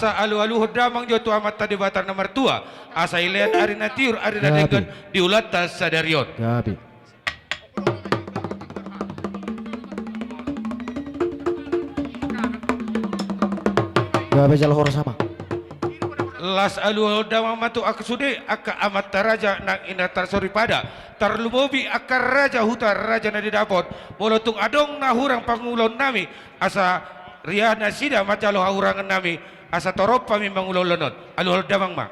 asa alu-alu damang jo tu amat tadi batar nomor tua asa ilean arina tiur arina dengan diulat tas sadarion Gabi. Gabi jalur sama. las alu damang matu ak sude ak amat taraja nang ina tarsori pada tarlumobi akar raja hutar raja na didapot molotung adong na hurang pangulon nami asa riana sida macalo haurangan nami asa torop pami mangulolonot alu damang ma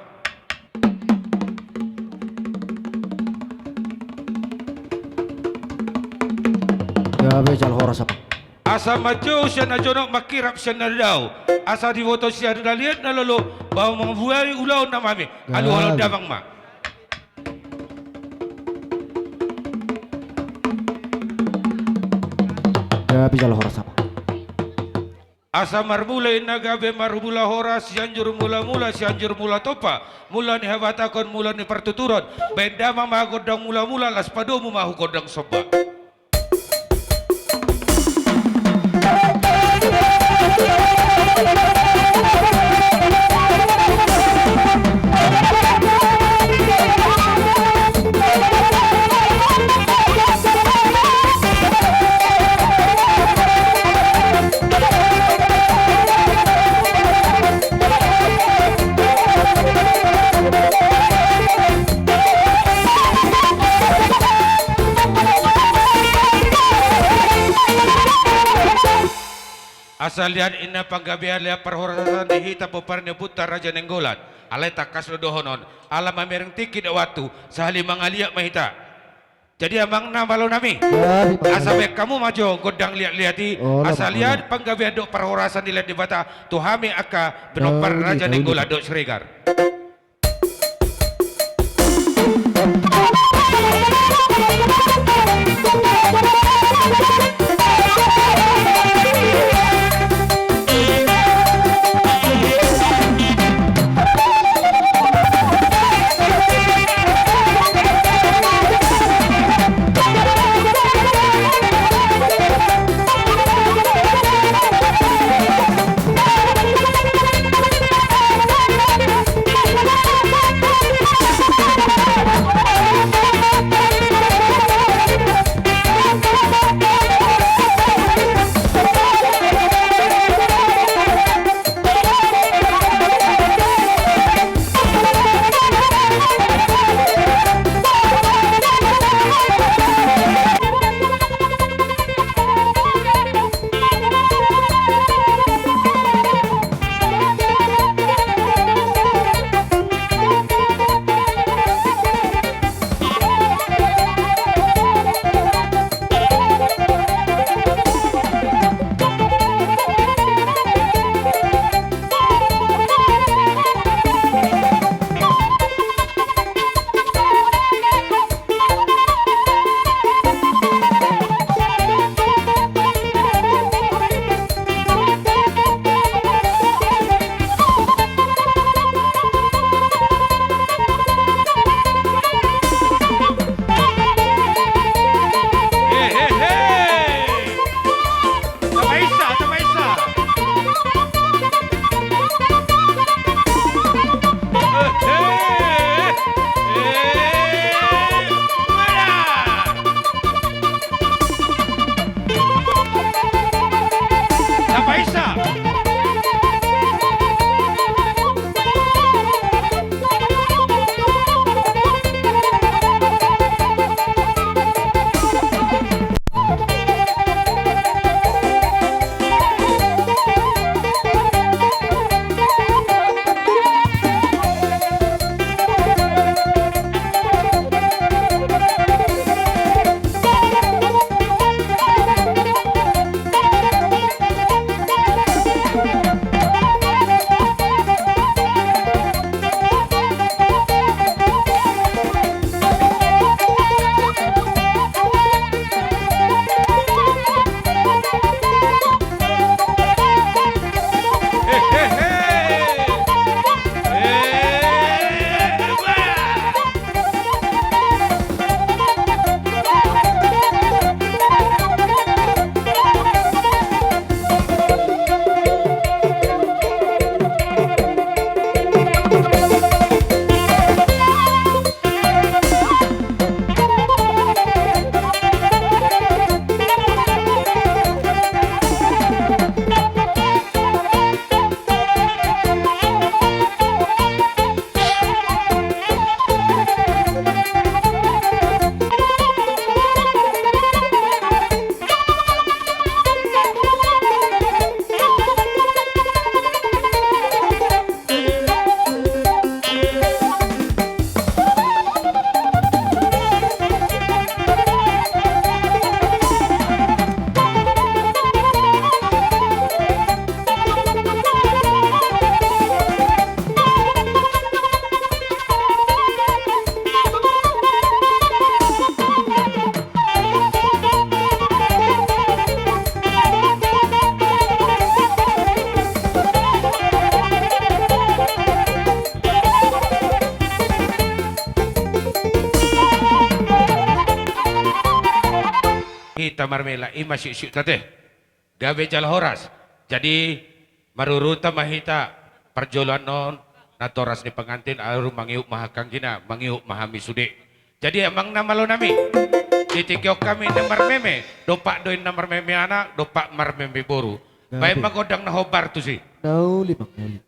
Gabi jalur sama. asa majo siya na jonok makirap siya na daw asa diwoto siya na lihat na lolo bawa mambuhay ulaw na mami alu damang ma Gabi jalur sama. asa marmula inagabe marmula hora sianjur mula-mula sianjur mula topa mula ni habatakon mula ni pertuturon benda mama godang mula-mula las padomu mahu godang soba asal lihat ina panggabian lihat perhorasan dihita poparnya putar raja nenggolan alai takas dohonon alam amereng tiki waktu sahali mangalia mahita jadi amang nama lo nami asal baik kamu maju godang lihat-lihati asal lihat panggabian dok perhorasan dilihat di bata tuhami aka benopar raja nenggolan dok serigar marmela ima syuk teh. Gabe jal horas. Jadi marurunta mahita perjolan non natoras ni pengantin aru mangiuk mahakang gina mangiuk mahami sude. Jadi emang nama lo nami. Ditikyo kami namar meme, dopak doin namar meme anak, dopak mar meme boru. Baik magodang na hobar tu sih. Nauli bang, nauli.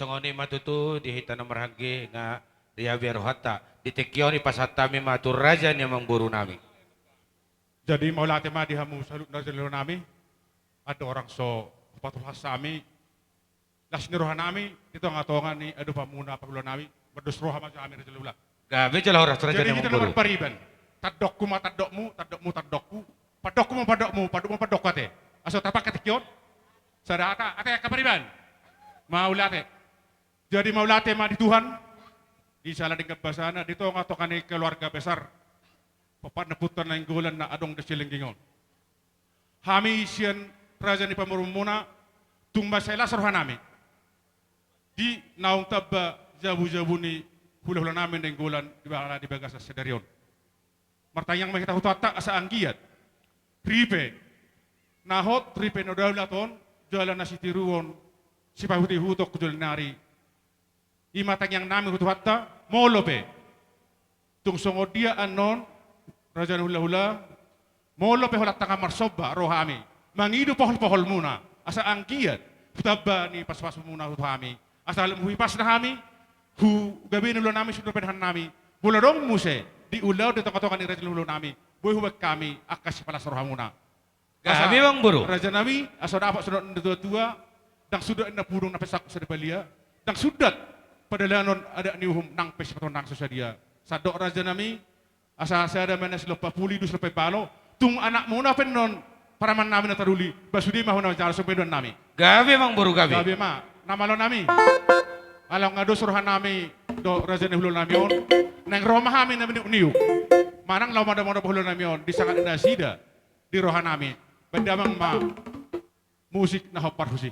songoni matutu dihita nomor hagi nga dia biar hatta ditekioni pas hatta mi matur raja ni memburu nami. Jadi mau latih mah dihamu salut nazilun nami ada orang so patul hasami lasniruhan nami itu ngatongan ni adu pamuna pagulan nami berdusruh sama kami rezalula. Gabe jelah orang raja Jadi ni kita memburu. nomor pariban tadokku ma tadokmu tadokmu tadokku padok kate. Aso tapak katikyot. Sada ate kapariban. Maulate. Jadi maulate ma di Tuhan. Di salah dengan basana dito nga to kani keluarga besar. Papat na putan na inggulan na adong desilinggingon. Hami siyan praja ni pamurumuna tumba sela sorhanami. Di naung tabba jabu-jabu ni hula-hula namin na inggulan di bagas sa sedarion. Martanyang makita hutata asa anggiat. Ripe. Nahot ripe no daulaton jalan na si tiruon si pahuti hutok kudulinari. Imatang yang nami hutuhatta molope. Tung songod dia anon rajan hula-hula molope holat tanga marsoba rohami. Mangidu pohol-pohol muna asa anggiat hutabba ni pas-pas muna hutuhami. Asa hui pas na hami hu gabin ulo nami sudah penhan nami. Buladong muse di ulaw di tengah-tengah ni rajan ulo nami. Boy huwag kami akas palas rohamuna. Gabi bang buru. Raja nami asa dapat sudah tua dan sudah ina purung na pesak sa debalia dan sudah pada lanon ada niuhum nang pes patonang sadia. Sadok raja nami asa ada menes lupa puli dus lupa balo tung anak muna penon para man namin nataruli basudi mahuna jara supedon nami. Gabi bang buru gabi. Gabi ma namalo nami. Alang nga do suruhan nami do raja ni hulun nami on nang Roma kami namin niu. Manang law mada hulun nami on di sangat indah sida di rohan nami. Bandamang ma musik na hopar husi.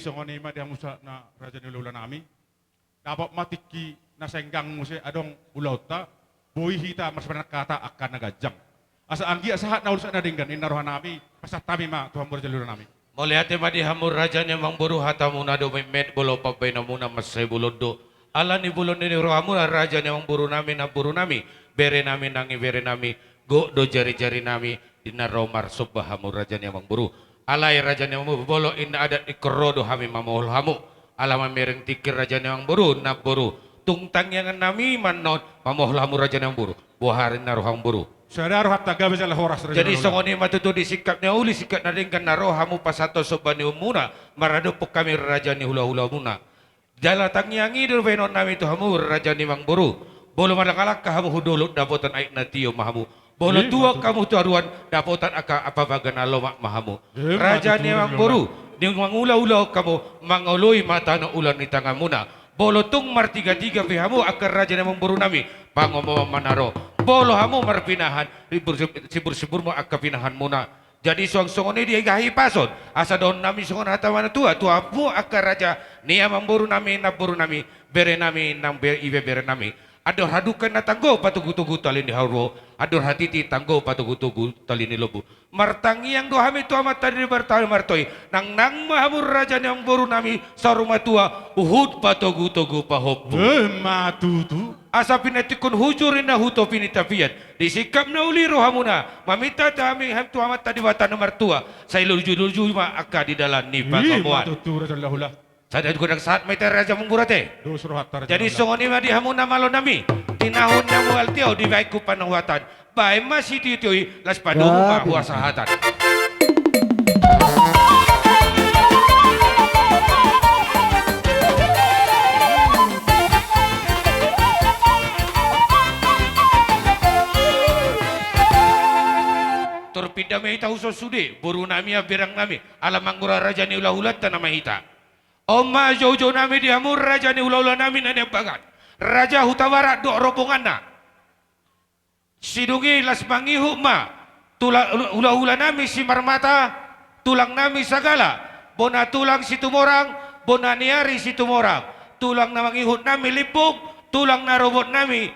songoni ma dia musa na raja ni ulan nami. Dapat matiki na senggang musa adong ulauta. Boy hita mas kata akan nagajang. Asa anggi asahat na urusan na dinggan inaruhan nami. Pasat tami ma Tuhan raja ni ulan nami. Melihat madi hamur raja ni mang buru hata muna do met bolo pabay na muna masay bulodo. Ala ni bulon ni rohamu raja ni mang buru nami na buru nami. Bere nami nangi bere nami. Go do jari-jari nami. Dina romar subah hamur raja ni mang buru. Alai raja ni mang buru bolo inna adat ikrodo hami mamohol hamu. Alama mereng tikir raja ni mang buru na buru. Tungtang yang nami manon mamohol hamu raja ni mang buru. Buharin na rohang buru. Sadar hatta gabe jala horas raja. Jadi songoni matutu di sikapnya uli sikat nadingkan na rohamu pasato sobani umuna. Maradupok kami raja ni hula-hula muna. Jala tangyangi dulu venon nami tu hamu raja ni mang buru. Bolo madakalak kamu hudulut dapotan aik na tiyo mahamu. Bolo tua kamu tuaruan dapotan aka apa bagana lomak mahamu. Raja ni mang buru. Di mangula-ula kamu mangului mata no ulan ni tangan muna. Bolo tung martiga-tiga pihamu akar raja ni mang buru nami. Pangomo manaro. Bolo hamu marpinahan. Sibur-sibur mo akka pinahan muna. Jadi song-song ini dia gahi pason. Asa don nami songon hata mana tua mu akar raja. Nia mang buru nami na buru nami. Bere nami nang ibe bere nami. Ador hadukan na tanggo patugu-tugu talini hauro. Ador hatiti tanggo patugu-tugu talini lobu. Martangi yang doa hami tu amat tadi bertali martoi. Nang mahamur raja yang boru nami saruma tua uhud patugu-tugu pahopu. Matutu. Asa pinatikun hujurin na huto pinitapian. Disikap na uli rohamuna. Mamita kami ham tu amat tadi batan nomor tua. Saya luju-luju ma akka di dalam ni pagamuan. Matutu raja lahula. Saya gudang saat mai raja mengburate. Jadi songoni madi hamu nama lo nami. Tinahun namu altio di baiku panawatan. Bae masih titioi las padu ma huasahatan. Torpida mehita usos sude, buru nami berang nami, alam manggura raja ni ulah-ulat tanah mahita. Oma jojo nami diamur raja ni ulah-ulah nami nane bagat. Raja hutawara dok rombongan na. Sidungi las mangihu ma. Ulah-ulah nami si marmata, tulang nami sagala. Bona tulang si tumorang, bona niari si tumorang. Tulang na mangihut nami lipuk, tulang na robot nami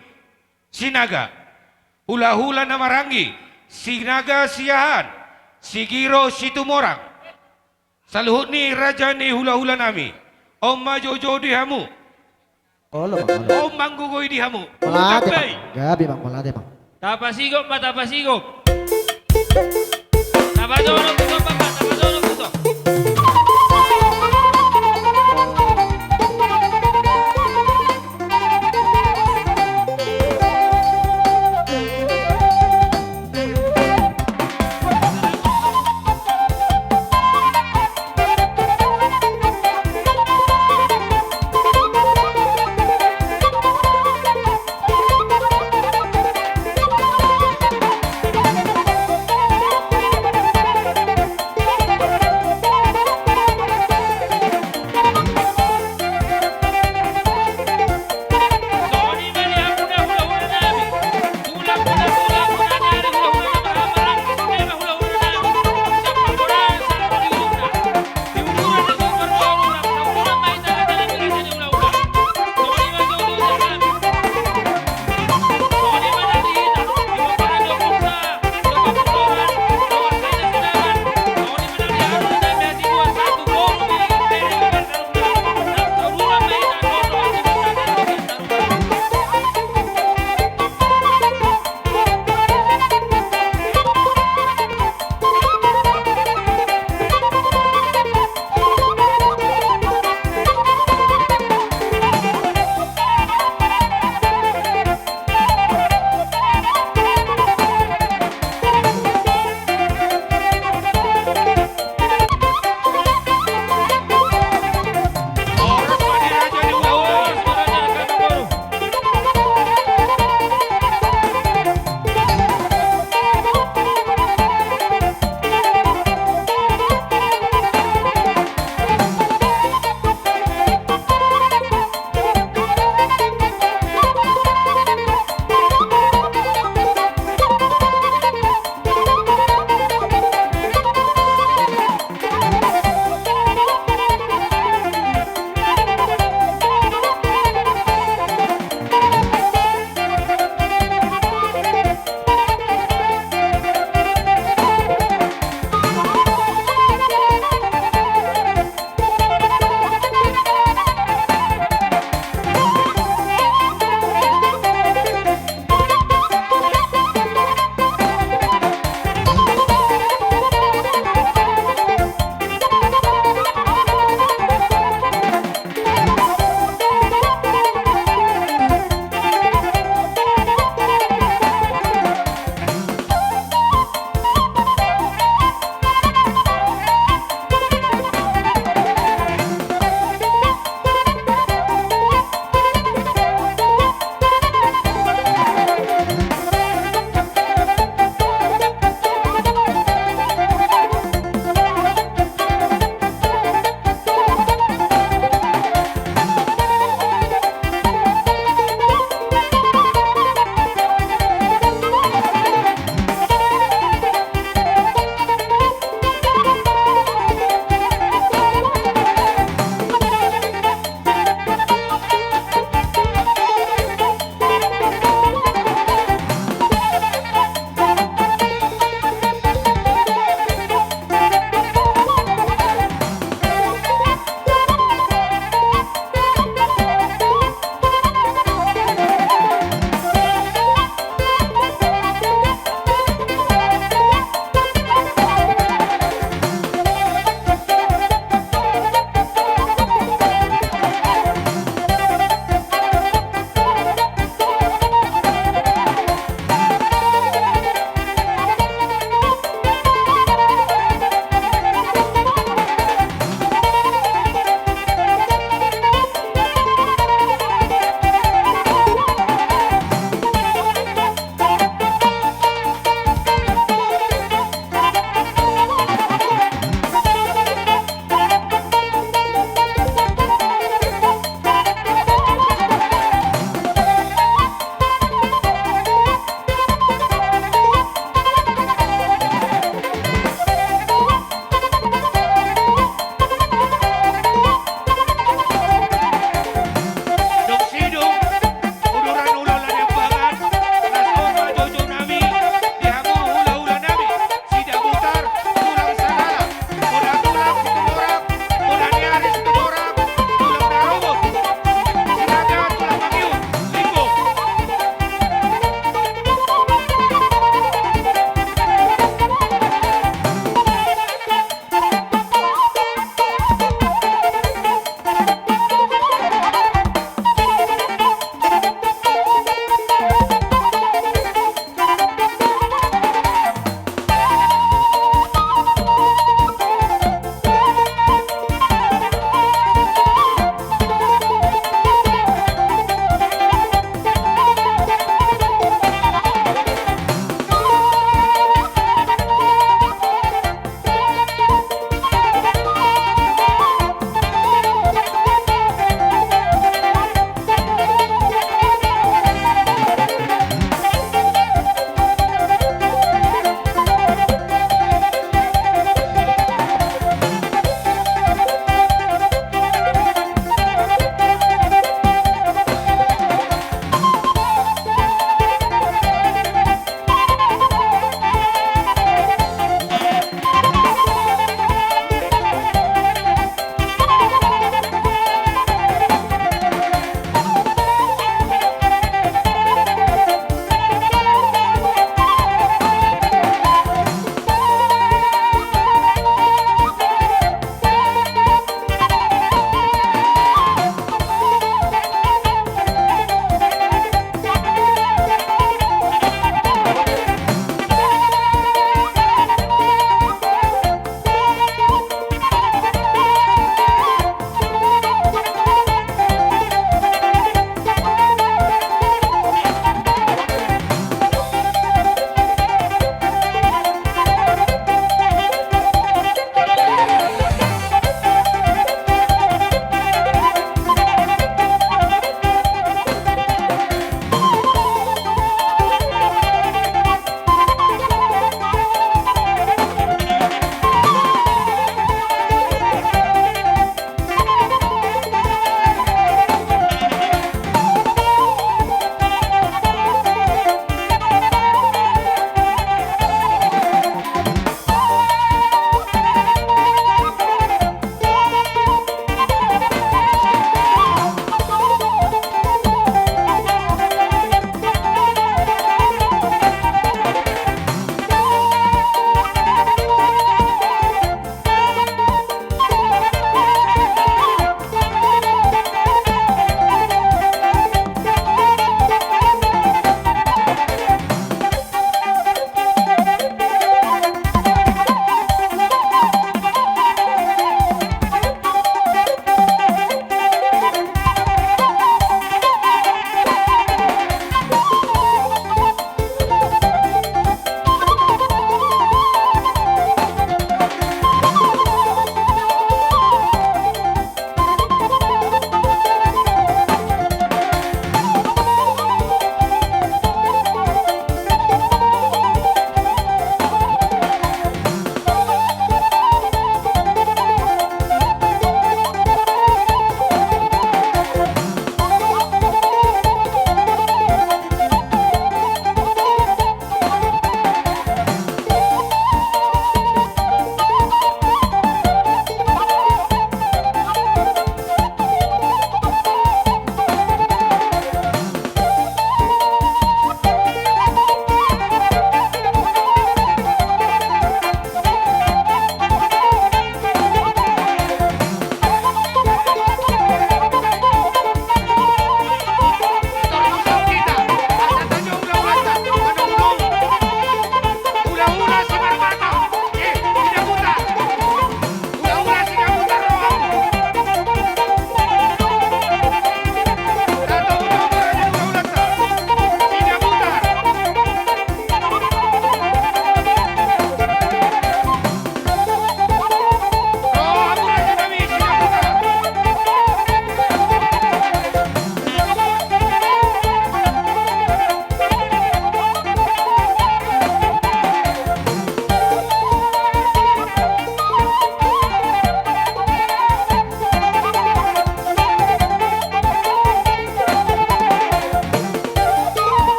sinaga. Hula-hula na marangi, sinaga siyahan, sigiro si tumorang. Saluhut ni raja ni hula-hula nami. Om majojo di hamu. Olo bang, olo. Om manggugoy di hamu. Malate Tapay. bang, gabi bang, malate bang. Tapasigop ba, tapasigop? Tapadono puto pa ba, tapadono puto.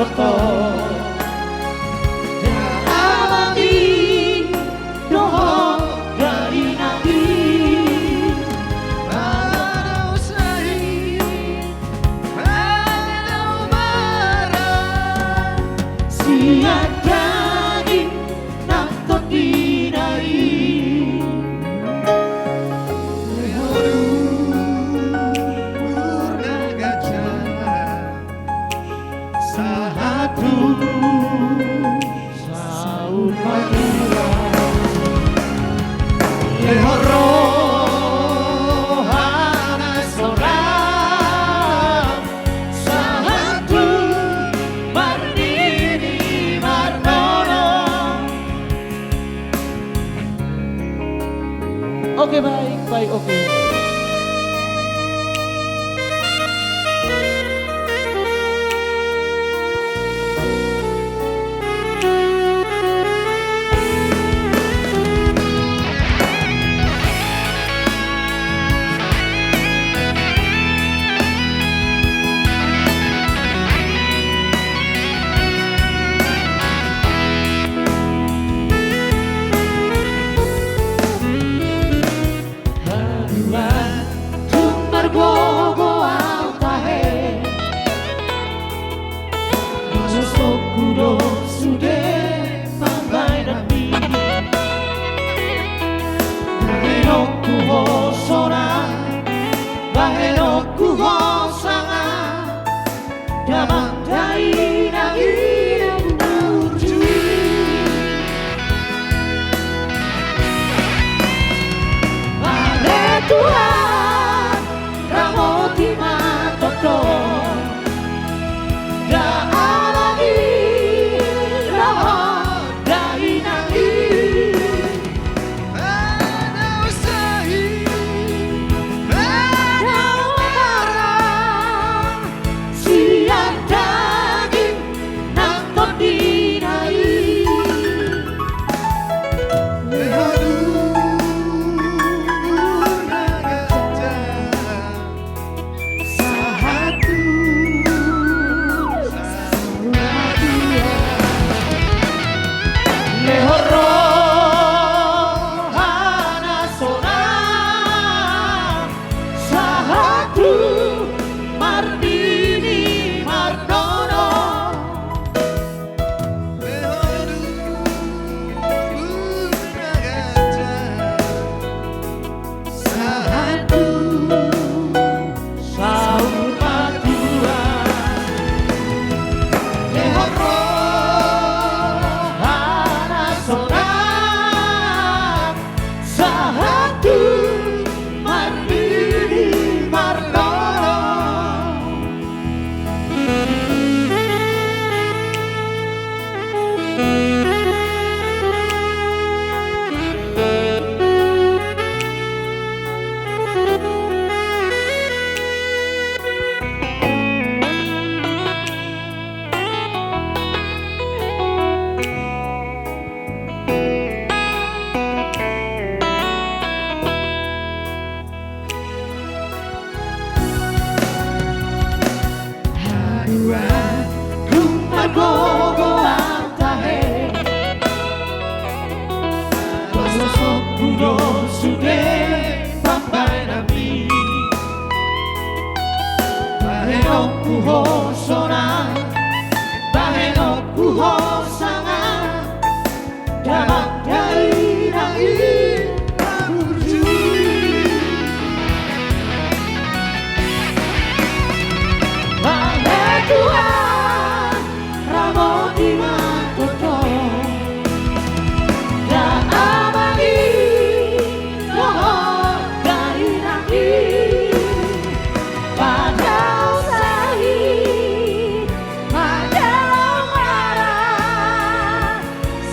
toto amati doho dari nabi Manau sahi Manau marah siadani nakto dinai Purna gajah sahatu saun madura lehoro hana sorang sahatu mardini marnono. Oke, baik oke. Tuhan, Ramoti Matoto, Da Alagi, Raho, Da Inagi, Manau sahi Manau marah, siang daging, nangto dinai.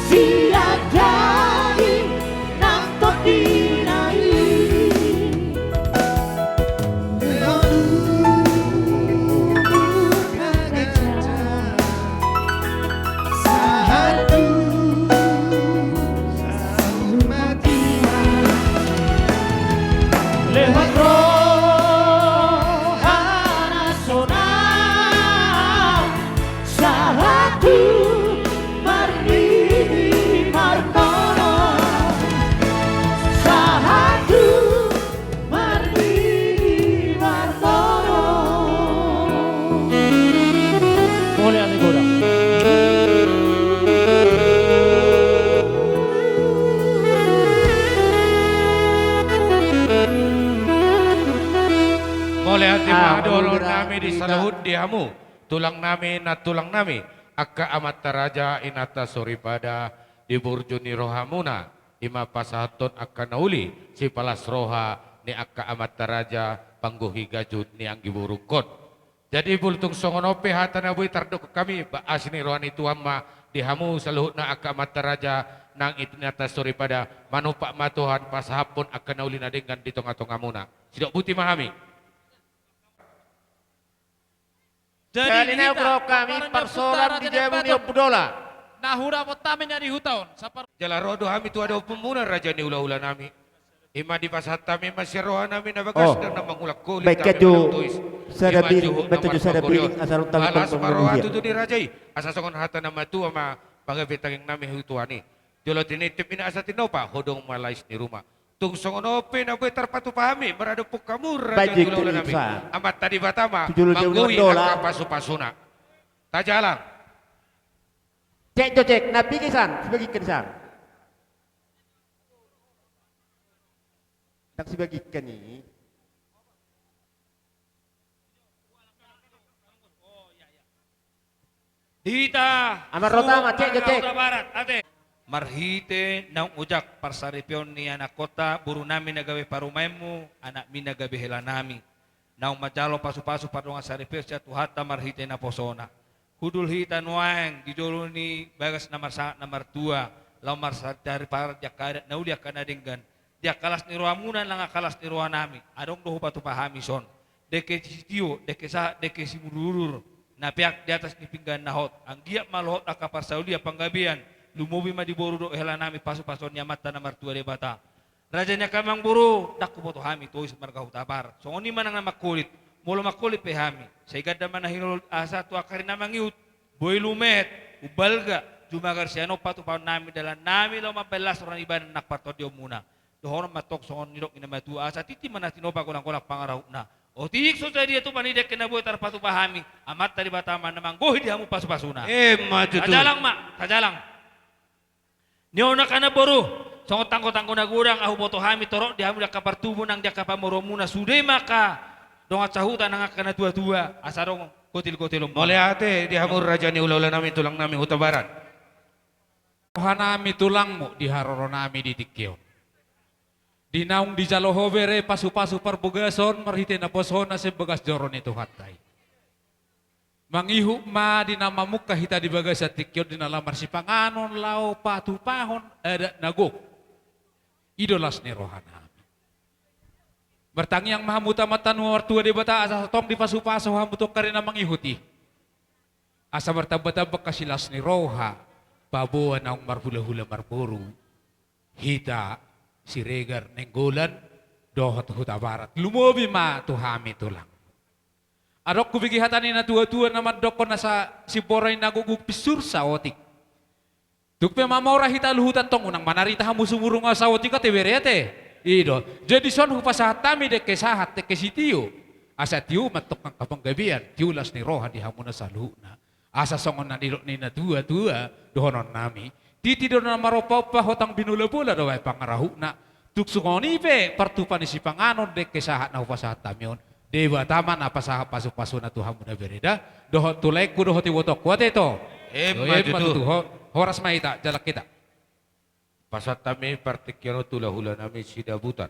Sia salhut dihamu tulang nami na tulang nami akka amat taraja inata soripada di burjuni rohamuna ima pasahaton akka nauli si palas roha ni akka amat taraja pangguhi gajud ni anggi burukot. Jadi bultung songonope hatana bui tardok kami baas ni rohani tuama dihamu salhut na akka amat taraja nang itinata soripada manupak matuhan pasahapon akka nauli na dengan di tonga-tonga muna. Sidok buti mahami. Jadi kita, bro kami parang persoalan putara di jadi Jawa baton. Pudola. Nahura mo tamin dari hutaon. Sapar Jala rodo hami tu ada pemuna raja ni ula-ula nami. Ima di pasat kami masih roha nami na bagas dan na mangulak kulit. Baik kami kaju na tuis. sadabi Ima juhuk betul na sadabi marpagorion. asal utang Balas maroha dia. tu tu di rajai. Asa songon hata nama tu ama pagabitang yang nami hutuani. Jolo tinitip ina asa tinopa hodong malais ni rumah. Tung songonope na buat terpatu pahami meradupuk kamu raja Bajik ni ula-ula nami. Tulipsa. Amat tadi batama 70 mangguhi dolar. angka pasu-pasuna. Tajalang. Cek jo cek, napi kisan, sebagi kisan. Tak sebagikan ni. Dita. Amar rotama, cek, cek. Barat, ate. Marhite nang ujak parsaripion ni anak kota buru nami nagawe parumaimu anak mi nagawe hela nami. Nang majalo pasu-pasu padonga saripio siya tuhata marhite na posona. Hudul hita nuang di dulu ni bagas nomor 2 lau marsa dari para dia kada nauli akan adenggan dia kalas ni ruamunan lang kalas ni ruang nami adong dohu patu pahami son deke sitio deke sah deke simururur na pihak di atas ni pinggan nahot ang giap malohot akapar saulia panggabian lumubi ma di boru do hela nami pasu-pason nyamata nomor 2 de bata rajanya kamang buru dak kuboto hami tois marga hutabar so oni manang makulit mulu makulit pehami sehingga daman nahilul asa tu akari namangiut boy lumet ubalga jumagar siano patu paun nami dalam nami lo mabelas orang ibadah nak pato dio muna dohon matok songon nidok ina matu asa titi mana tinopa kulang-kulang pangarau na o tiik so dia tu panidek kena boy tarpatu pahami amat tadi batama namang gohi dihamu pasu-pasuna Maju tu. tajalang mak tajalang nyo na kana boru songot tangko-tangko na gurang ahu boto hami torok dihamu dak kapartubo nang dia kapamoromuna sude maka dong cahutan nang kana tua-tua asarong kotil-kotil Mole ate dihamur raja ni ula-ula nami tulang nami huta barat. Roha nami tulangmu di haroro nami di tikyo. Di naung di jalohobere pasu-pasu parbugason marhite na posona se bagas joron itu hatay. Mangihu ma di nama muka hita di bagas sa tikyo di nalamar si panganon lau patu pahon ada nagok. Idolas ni roha nami. Bertangi yang maha mutamatan wartua di bata asa tong di pasu-pasu hamutok karena mangihuti. Asa bertabak-tabak kasilas ni roha. Babuan ang marhula-hula marpuru. Hita si regar nenggolan dohot huta barat. Lumobi ma tuhami tulang. Adok kubigihatan na tua-tua naman dokon na sa si boray nagugug pisur sa otik. Dukpe mamora hita luhutan tong unang manarita hamu sumurung sa otik ka teberete. Ido. Jadi son hupasahat tami deke sahat deke sitio. Asa tiu matok ang kapanggabian. Tiulas ni roha di hamuna sa luhuna. Asa songon na nilok ni na tua-tua dohonon nami. Titi doon na maropapa hotang binula-bula daw ay pangarahuna. Tuksungoni pe partupan si panganon deke sahat na hupasahat tami on. Dewa taman apa sahat pasuk-pasuk na tuhamu na bereda. Dohot tulek ku dohoti wotok kuate to. Maju tu. Horas mahita jalak kita. Pasat tami partikiro tula hula nami sida butar.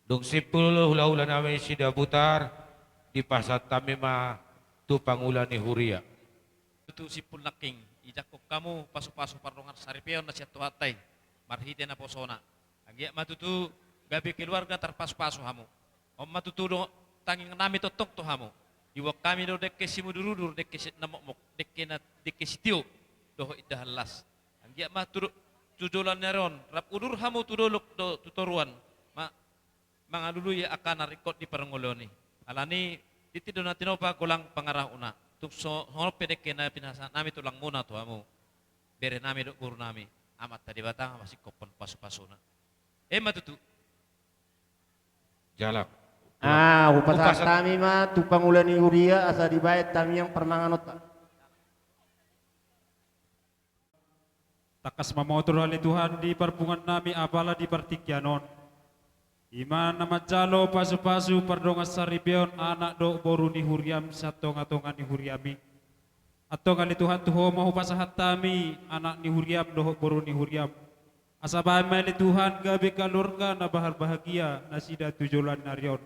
Dong sipul hula nami sida butar di pasat tami ma tu pangula ni huria. Itu sipul naking ijakok kamu pasu-pasu parrongan saripeon na siya tuhatay marhite na posona agya matutu gabi keluarga terpasu-pasu hamu om matutu do tanging nami totok to hamu iwak kami do dekke simudurudur dekke namok dekke sitio doho idahalas agya maturu tujulan neron rap udur hamu tudolok do tutoruan mangalulu ya akan narikot di parangoloni alani titi do natinopa kulang pangarahuna tuk so pedek kena pinasa nami tulang muna tu amu bere nami dok guru nami amat tadi batang masih kopon pasu-pasuna matutu Jalak. Hupasahat tami ma tupang ulan ni Uria asa dibayat tami yang permanganot. Takas mamotor ali Tuhan di perpungan nami apala di partikyanon. Ima nama jalo pasu-pasu pardonga saripion anak do boru ni huriam satonga-tonga ni huriami. Atau ngali Tuhan tuho mahu pasahatami anak ni huriam do boru ni huriam. Asabahan mali Tuhan gabi kalurga na bahar bahagia nasida tujulan narion.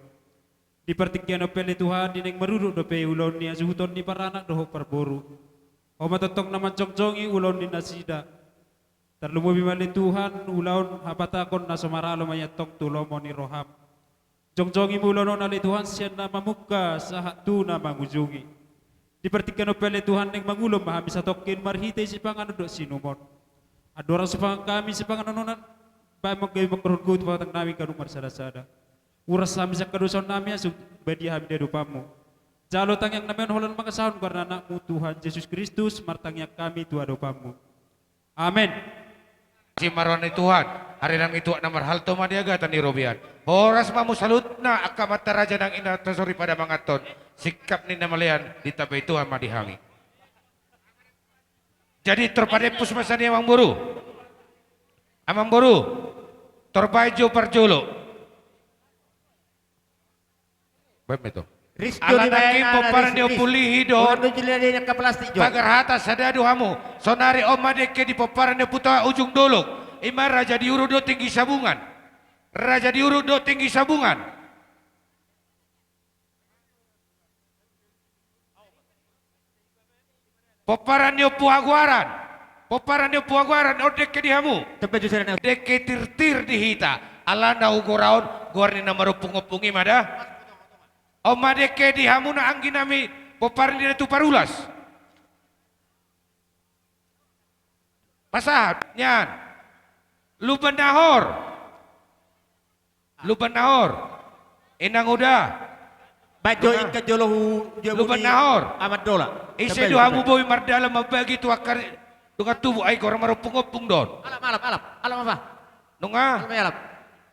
Di pertikian opeli Tuhan dineng meruduk do pe ulon ni asuhuton ni paranak do parboru. O matotong naman congcongi ulon ni nasida. Terlumubi mali Tuhan ulaun hapatakon na sumaralo mayatong tulomo ni roham. Jongjongi mulono nali Tuhan siya na mamuka sa hatu na mangujungi. Dipertikan opele Tuhan neng mangulom mahami sa tokin marhite si panganodok sinumon. Adora sa kami si panganononan ba magay magkarungut patang nami kanong marsada-sada. Uras kami sa kaduson nami asug badi hami dedupamu. Jalo tangyang namin holan makasahon karena anakmu Tuhan Yesus Kristus martangyak kami tuadopamu. Amin. Si marwan ni Tuhan, hari nang itu na marhalto madiaga tani robian. Horas mamu salut na akamata raja nang ina tasori pada mangaton. Sikap ni namalayan di tabay Tuhan madihangi. Jadi terpadepus masa ni amang buru. Amang buru. Terbajo parjolo. Baik itu. Rizky Alat lagi peparan dia pulihi do. ke plastik jo. Pagar hata sadadu hamu. Sonari omadeke di peparan dia puta ujung dolok. Ima raja diuru do tinggi sabungan. Raja diuru do tinggi sabungan. Peparan dia puaguaran. Peparan dia puaguaran odeke di hamu. Tepat justru na. Deke tir-tir di hita. Alanda ugoraon gorni na marupung-upungi mada. Omadeke di hamu na anggi nami peparan dia tu parulas. Pasat nyan. Luban nahor. Luban nahor. Inang udah. Bajo ikat jolohu Luban nahor. Amat dola. Isi doa mu boy mardala mabagi tu akar dengan tubuh ai korang marupung-upung don. Alam apa? Nunga. Alam.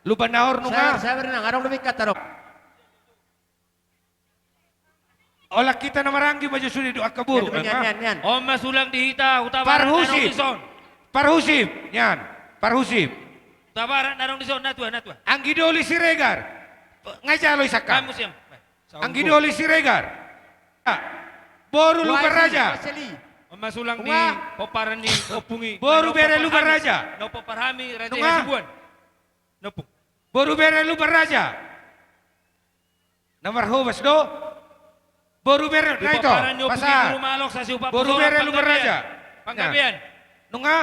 Luban nahor nunga. Saya berenang, arong lebih kata dok. Olah kita na maranggi maju sudi doa kaburu. Yan. Om masulang dihita Parhusip. Parhusip. Yan. Parhusip. Utabaran narong dison natua. Anggi doli siregar. Ngajalo isaka. Kamu siang. Anggi doli siregar. Boru lubar raja. Om masulang di Unga. peparan ni opungi. Boru bere lubar raja. No peparhami raja Unga. Hesibuan. Nopung. Boru bere lubar raja. Namar hubas do. Boru bere Di na ito. peparan ni opungi Pasar. rumalok sa siupa. Boru bere lubar raja. Panggabian. Nunga.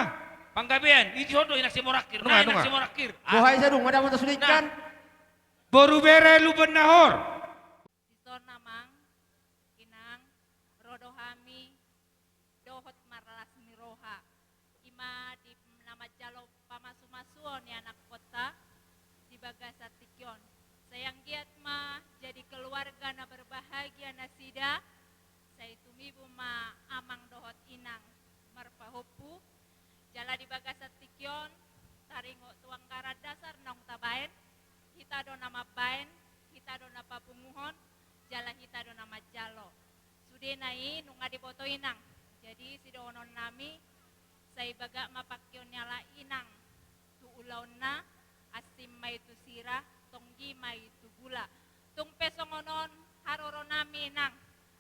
Panggabian. Iti hodo inak si morakir. Nunga, Na inak nunga. si morakir. Buhay sa dong, madam untuk sulikan. Boru bere luban nahor. Dison namang inang rodohami dohot marlas miroha ima di nama jalo pamasu-masuon ni anak kota di bagasa tikyon sayang giat ma jadi keluarga na berbahagia nasida saya tumibu ma amang dohot inang marpahopu jala di bagasa tikyon taringo tuang karat dasar nong tabaen kita do nama baen kita do napa punguhon jala kita do nama jalo sude nai nunga dipoto inang jadi si donon nami say baga mapakyon nyala inang tu ulaw na asim may tu sira tonggi may tu gula tung pesongonon haroro nami inang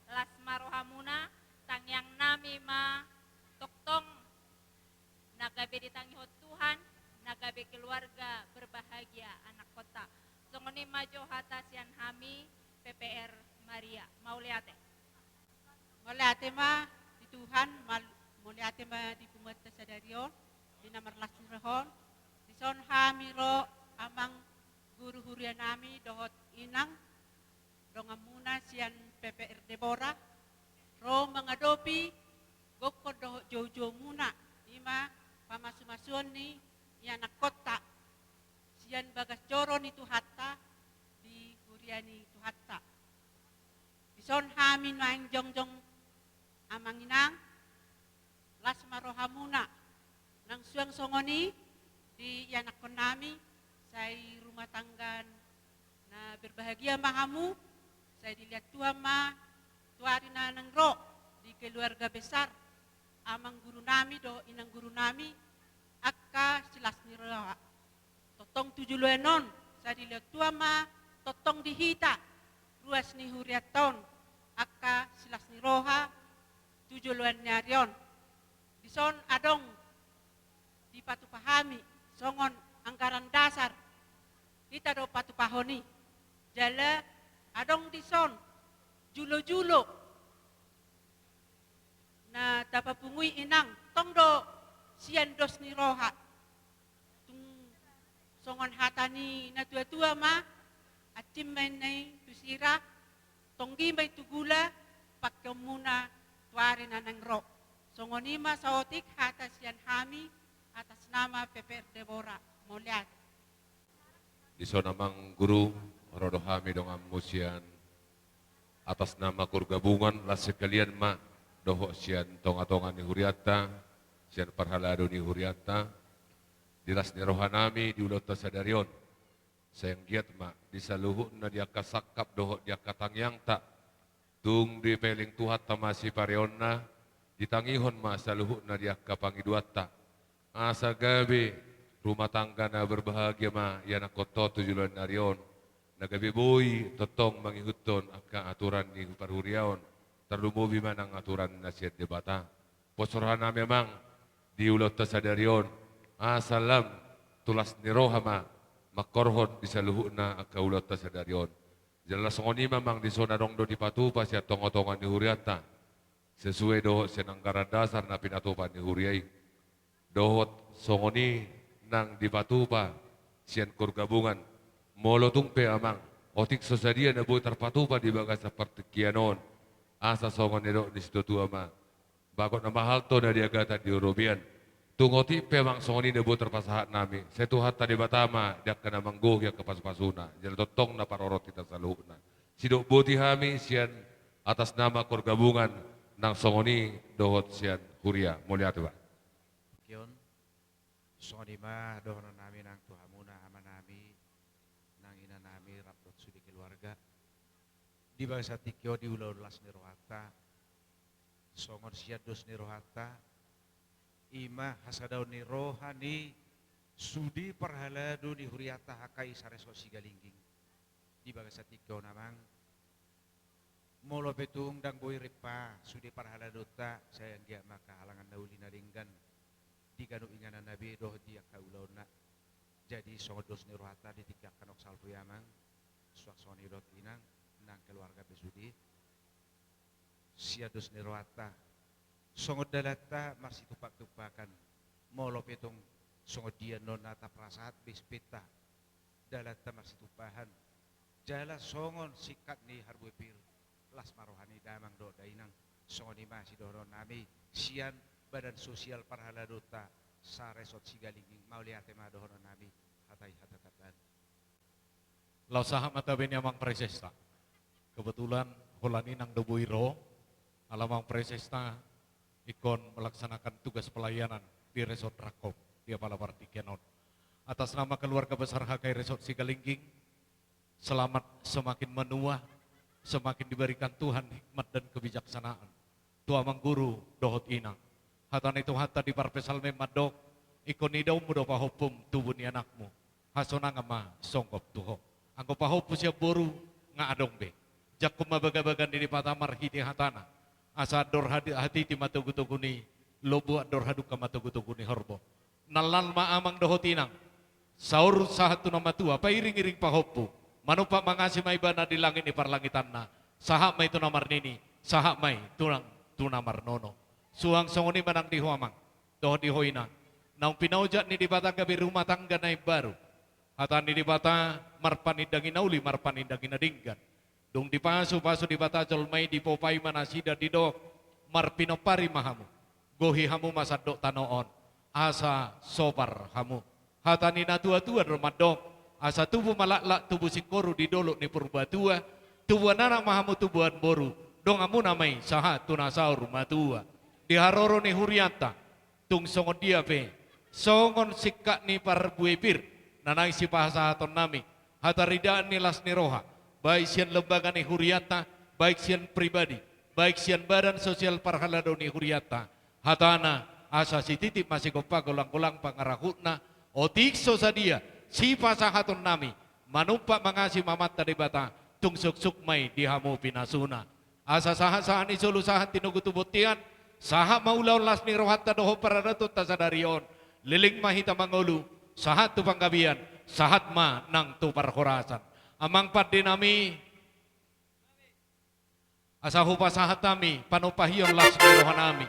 las marohamuna tangyang nami ma toktong nagabe ditanghot Tuhan nagabe keluarga berbahagia anak kota. Songoni majo hatasian hami PPR Maria. Mauliate. Mauliate ma di Tuhan, mauliate ma di pumata sa darion, di namarlas nirahon, di son hami ro amang guru hurian nami dohot inang, dongamuna sian PPR Deborah, ro mengadopi goko dohot jojo muna, ima pamasu-masuan ni anak kota sian bagas joro ni Tuhatta di huriani Tuhatta ison hamin maing jongjong amang inang las marohamuna nang suang songoni di anak konami say rumah tanggan na berbahagia mahamu saya dilihat Tuhan ma tuari na nang ro di keluarga besar amang guru nami do inang guru nami akka silas ni roha totong 7 luenon sadilyo tuama totong dihita ruas ni huriaton aka silas ni roha tujuluan nyarion dison adong di patupahami songon anggaran dasar kita do patupahoni jala adong dison julo-julo na tapapungui inang tongdo sian dos ni roha tung songon hatani na tua-tua ma atim may nay tusira tonggi may tugula pakyomuna tuari na ng ro songonima sa otik hata sian hami atas nama PPR Deborah Moliat. Diso namang guru rodohami dong amusian atas nama kurgabungan lah sekalian ma doho sian tonga-tonga ni huriata sian parhalado ni huriata dilas ni rohanami diulota sadarion sayang giat ma disaluhu na dia kasakap doho dia katangyang tak tung di peling tuhat tamasi parionna ditangihon ma saluhu na dia kapangiduata asa gabi rumah tangga na berbahagia ma yana koto tujuan narion nagabi boy totong mangihuton aka aturan ni parhuriaon terlumubi manang aturan nasihat debata posorana memang diulot tasadarion asalam tulas ni rohama makorhon disaluhuna aka ulot tasadarion jelas ngoni memang di zona dong do dipatupa sia tongotongan ni huriata sesuai doho senanggaran dasar na pinatupan ni huriai dohot songoni nang dipatupa sian kurgabungan molo tungpe amang otik sosadia na buat terpatupa di bagas seperti kianon asa songoni do di situ tua ma bakot na mahal to na dia gata di European tungoti pemang songoni na buat terpasahat nami setuhat tadi batama dia kena mangguh ya kepas-pasuna jadi totong na parorot kita saluhna sidok buti hami sian atas nama kurgabungan nang songoni dohot sian huria mulia tuh Kion, sonima dohono nami nang tuhamuna ama nami nang ina nami rapot sudi keluarga di bangsa tikyo di ulas ni rohata songon siados ni rohata ima hasadau ni rohani sudi parhaladu ni huriata hakai sareso sigalingging di bangsa tikyo namang molo betung dang boy ripa sudi parhaladu ta sayang dia maka halangan dauli naringgan di kanu inganan Nabi doh dia kaulona jadi songodos ni rohata ditikakkan ok salpu yamang suak soni dot inang nang keluarga besudi siados ni rohata songod dalata masih tupak-tupakan molo petong songod dia nonata prasahat bispita dalata masih tupahan jala songon sikat ni harbuepir las marohani damang do dainang songoni masih doron nami sian badan sosial parhaladota saresot sigalingging mauliate madohono nami hatai hatatatan Lausaha mata beni amang presesta kebetulan holani nang dobuiro alamang presesta ikon melaksanakan tugas pelayanan di resort Rakop di Palaparti Kenon atas nama keluarga besar Hakai Resort Sigalingging selamat semakin menua semakin diberikan Tuhan hikmat dan kebijaksanaan tua mangguru dohot inang hatan itu hatta di parpesal memadok ikon idau mudo pahopum tubuh ni anakmu hasona ngama songkop tuho angko pahopu siap boru nga adong be jakum mabaga-bagan di patamar hiti hatana asa dor hati ti matugutuguni lobu dor haduka matugutuguni horbo nalal maamang dohotinang saur sahatu nama tua pairing-iring pahopu manupa mangasi may bana di langit ni parlangitan na sahak may tunamar nini sahak may tunamar nono suang songoni manang di huamang doh di hoina naung pinaujat ni di bata gabi rumah tangga na baru hatan ni di bata marpanindangin nauli marpanindangin nadinggan dong di pasu di bata jolmai di popai manasida di dok marpinopari mahamu gohi hamu masadok tanoon asa sopar hamu hatan ni na tua-tua romadok asa tubuh malak-lak tubuh sikoru di dolok ni purbatua tubuh anak mahamu tubuhan boru dong amu namai sahat tunasaur matua di haroro ni huriata tung songon dia pe songon sikak ni parbuepir nanai si pahasahaton nami hataridaan ni las ni roha baik sian lembaga ni huriata baik sian pribadi baik sian badan sosial parhalado ni huriata hatana asa si titip masih kopa golang-golang pangarahutna otik so sadia si pasahaton nami manumpa mangasi mamat tadi bata tungsuk sukmay di hamu pinasuna asa saha ni sulu saha tinugutubutian saha maulaw las ni rohatta doho pararatut tasadarion liling mahita mangulu sahat tu panggabian sahat ma nang tu parhorasan amang padinami asa hupa sahat kami panupahiyon las ni rohanami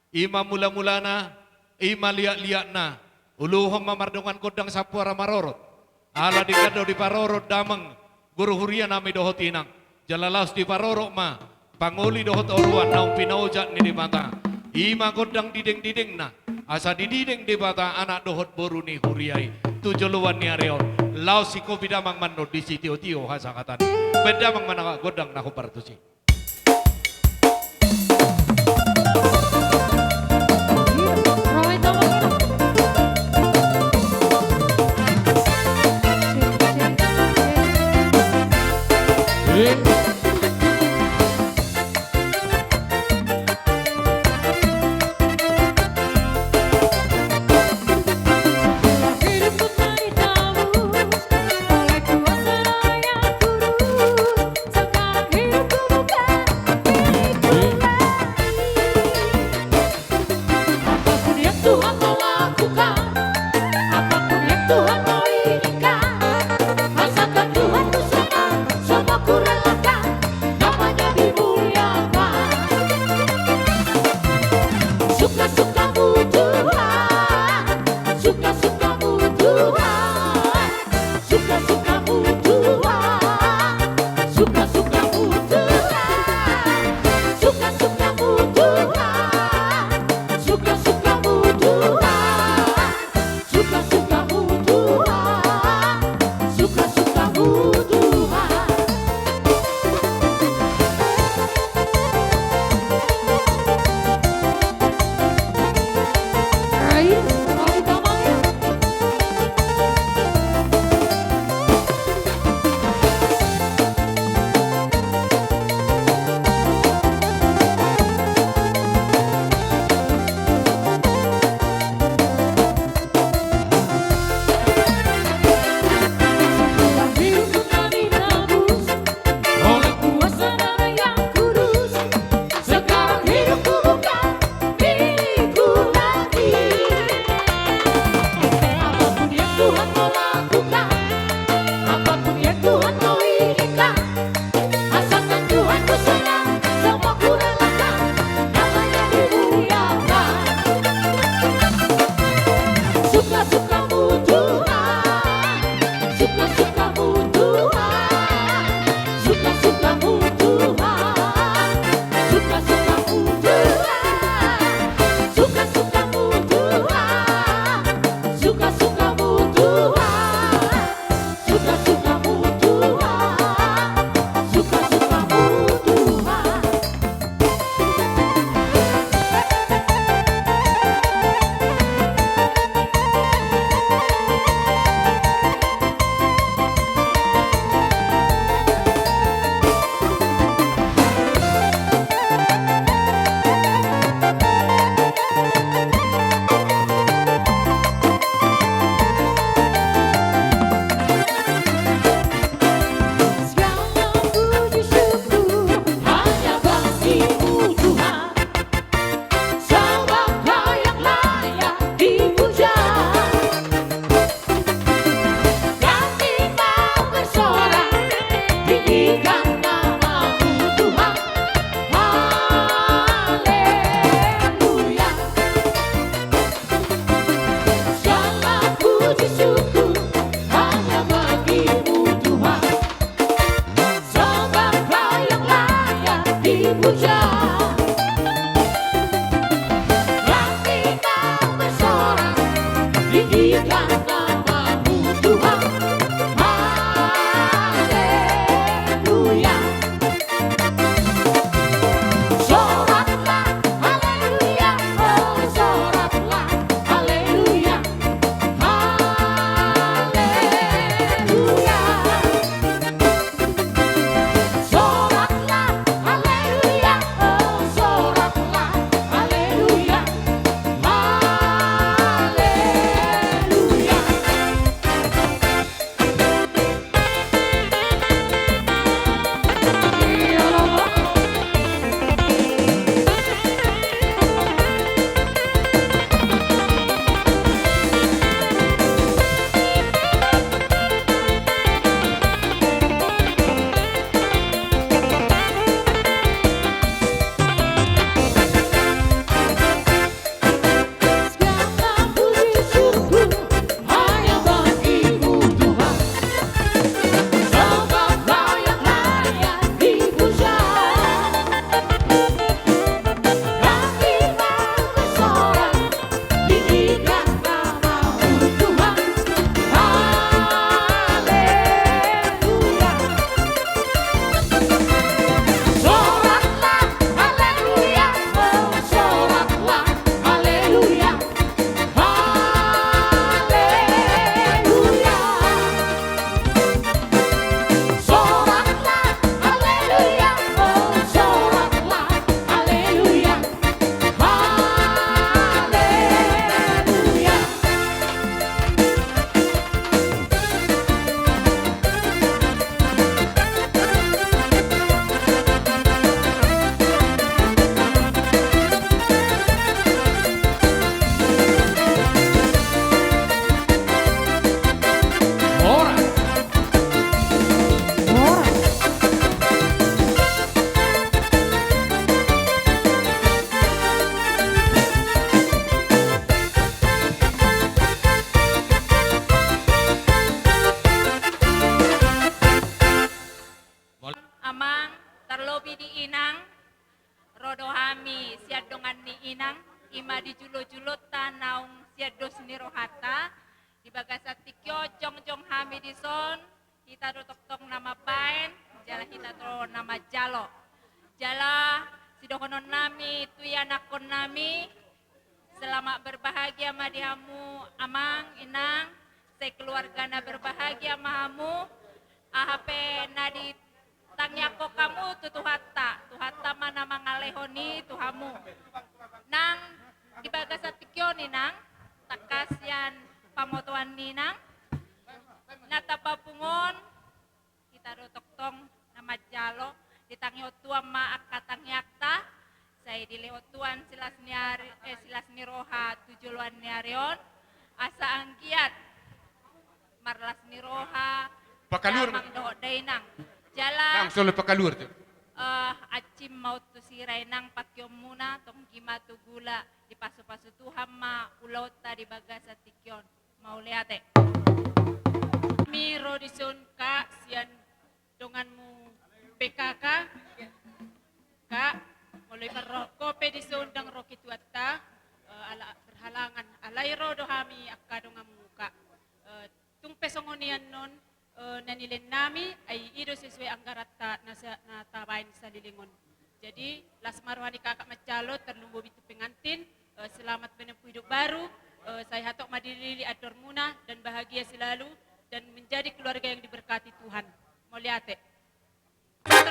ima mula-mulana ima liak-liakna uluhong mamardungan kodang sapuara marorot ala dikado di parorot damang guru huria nami dohot inang jalalas di parorot ma panguli dohot oruan naung pinaujak ni di mata ima kodang diding-diding na asa dididing di mata anak dohot boru ni huriai tujuluan ni areon lau siko bidamang mano di sitio-tio hasakatan bedamang manaka godang naku partusi Sekarang hidupku bukan hami siad dongan ni inang ima di julo-julo tanaung siad dos ni rohata di bagasa tikyo jong hami di son kita do tok nama bain jala kita do nama jalo jala sidokonon nami tu anakon nami selamat berbahagia madihamu amang inang sekeluarga na berbahagia mahamu ahape nadi tangyako kamu tuhatta mana mangalehoni tuhamu nang dibaga sa tikyo ni nang takasyan pamotuan ni nang natapapungon kita do toktong na majalo ditangyo tuam maakkatangyakta say dilehotuan silas ni roha tujuluan ni arion asa anggiat marlas ni roha Pakalur. tamang do dainang jala Nang solo pakalur tu. acim mau tu siray nang pakyom muna tong gima tu gula di pasu-pasu Tuhan ma ulota di bagasa tikyon mau liate miro dison ka sian donganmu PKK ka mulai merokok pedison dang roki tuata ala berhalangan alairo dohami akka dongan muka tung pesongonian non nanilen nami ay ido sesuai anggarata na tabain sa lilingon. Jadi las marwani kakak macalo terlumbu bitu pengantin selamat menempuh hidup baru saya hatok madilili ador munah dan bahagia selalu dan menjadi keluarga yang diberkati Tuhan. Mau lihat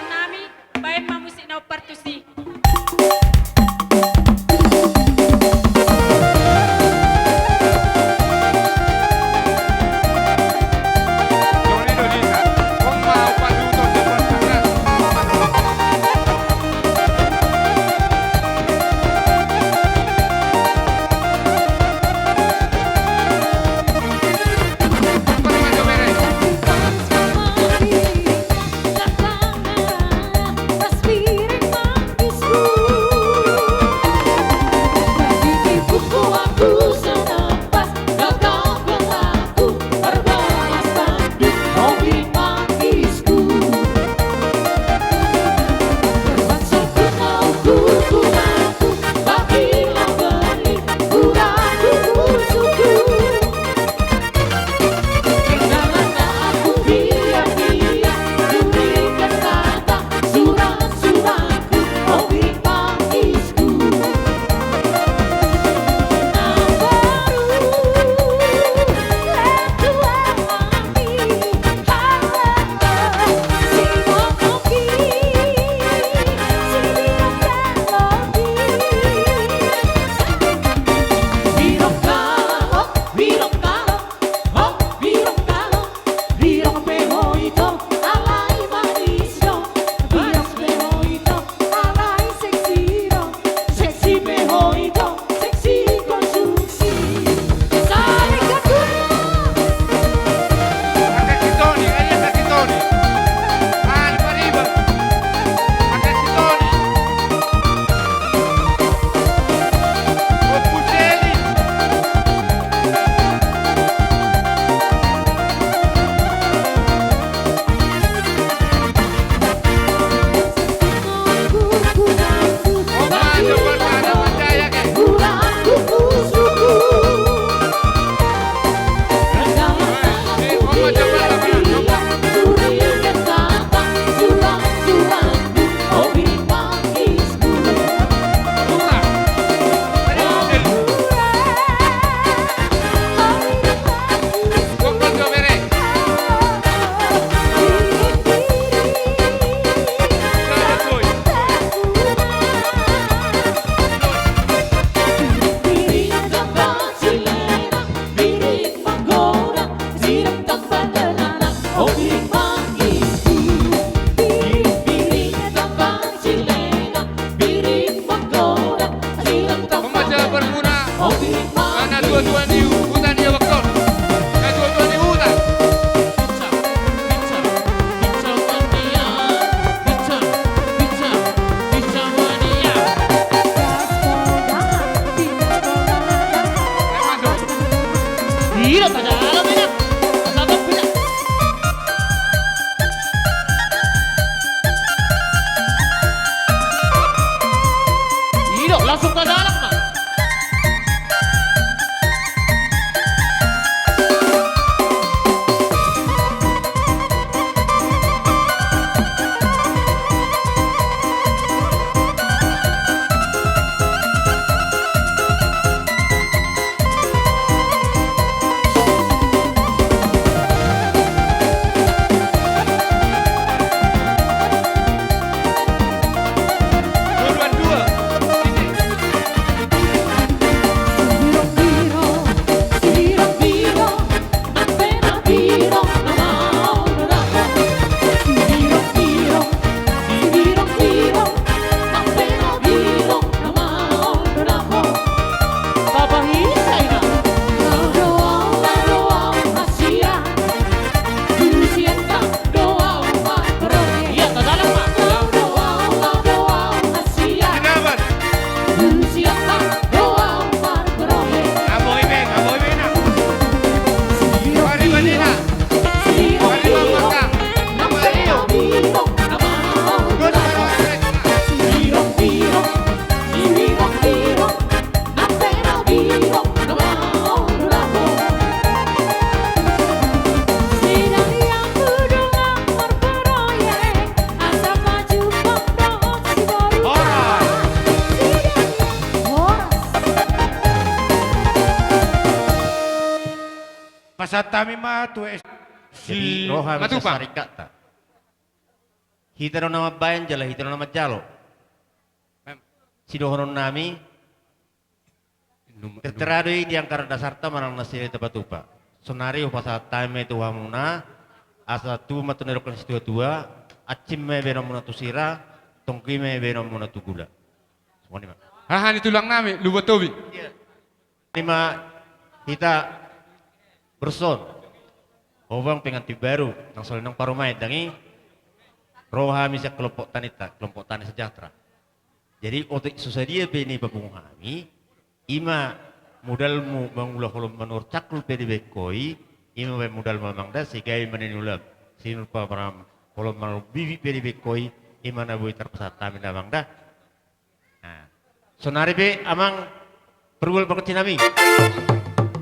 nami baik mamusik nau partusi. Pasatami ma tu Jadi roha bisa Matupang. sarikat tak. Hita no nama bayan jala hita no nama jalo. Sidohonon nami terteradoi di angkara dasarta marang nasire tapatupa. Sonari upasa time tu hamuna asa tu matunero kelas tua acim me benomuna tu sira tongki me benomuna tu gula. Semua ni mak. Hahan itulang nami, lubatobi. Lima kita berson. Obang pengantin baru nang soal nang parumai dangi roha misa kelompok tani sejahtera. Jadi otik susadia beni babung kami ima modalmu mengulah kolom menur cakul pedi bekoi ima modal mamangda sigai menenulam sinul param kolom menur bibi pedi bekoi ima nabui terpesat kami namangda. Nah, sonari be amang pergul perkecinami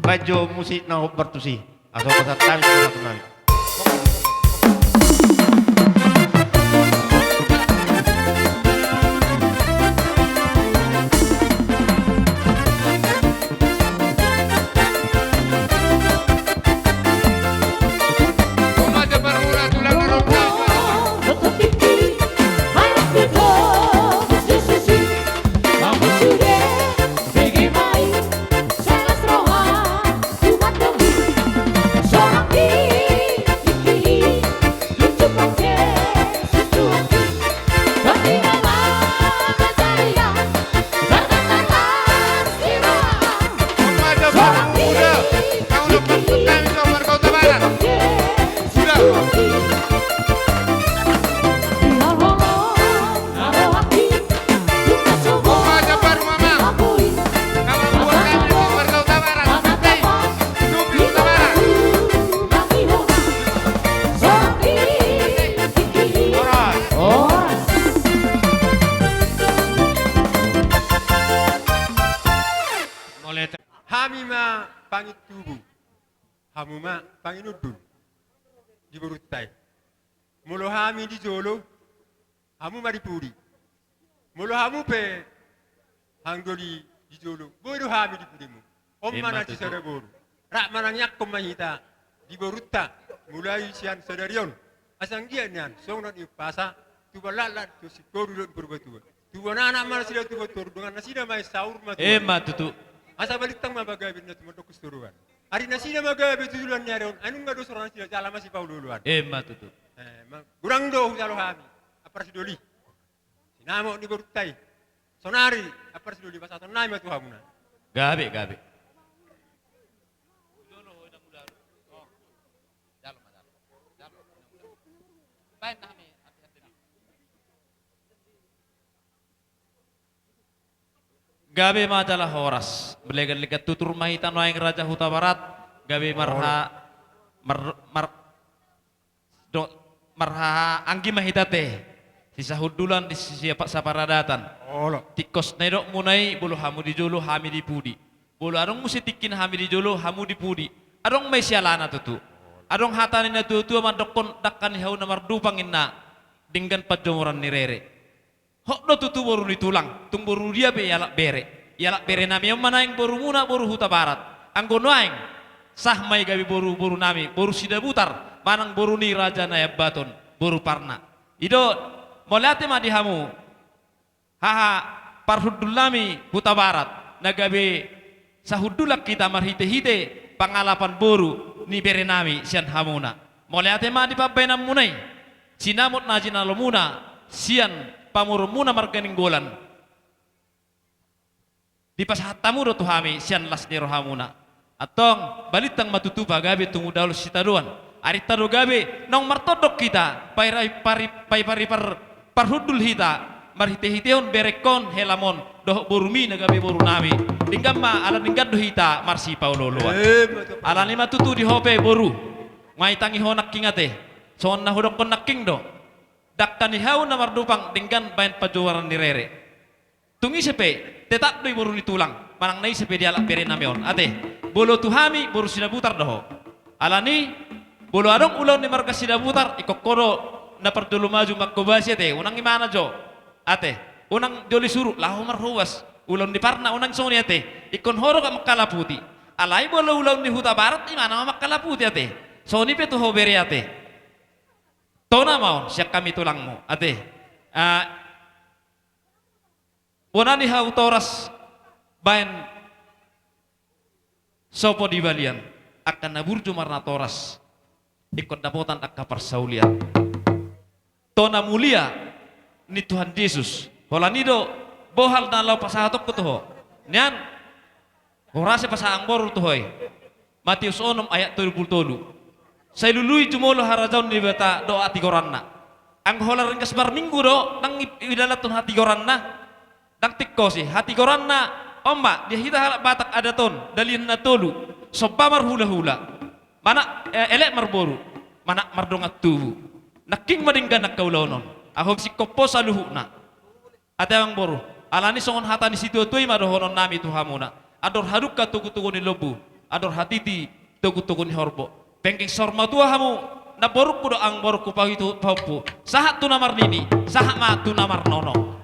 baju musik na bertusi atau pesat kami sudah nami. Hamima pangit tubuh, hamuma panginudun di berutai. Mulu hami di jolo, hamu maripuri. Mulu hamu pe hanggoli di jolo, boru hami di purimu. Om mana ci sada boru. Rak mananyak komahita di beruta mulai sian sadarion. Asang dia nian, songot di pasa, tu balalat tu si boru berbatu. Tu anak mana sila tu betul dengan nasida mai saur matu. Matutu. Asa balitang mabagabi na tumadok kusturuan. Ari na sila magabi tujulan niya ron. Anong nga doon sila jala masih paululuan. Matutu. Kurang do jalo kami. Apar si doli. Sinamo ni berutay. Sonari apar si doli pasatan na matu hamuna. Gabe, gabe. Gabe majalah horas, belegan likat tutur mahitan waing raja huta barat, gabe marha anggi mahitate, sisa hudulan di siapa saparadatan, tikos nedok munai bulu hamu di jolo hami di pudi, bulu arong musi tikin hami di jolo hamu di pudi, arong may sialana tutu, arong hatanin na tutu mandokon dakkan hau namar dupangin na, dinggan pajomuran ni rere. Hok do tutu boru ditulang, tung boru dia be yalak bere nami yang mana yang boru muna boru huta barat, anggo noaing sah mai gabi boru nami, boru sida butar, manang boru ni raja nayab baton, boru parna. Ido molate ma dihamu, haha parhudul nami huta barat, nagabe sahudulak kita marhite-hite pangalapan boru ni bere nami sian hamuna. Molate ma di pabenam munai, sinamot na jinalomuna sian pamurumuna marganinggolan di pasahatamu do tuhami sian lasni rohamuna atong balitang matutupa gabe tungu dalu sitaduan arita do gabe nong martodok kita pari parhudul hita marhite-hiteon berekon helamon doh borumi na gabe boru nami dinggama ala ninggad do hita marsi pauloluan ala ni matutu di hope boru ngai tangi honak kingate son na hodok kon naking do dakkan hau na mardupang dinggan bain pajuaran ni rere tungi sepe tetap doi boru ditulang manang nai sepe dialak bere namion ate bolo tuhami boru sida butar doho alani bolo adong ulon ni marga sida butar ikokoro na pardulu maju makkobasi ate unang imana jo ate unang joli suru lahu marhuwas ulon di parna unang soni ate ikon horo ka makalaputi Alai bola ulau ni huta barat ni mana mamak kalaputi ate. So ni petu ho beri ate. Tona maun siak kami tulangmu ate. Bonani hau toras bain sopo di balian akan naburju marna toras ikut dapotan akka persaulian. Tona mulia ni Tuhan Yesus. Holanido bohal na law pasahatok ko toho. Niyan, horase pasaang boru tohoy. Matius 6 ayat 33. Sa iluluy jumolo harajaw ni bata doa tigoranna. Ang holar ring kasbar minggu do nang idalatun hati goranna. Nang tikkosi hati goranna omma dia hita halak batak adaton dalin na tolu. Sobamar hula-hula. Mana elek marboru. Mana mardongat tubu. Naking madinggan nakkaulaonon. Ahob si kopo sa luhuna. Ate ang boru. Alani songon hata ni situ tuay madohonon nami tuhamuna. Ador haduk ka tugu-tugu ni lobu. Ador hatiti tugu-tugu ni horbo. Pengking sorma tua hamu na boruk pudo ang boruk ku pahitu paupu. Sahat tu namar nini, sahat ma tu namar nono.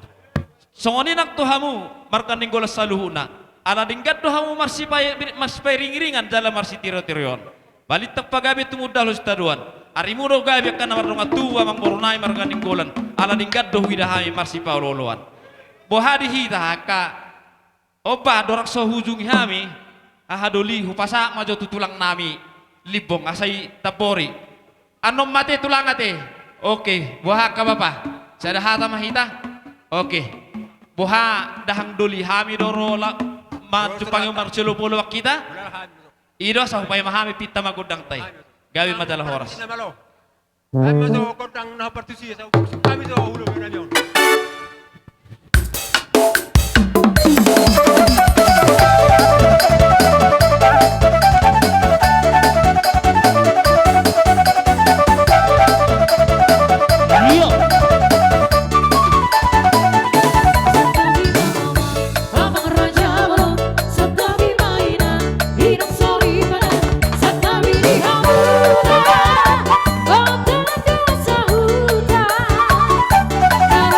Songoni nak tu hamu markaning golas saluhuna. Ala dinggat tu hamu marsipai ring-ringan dalam marsi tiro-tirion. Balit tak pagabe tu mudah lu staduan. Arimudo gabe kan namar donga tua mang borunai markaning golan. Ala dinggat do widahami marsi pauloloan. Bohadi hita haka oba dorak so hujungi hami ahadoli hupasa majo tutulang nami. Libong asay tapori. Anom mate tulang ate. Oke, buha ka bapa. Sada hata mahita. Oke. Buha dahang doli hami doro la macupang marcelo polo kita. Ido sa upay mahami pita magudang tay. Gawi madalah horas. Kami so kodang na partisi sa kami so ulo na yon. Kau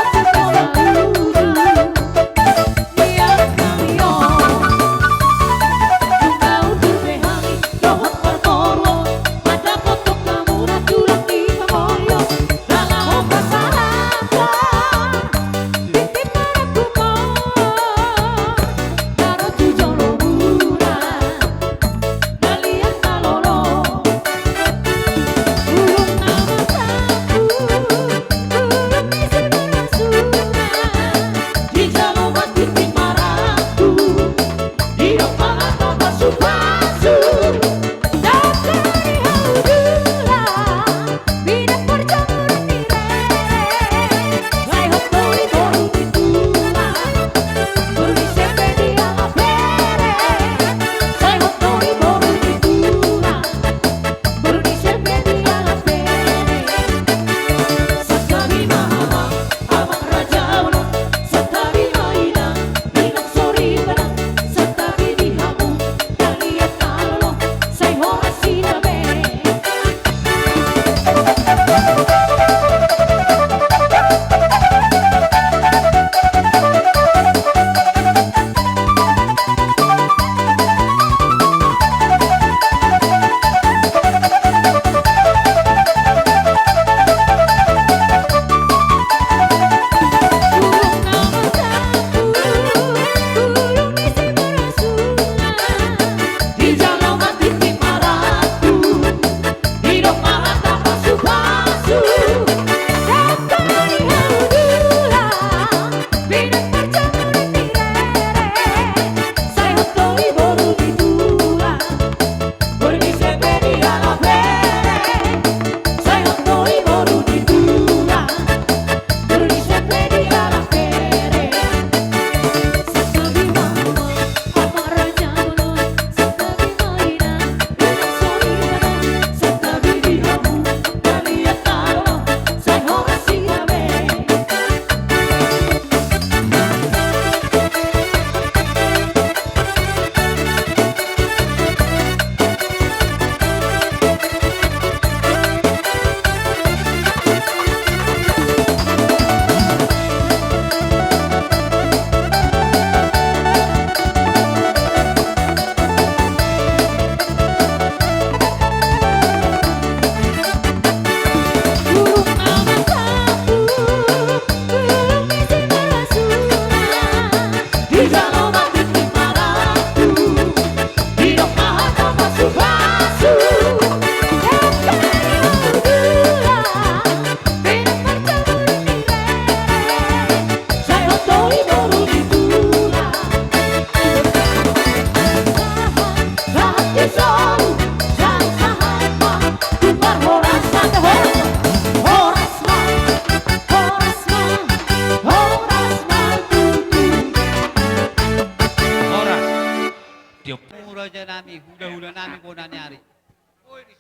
tiup. Raja nami, hula-hula nami po nanyari.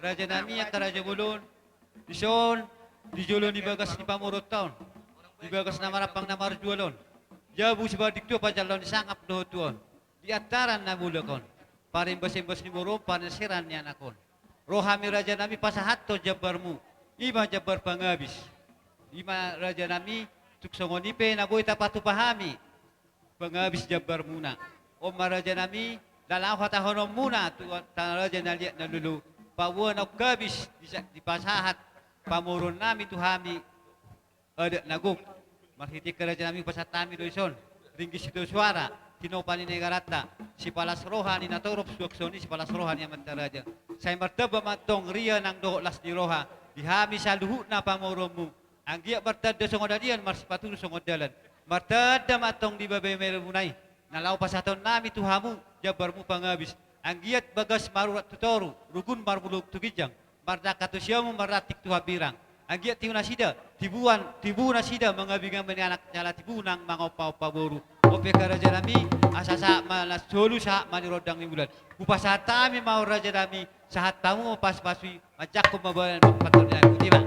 Raja nami yang karaja bulon. Dison, di jolon di bagas di pamurot taon. Di bagas na marapang na marjualon. Jabu si badik tu pajalon sangap doh tuon. Di ataran na bulakon. Parin basim-basim ni murum, parin siran ni anakon. Rohami raja nami pasahatto jabarmu. Ima jabar pangabis. Ima raja nami tuksongonipe na boy tapatu pahami. Pangabis jabar muna. Om raja nami dalam hatahonom muna tu raja naliat na lulu. Pawan au gabis di pasahat pamurun nami tuhami ada naguk. Marhiti raja nami pasatami doison. Ringgis itu suara. Tinopani negarata. Si palas rohani na torop suaksoni si palas rohani amat raja. Saya martaba matong ria nang doh las di roha. Dihami saluhu na pamurunmu. Anggia martada songodadian marsipatu songodalan. Martada matong di babe merunai. Nalau pasaton nami tuhamu jabarmu pangabis. Anggiat bagas marurat tutoru, rukun marbuluk tukijang. Mardakatu siamu maratik tuhabirang. Anggiat tiu nasida, tibu nasida mengabigang bani anak nyala tibu nang mangopau paboru. Ope raja nami asasa malas solu sa manirodang ni bulan. Upasatami mau raja nami sahat tamu pas pasui majakku mabalan paton yang kutima.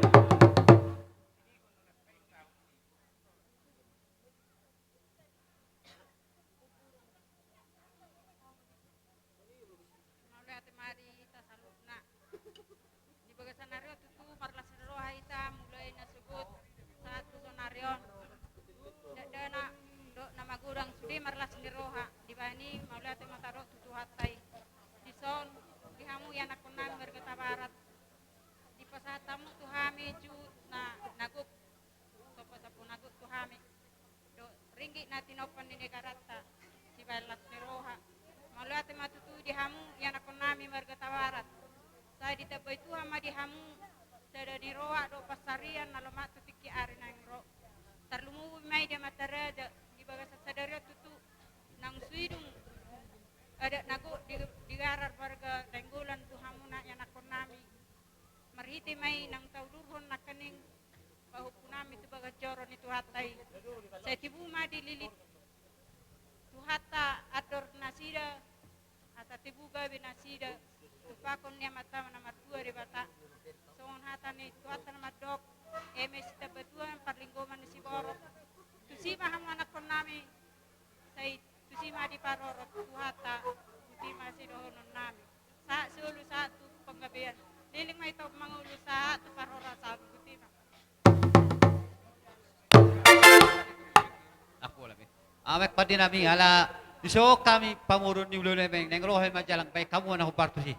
Marlas ni roha di bani maulate mataro tutu hatai di son di hamu yang nak kunang berkata barat di pasatamu tuhami ju na naguk sopo sapu naguk tuhami do ringgit na tinopan di negarata di balas ni roha maulate matutu di hamu yang nak kunami berkata barat saya ditabai tuhama di hamu sada di roha do pasarian nalomat tutiki ari nang ro terlumu mai dia matara di bagas sadari tutu nang suidung ada nago di garar warga Denggulan tuhamu na yang nakon nami marhiti mai nang taudurhon nakaning bahu punami tu bagas joron itu hatai saya tibu ma dililit tuhata ador nasida ata tibu gabi nasida tupakon niya mata nama tua di bata songon hata ni tuhata nama dok emes tabatuan parlinggoman si borok tusima hamu anak kon nami say tusima di parorot tuhata tusima si dohonon nami sa sulu satu penggabian liling may tau mangulu sa tu parora sa tusima Aku lagi. Amek padi nami ala iso kami pamurun ni ulo lemeng neng rohel majalang baik kamu na hubar tusi.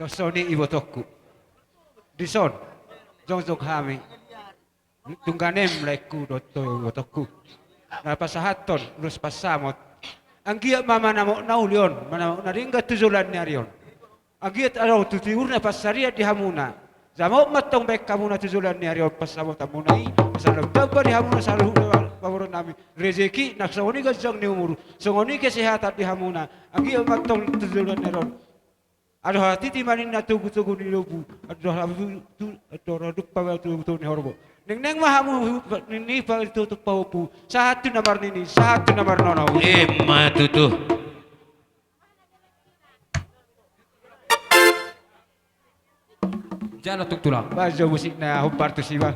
Soni ibu tokku, dison, jong kami, tungganem laiku doto ibu tokku, napa sahaton, lus pasamot, anggiat mama namo naulion, mana naringga tujulan nyarion, anggiat arau tutiurna pasaria di hamuna, zamau matong baik kamu na tujulan nyarion pasamot tamunai, pasalam dapat di hamuna saluh pamurun nami, rezeki nak songoni gajang ni umur, songoni kesehatan di hamuna, anggiat matong tujulan nyarion. Aduh hati timanin na tugu-tugu ni lubu. Aduh labu tu raduk pawal tu ni horbo. Neng mahamu ni pa itu tu paupu. Satu nomor nini, satu nomor nono. Ma tutu. Jalo tuk tulang. Bajo musik na humpar tu siwa.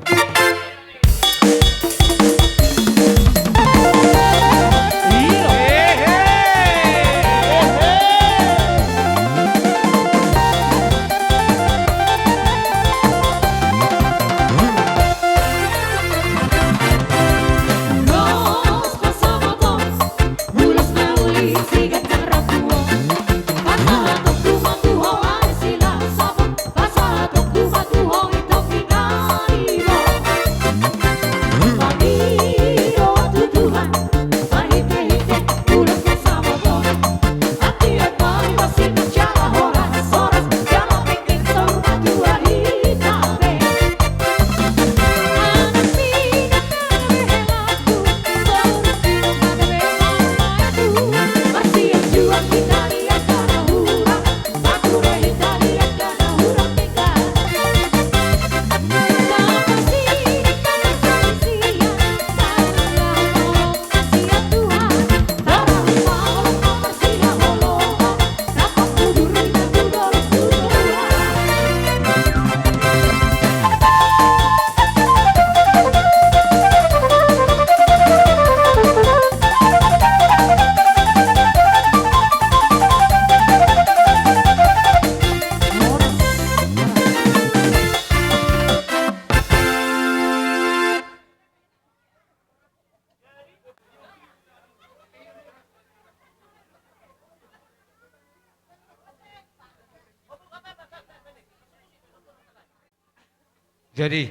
Jadi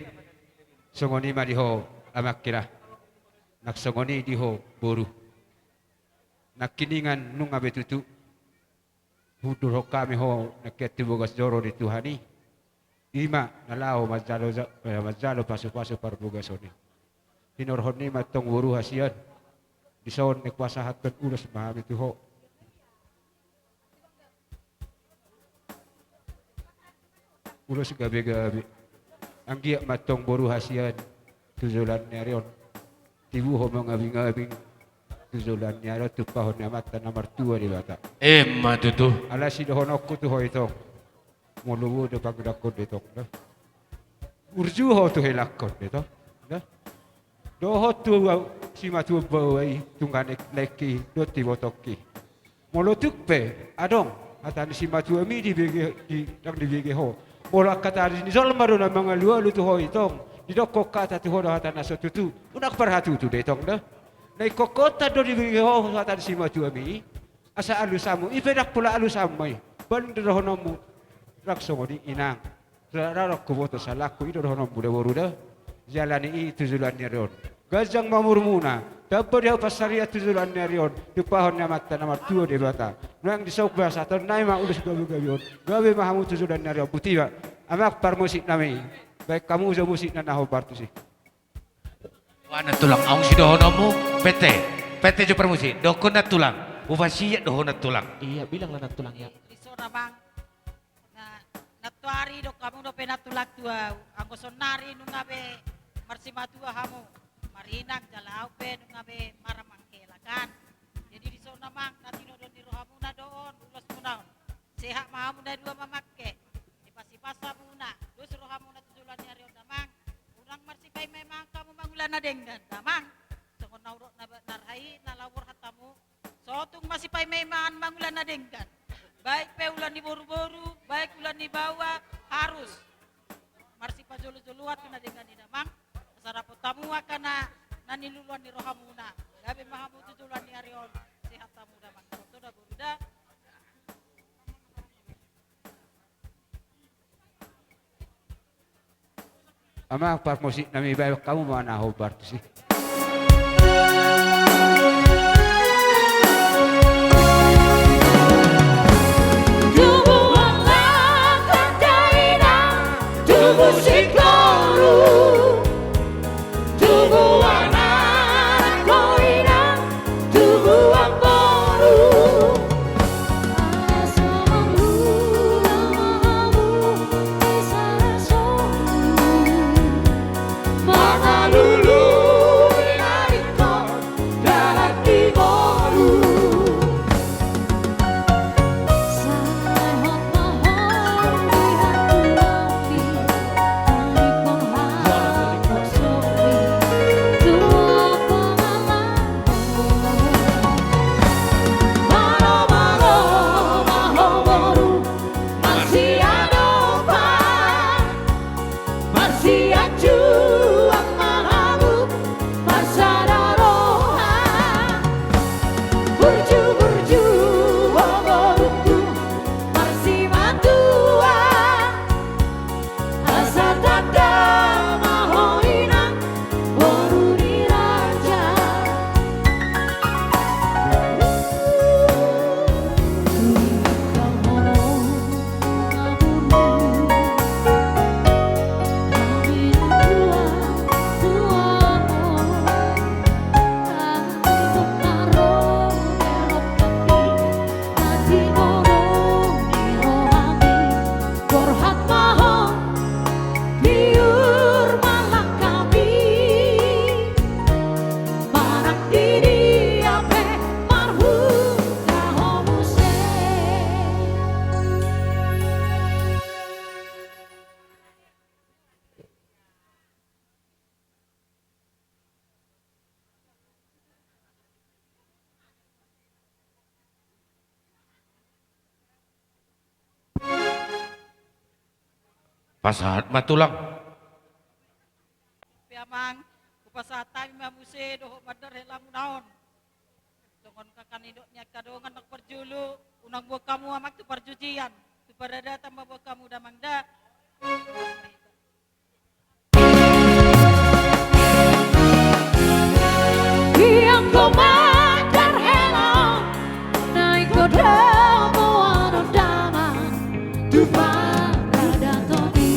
songoni ma diho amak kira nak songoni diho boru nak kiningan nung abe tutu hudur kami ho nak ketu bogas joro di Tuhani ima nalao mazalo pasu par bogasoni hinor honi matong boru hasian dison nek kuasa hatun ulas mahami tuho ulas gabe anggia matong boru hasian tujulan nyarion tibu ho mengabing-abing tujulan nyaro tu pahon mata nomor 2 di bata matutu ala si dohonokku tu ho itu muluwu de pagdakko de tok da urju ho tu helakko de to da doho tu si matu bawai tungane leki do ti botoki molotuk pe adong atan si matu mi di bege di dak di bege ho ora kata ni sol maru na mga lualu tu ho itong di dok kata tu ho hata na so tutu unak perhatu tu detong da nai kokota do di ho hata si matu ami asa alusamu ipedak pula alusamai bandro honomu rakso di inang rarak ko boto salaku ido honom bude boruda jalani i tujulan nerion gajang mamurmuna dapat dia pasaria tujulan nerion di pahon mata nomor 2 di bata nang di sok bahasa ton nai ma ulus gawe gawe mahamu tujulan nerion butiba amak par musik nami baik kamu udah musik na naho partu sih wana tulang aung si dohonomu PT jo permusik dokon na tulang ufasiya dohon na tulang Iya, bilang lah tulang ya. Iso namang natuari do kamu do penatulak tua anggo sonari nungabe marsimatua hamu marinak jalau pe nungabe maramangkelakan jadi di so namang natino do niro hamu na doon ulos munaon sehat mahamu na dua mamakke di pasipasa muna dos rohamu na tujulan nyari namang urang marsipay memang kamu mangulan na dengdan namang songon nauro na narhai nalawur hatamu sotung masipay memang mangulan na dengdan baik pe ulan di boru-boru, baik ulan di bawah, harus marsi pajolo-joluat na dengan ni damang sarapot tamu akana naniluluan ni rohamuna gabe mahamu tujulan ni arion sehat tamu damang to da buruda ama par musik nami baik kamu mana ho partu sih musik baru tubuh anak goyang tubuh baru asamu namamu bisa solu mana dulu Pasahat matulang. Piamang, kupasatay mamuse doho madar helang naon. Dongon kakanidok niya kadongan nak perjulu, unang buah kamu amak tu perjujian. Tu parada tambah buah kamu damangda. Yang komandar helong naik kodomo ano daman tu parada todi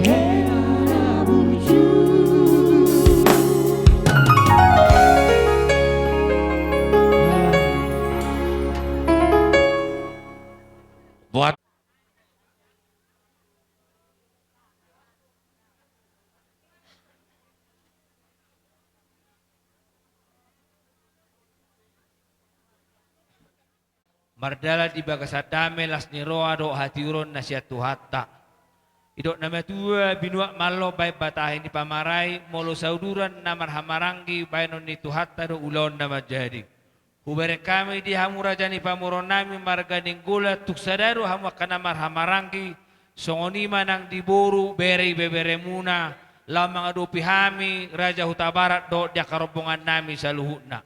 Hera buju Buat Mardala di bagasa dame las niroa do hatiron nasihat tuhatta. Idok nama tua binuak malo bay batahin di pamarai molo sauduran namar hamarangi bay non ni tuhatta do ulon nama jadi. Hubere kami di hamu rajani pamuron nami marga ninggula tuk sadaru hamu akan namar hamarangi songonima nang diboru beri bebere muna lamang adupi hami raja huta barat do dia karobongan nami saluhutna.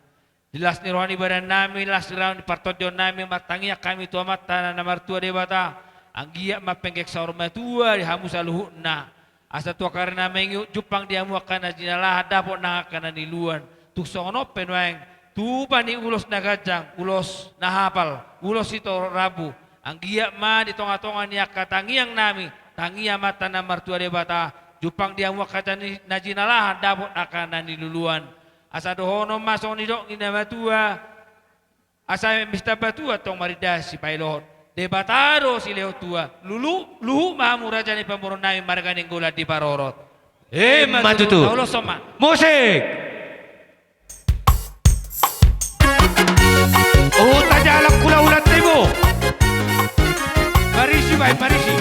Dilas ni rohani badan nami, las ni rohani partodion nami, matangia kami tua mata na martua debata, anggia mapenggek saur matua di hamu saluhutna. Asa tua karena mengiu jupang dia mu akan najinalah dapot na akan niluan. Tuk songono penweng, tu bani ulos nagajang, ulos nahapal, ulos itu rabu. Anggia ma di tonga-tonga niya katangiang nami, tangia mata na martua debata, jupang dia mu akan najinalah dapot akan niluluan. Asa dohono masong nidok ni nama tua. Asa mista batua tong maridas si pailot. Debataro si leo tua. Luhu mahamu raja ni pamuron nami marga ninggula di parorot. matutu. Taulo soma. Musik. Oh, tajalak kula ulat tribo. Marisi bay, marisi.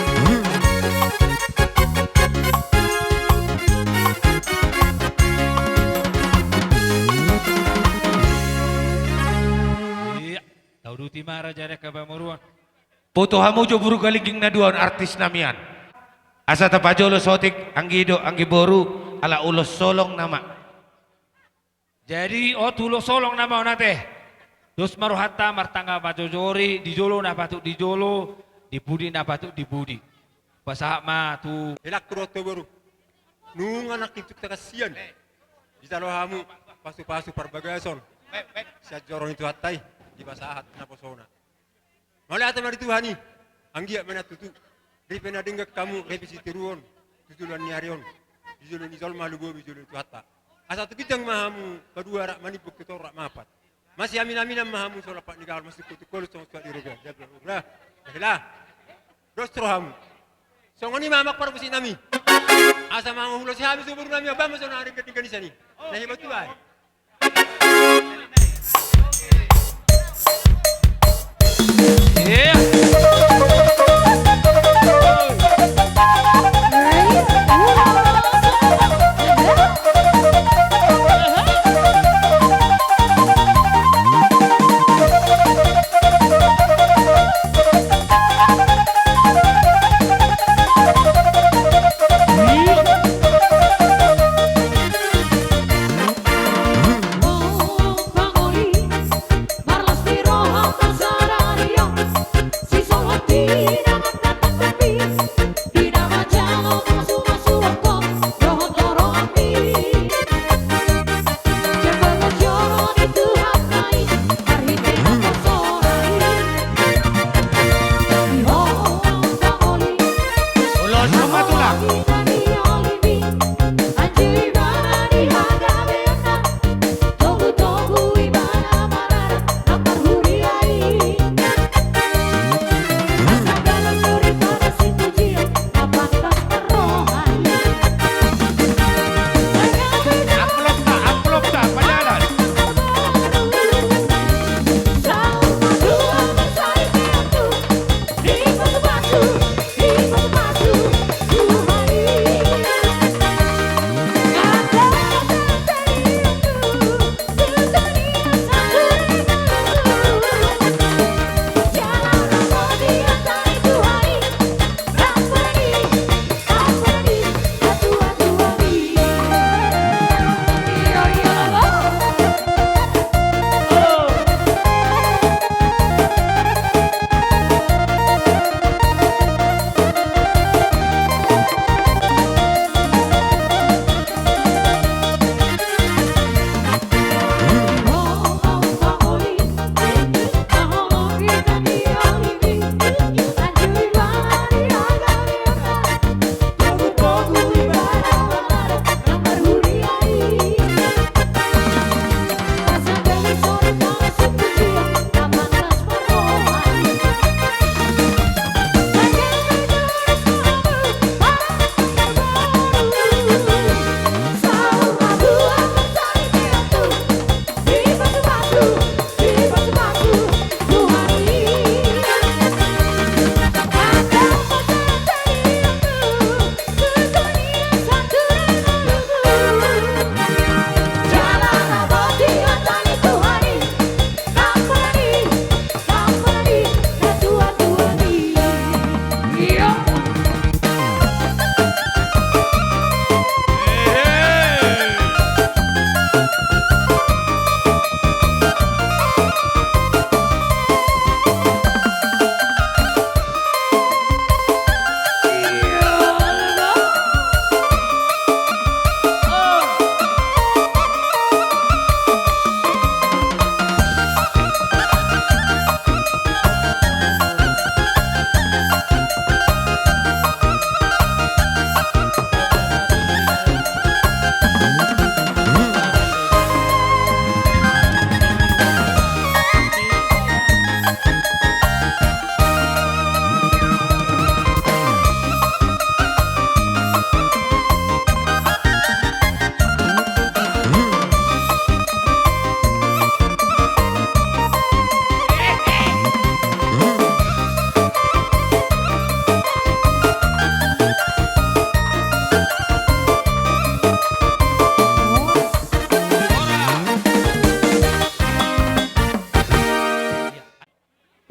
Tauduti mara jare kabamuruan. Foto hamu jo buru galiging na duan artis namian. Asa tapajolo sotik anggido anggiboru ala ulos solong nama. Jadi tulo solong nama onate. Terus maruhata martangga bajojori dijolo na batuk dijolo, dibudi na batuk dibudi. Pasahak ma tu. Elak kuroto baru. Nung anak itu kasihan. Di talo hamu pasu-pasu perbagason. Siat jorong itu hatai di pasahat na posona. Malah ata mari Tuhani. Anggia mena tutu. Di pena denggak kamu revisi tiruon. Tujulan niarion. Dijulun izol malugo bijulun itu hatta. Asa tu bidang mahamu kedua rak manipuk ketor rak mapat. Masih amin-aminan mahamu soal pak nikah masih kutu-kutu sama suat diroga. Udah. Lah. Terus hamu. Songoni mamak para besi nami. Asa mangu hulo si habis ubur nami abang masuk nari ketinggalan di sini. Nah hebat tuh ay.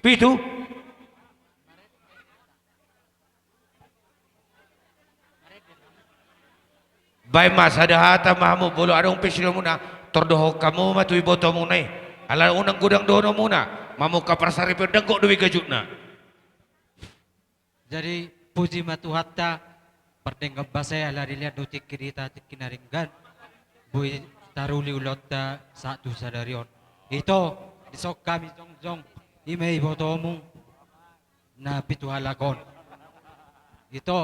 Pitu. Baik mas ada hata mahamu bolo adong pisilo muna tordoho kamu matui boto munai ala unang gudang dono muna mamu kaparsari pedengkok duwi gajutna. Jadi puji matu hatta perdenggap basaya ala dilihat dutik kirita kinaringgan bui taruli ulotta satu sadarion itu disok kami jong imei botomu na pitu halakon itu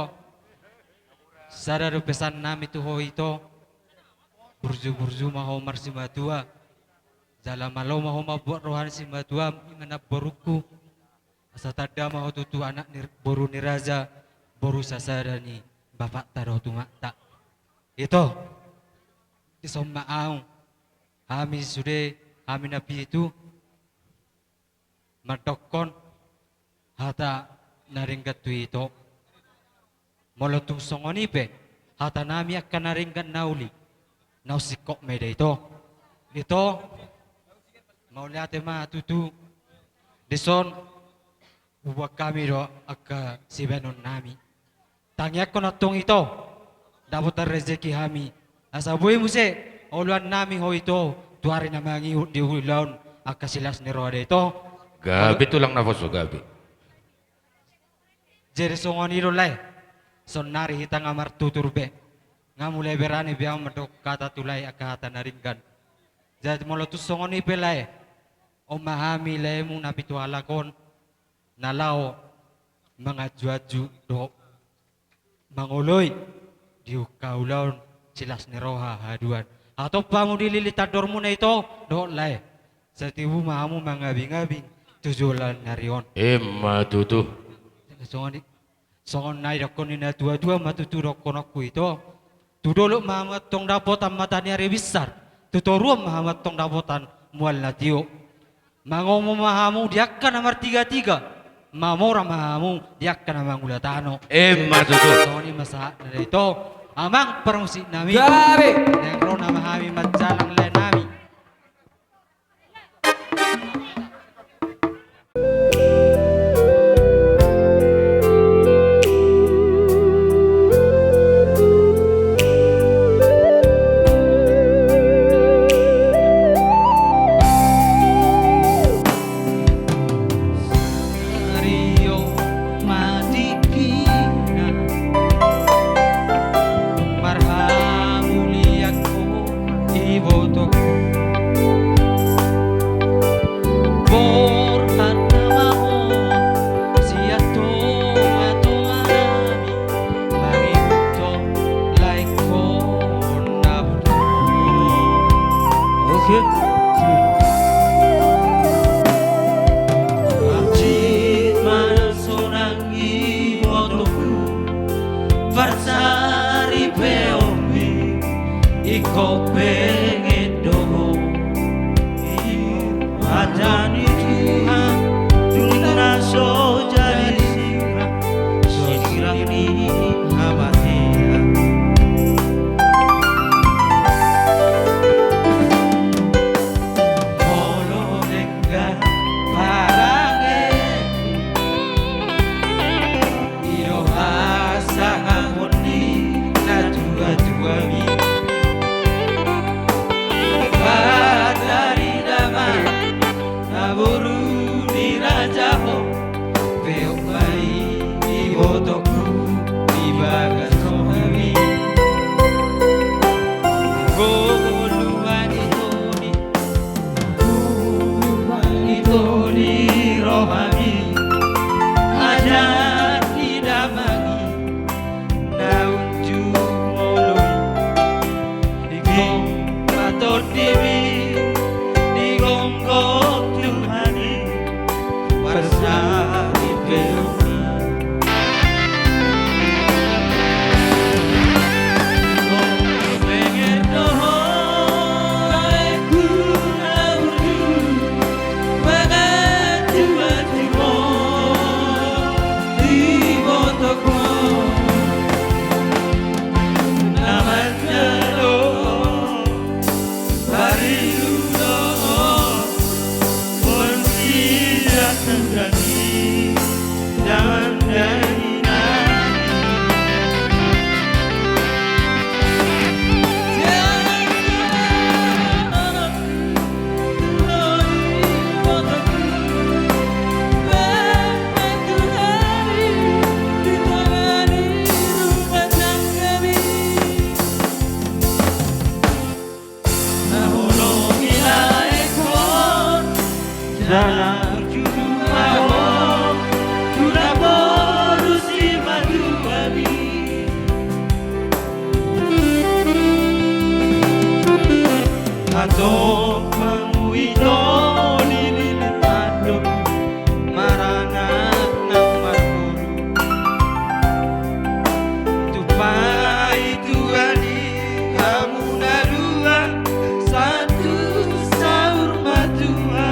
sadar pesan nami tuho itu burju maho marsi matua jala malo maho mabuat rohani si matua ingana boruku asa tada maho tutu anak boru niraja boru sasadani bapak taruh tumakta itu disommaau kami sudah kami nabi itu madokon hata naringgat tu itu molotung songoni pe hata nami akan naringgan nauli nausikok meda itu mau lihat ma tutu dison uwa kami do akka sibenon nami tangyak ko natong ito dapat rezeki kami asa buhay muse oluan nami ho ito tuari na mangi di hulon akka silas ni roda ito gabi tulang nafoso gabi jeri songoni do lai son nari hita ngamar tuturbe ngamulai berani biang medok kata tulai akata naringgan jadi molo tu songoni pelai omahami lemu napi tu alakon nalao mangaju-aju do mangoloi diu kaulaun silas neroha haduan atau pamu dililitan dormu na ito do lai setibu mahamu mangabing-abing tujulan narion emma tutu songoni songon nai dokon ina dua-dua matutu dokon aku itu tudoluk mahamat tong dapotan matanya hari besar tutoruam mahamat tong dapotan mual natio mangomo mahamu diakan nomor 33 mamora mahamu diakan amang ulatano matutu songoni masa dari itu amang permusik nami gabi nengro nama kami majalang le nami Maria berani dan dari dalam jumlah sudah berusi madu babi atau kamu itu lili tanduk marana nang marmuru tupai tuani kamu narua satu sahur matua.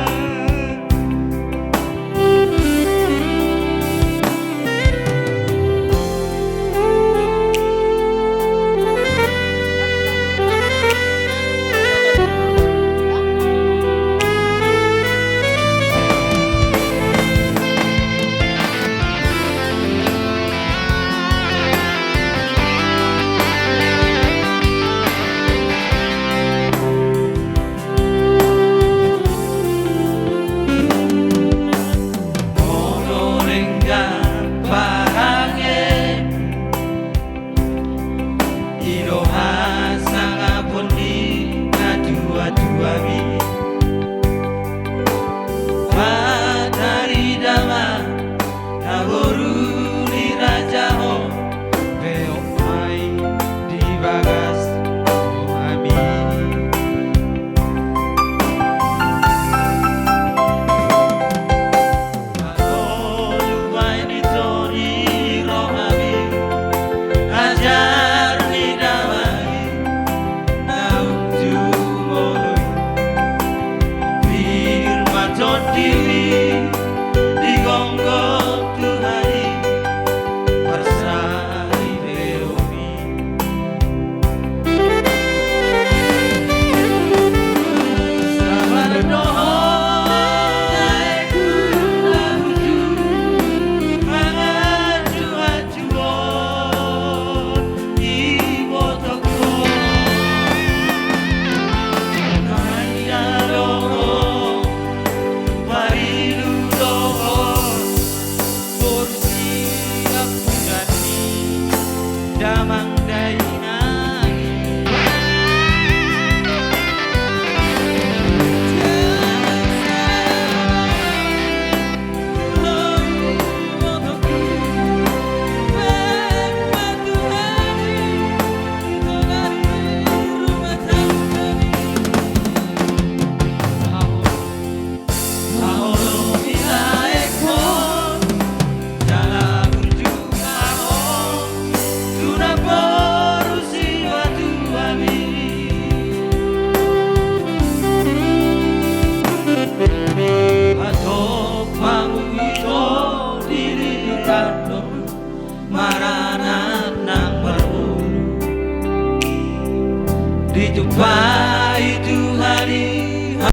Ditupai Tuhan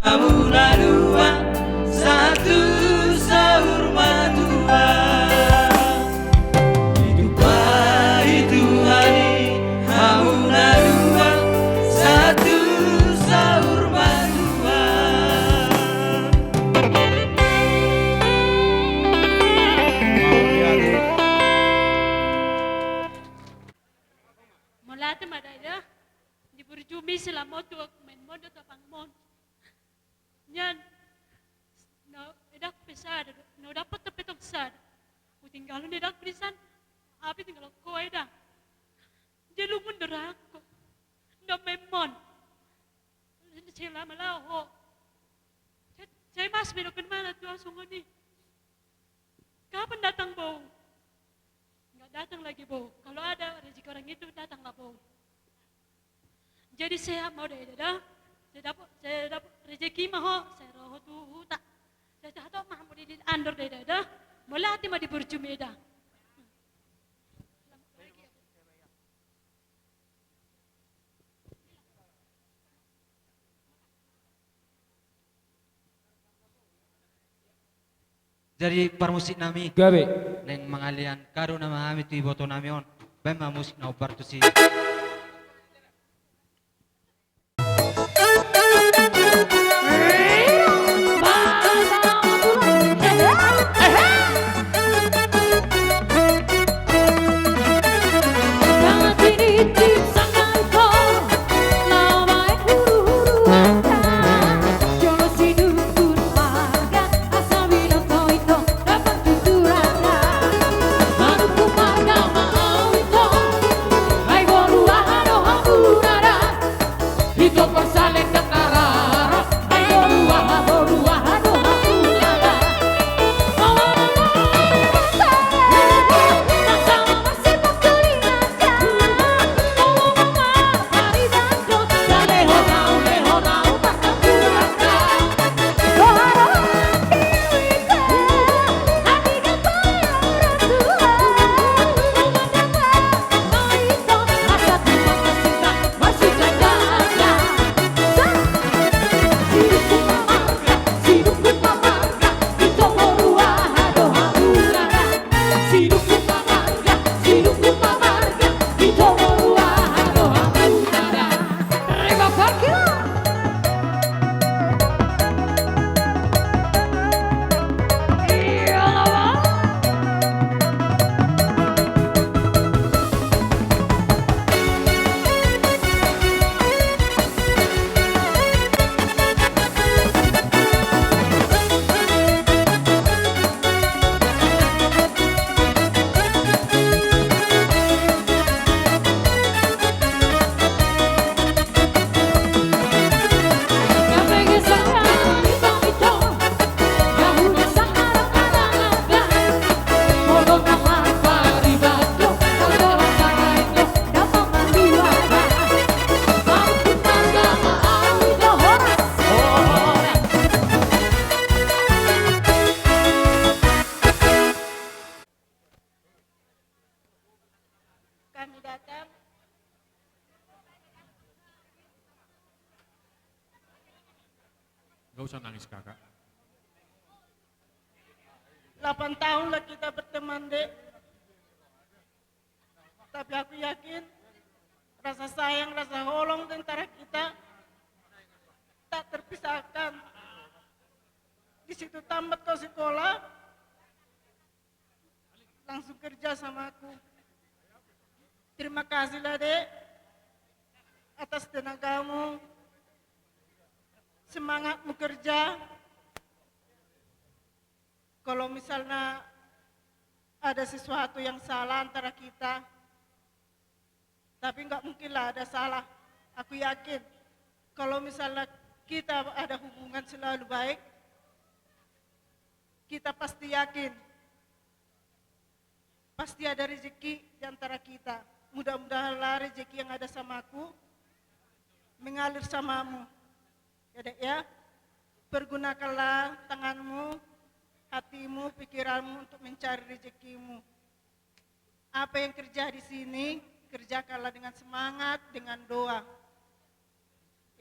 hamu narua satu sahur matua. Ditupai Tuhan hamu narua satu sahur matua. Mulate madaya di berjumi selama tu aku main modo tapang mon. Nyan, na edak pesada, na dapat tepetok sad. Utinggalun edak berisan, api tinggal ko eda. Jelu mundur aku, na main mon. Cila malaho. Saya mas belokan mana tu asungan ni? Kapan datang bau? Nggak datang lagi bau. Kalau ada rezeki orang itu datanglah bau. Jadi saya mau dah, saya dapat rezeki mah, saya roh tu tak, saya tahu mah mau di andor dah, mulai hati mah di berjumi dah. Jadi permusik nami. Gabe. Neng mangalian karo nama kami tu iboto nami on. Bema musik na ubar tu si. Kami datang Gak usah nangis kakak. 8 tahun lah kita berteman, Dek. Tapi aku yakin rasa sayang, rasa holong di antara kita tak terpisahkan. Di situ tamat kau sekolah, langsung kerja sama aku. Terima kasihlah, Dek, atas tenagamu, semangatmu kerja. Kalau misalnya ada sesuatu yang salah antara kita, tapi nggak mungkinlah ada salah. Aku yakin kalau misalnya kita ada hubungan selalu baik, kita pasti yakin pasti ada rezeki di antara kita. Mudah-mudahanlah rezeki yang ada sama aku mengalir samamu. Ya, Dek, ya. Pergunakanlah tanganmu, hatimu, pikiranmu untuk mencari rezekimu. Apa yang kerja di sini, kerjakanlah dengan semangat, dengan doa.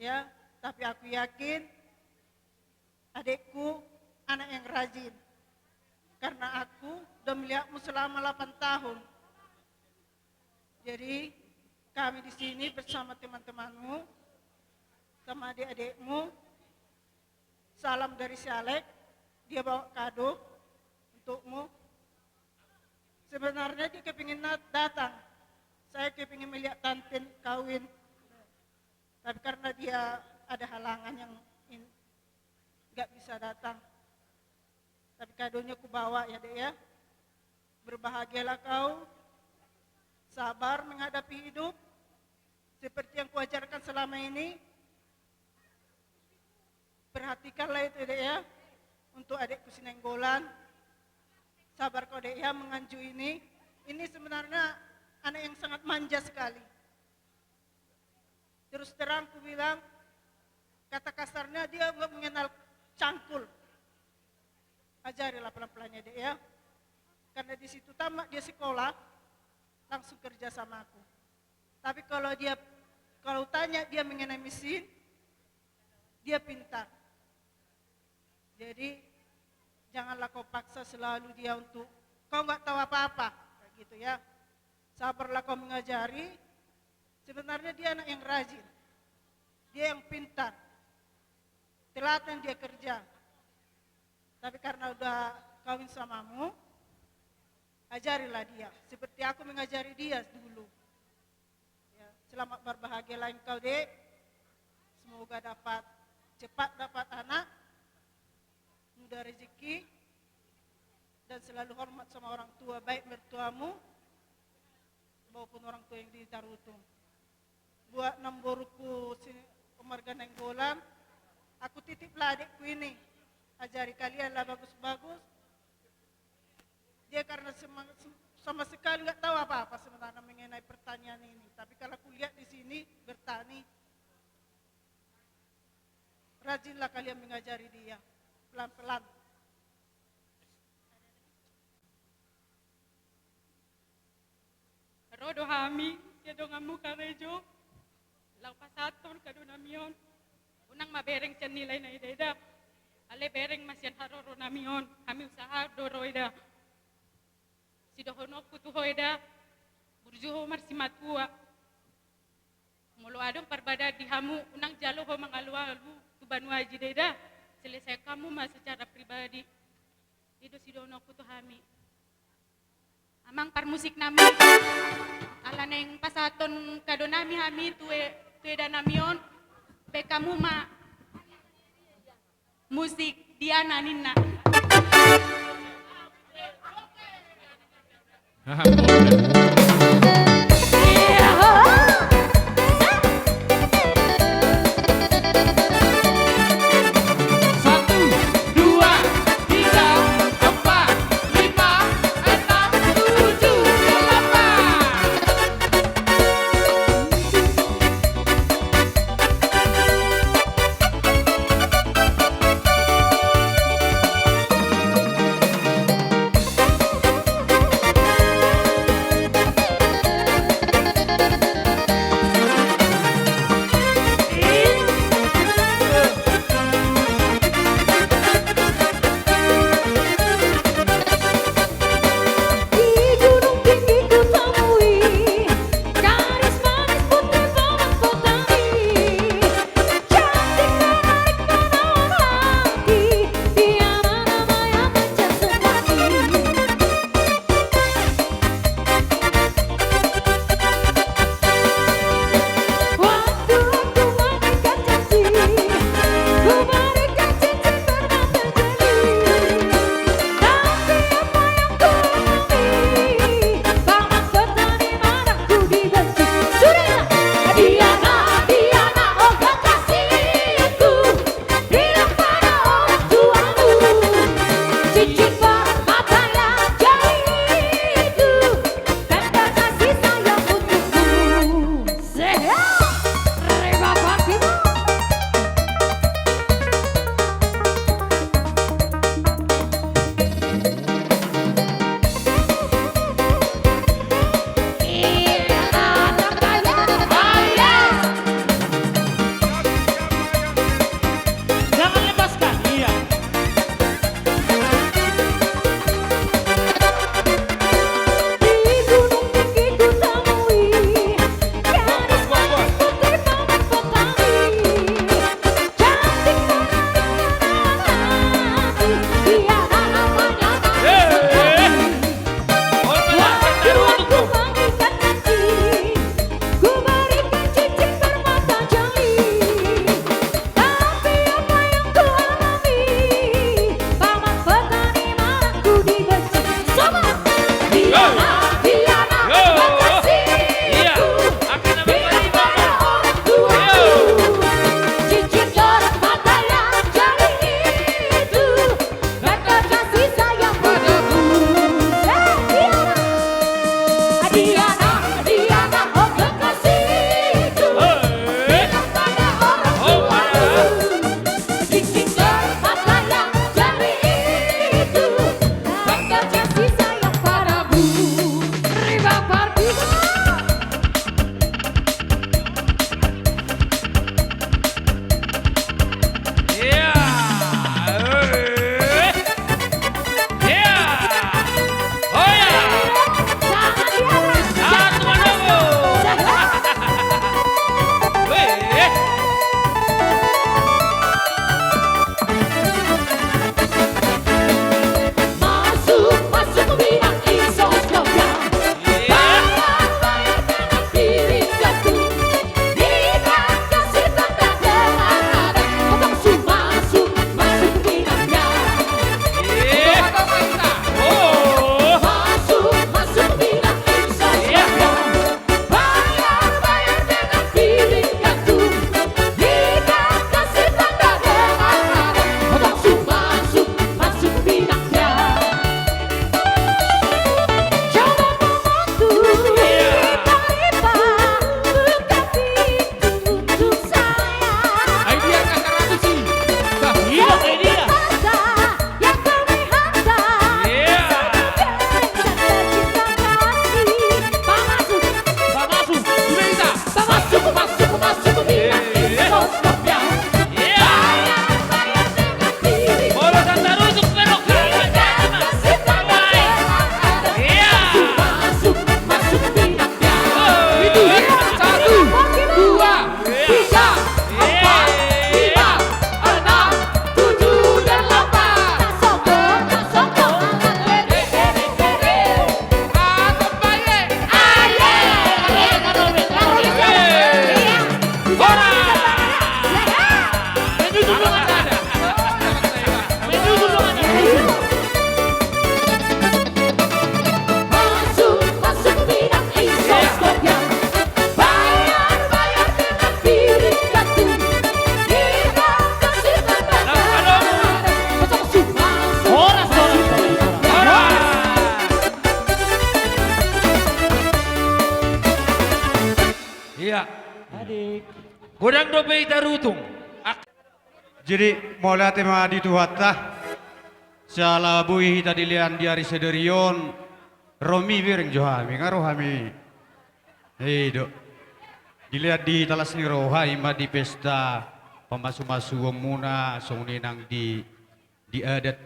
Ya, tapi aku yakin adikku anak yang rajin. Karena aku udah melihatmu selama 8 tahun. Jadi kami di sini bersama teman-temanmu, sama adik-adikmu, salam dari si Alek. Dia bawa kado untukmu. Sebenarnya dia kepingin datang. Saya kepingin melihat Tantin kawin. Tapi karena dia ada halangan yang nggak bisa datang. Tapi kadonya ku bawa, ya, Dek, ya. Berbahagialah kau, sabar menghadapi hidup seperti yang kuajarkan selama ini. Perhatikanlah itu, Dek, ya. Untuk adikku Sinenggolan, sabar kau, Dek, ya, menganju ini. Ini sebenarnya anak yang sangat manja sekali. Terus terang ku bilang, kata kasarnya dia nggak mengenal cangkul. Ajarilah pelan-pelannya, Dek, ya. Karena di situ tamat dia sekolah, langsung kerja sama aku. Tapi kalau tanya dia mengenai mesin, dia pintar. Jadi Janganlah kau paksa selalu dia untuk kau nggak tahu apa-apa, kayak gitu ya. Sabarlah kau mengajari. Sebenarnya dia anak yang rajin, dia yang pintar, telaten dia kerja. Tapi karena udah kawin samamu, ajarilah dia seperti aku mengajari dia dulu. Ya, selamat berbahagialah engkau dek. Semoga cepat dapat anak, mudah rezeki, dan selalu hormat sama orang tua, baik mertuamu maupun orang tua yang di Tarutung. Buat namboruku Umar Ganenggolan, aku titiplah adikku ini, ajari kalianlah bagus-bagus. Dia karena sama sekali nggak tahu apa-apa sebenarnya mengenai pertanyaan ini. Tapi kalau aku lihat di sini bertani, rajinlah kalian mengajari dia pelan-pelan. Rodo hami, kedongamu karejo, lang pasaton kadonamion, unang mabereng tiyan nilay na ida. Ale bereng masyan haroro namion, kami usaha doro ida. Si dohonok kutuho ida, burjuho marsimatua. Mulu adong parbada di hamu, unang jalo ho mangalu-alu, tubanu aji ida. Selesai kamu mah secara pribadi. Itu si dohonok kutuh hami. Amang parmusik nami, ala neng pasaton kadonami hami tuwe danamion, be kamu ma musik Diana Nina. Godang dobe itarutung. Jadi mulai tema di Tuhatta, salah bui hita dilian di hari sederion, Romi bireng johami, ngarohami. Hei dok, dilihat di talas ni roha ima di pesta pemasu-masu muna songni nang di adat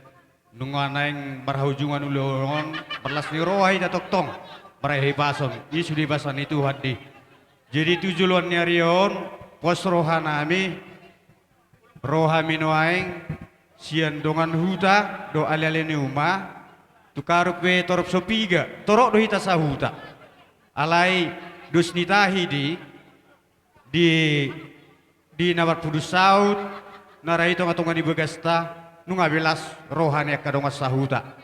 nunganeng marhujungan ulon perlas ni roha hita toktong marahi pason. Ini sudah pasan itu hadi. Jadi tujuan nyarion pos roha nami. Roha minoaing sian dongan huta do alale ni uma tukaruk be torop sopiga torok do hita sahuta alai dus nitahi di nawar pudus saut narai tonga di begasta nunga belas rohani akadonga sahuta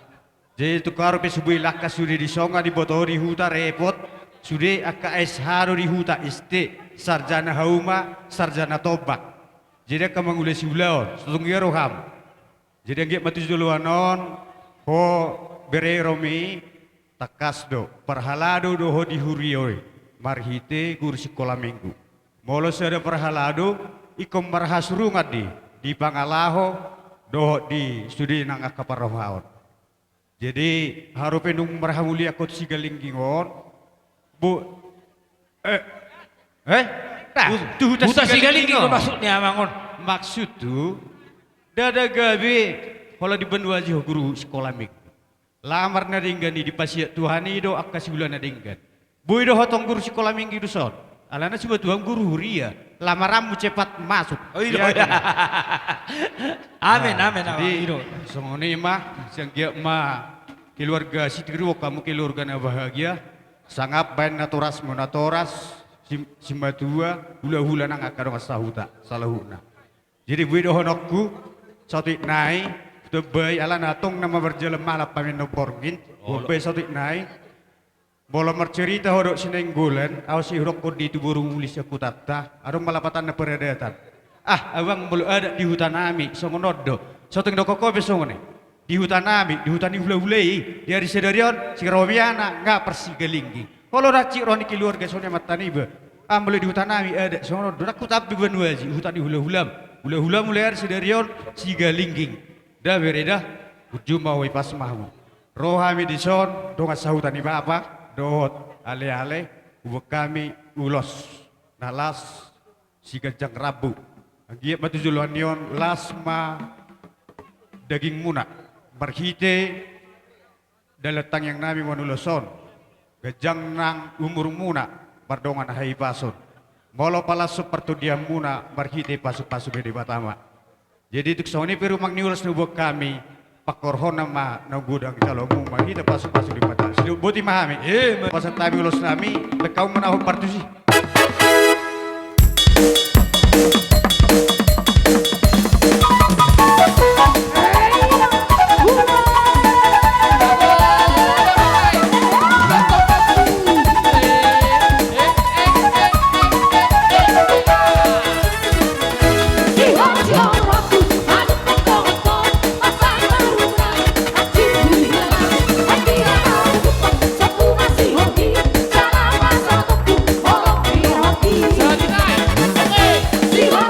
jadi tukaruk be subui lakas sudah disonga di botori huta repot sudah akka SH di huta iste sarjana hauma sarjana tobak. Jadi akan mengulesi ulaon, setunggu roham. Jadi anggap mati duluanon, ho bere romi takas do, perhalado do ho dihurioi, marhite guru sekolah minggu. Molo ada perhalado, ikom marhasurungat di pangalaho do di studi nang akaparohaon. Jadi harupendung marhamuli akot sigalinggingon, bu, tuh huta sigaling itu maksudnya mangon. Maksud tuh dada gabe kalau di benua aja guru sekolah mik. Lamar nadinggani di pasiat Tuhani do akasi bulan nadinggan. Boy do hotong guru sekolah minggu do son. Alana coba tuang guru huria. Lamaranmu cepat masuk. Oh iya. Amin amin amin. Songone mah sanggia mah keluarga sitiru kamu keluarga na bahagia. Sangat baik naturas monatoras. Simbatua hula-hula nang akadong sahuta salahuna. Jadi bui dohonokku satu nai tebay ala natong nama berjalan malap pamin noporgin. Bui satu nai bola mercerita hodok sinenggulan awas hirok di tuburung ulis aku tata arung malapatan na peredatan. Abang belum ada di hutan nami songonodo. Satu ndokoko besongone di hutan nami di hutan hula-hulai dari sedarion si robiana nggak persigalinggi. Kalau racik roni keluarga soalnya matani be, mulai di hutan nami ada, soalnya donak kutap di benua ji hutan di hula-hula mulai sedarion siga lingging, dah bereda, ujung mau pas mahu, rohami di son, dongat sahutan di bapa, dohot ale-ale, ubek kami ulos, nalas siga jang rabu, agiat batu juluanion lasma daging munak, marhite, daletang yang nami manuloson. Gajang nang umur muna bardongan hai pasun. Molo pala seperti dia muna barhite pasu-pasu bede batama. Jadi tuk soni peru magniulas nubok kami pakorhon nama na gudang calomu mahita pasu-pasu di mata. Sidu boti mahami. Pasan tabi ulos nami bekau menahuk partusi. Siwa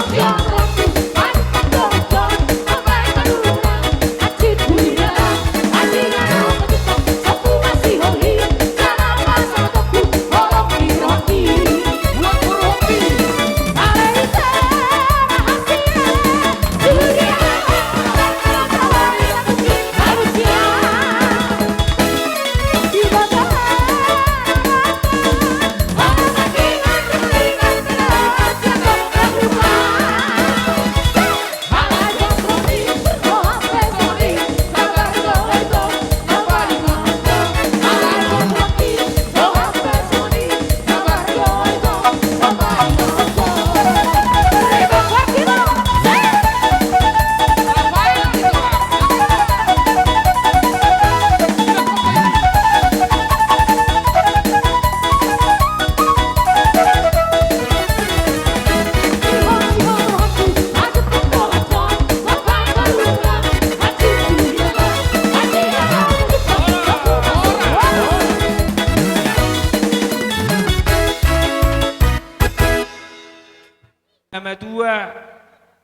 nama tua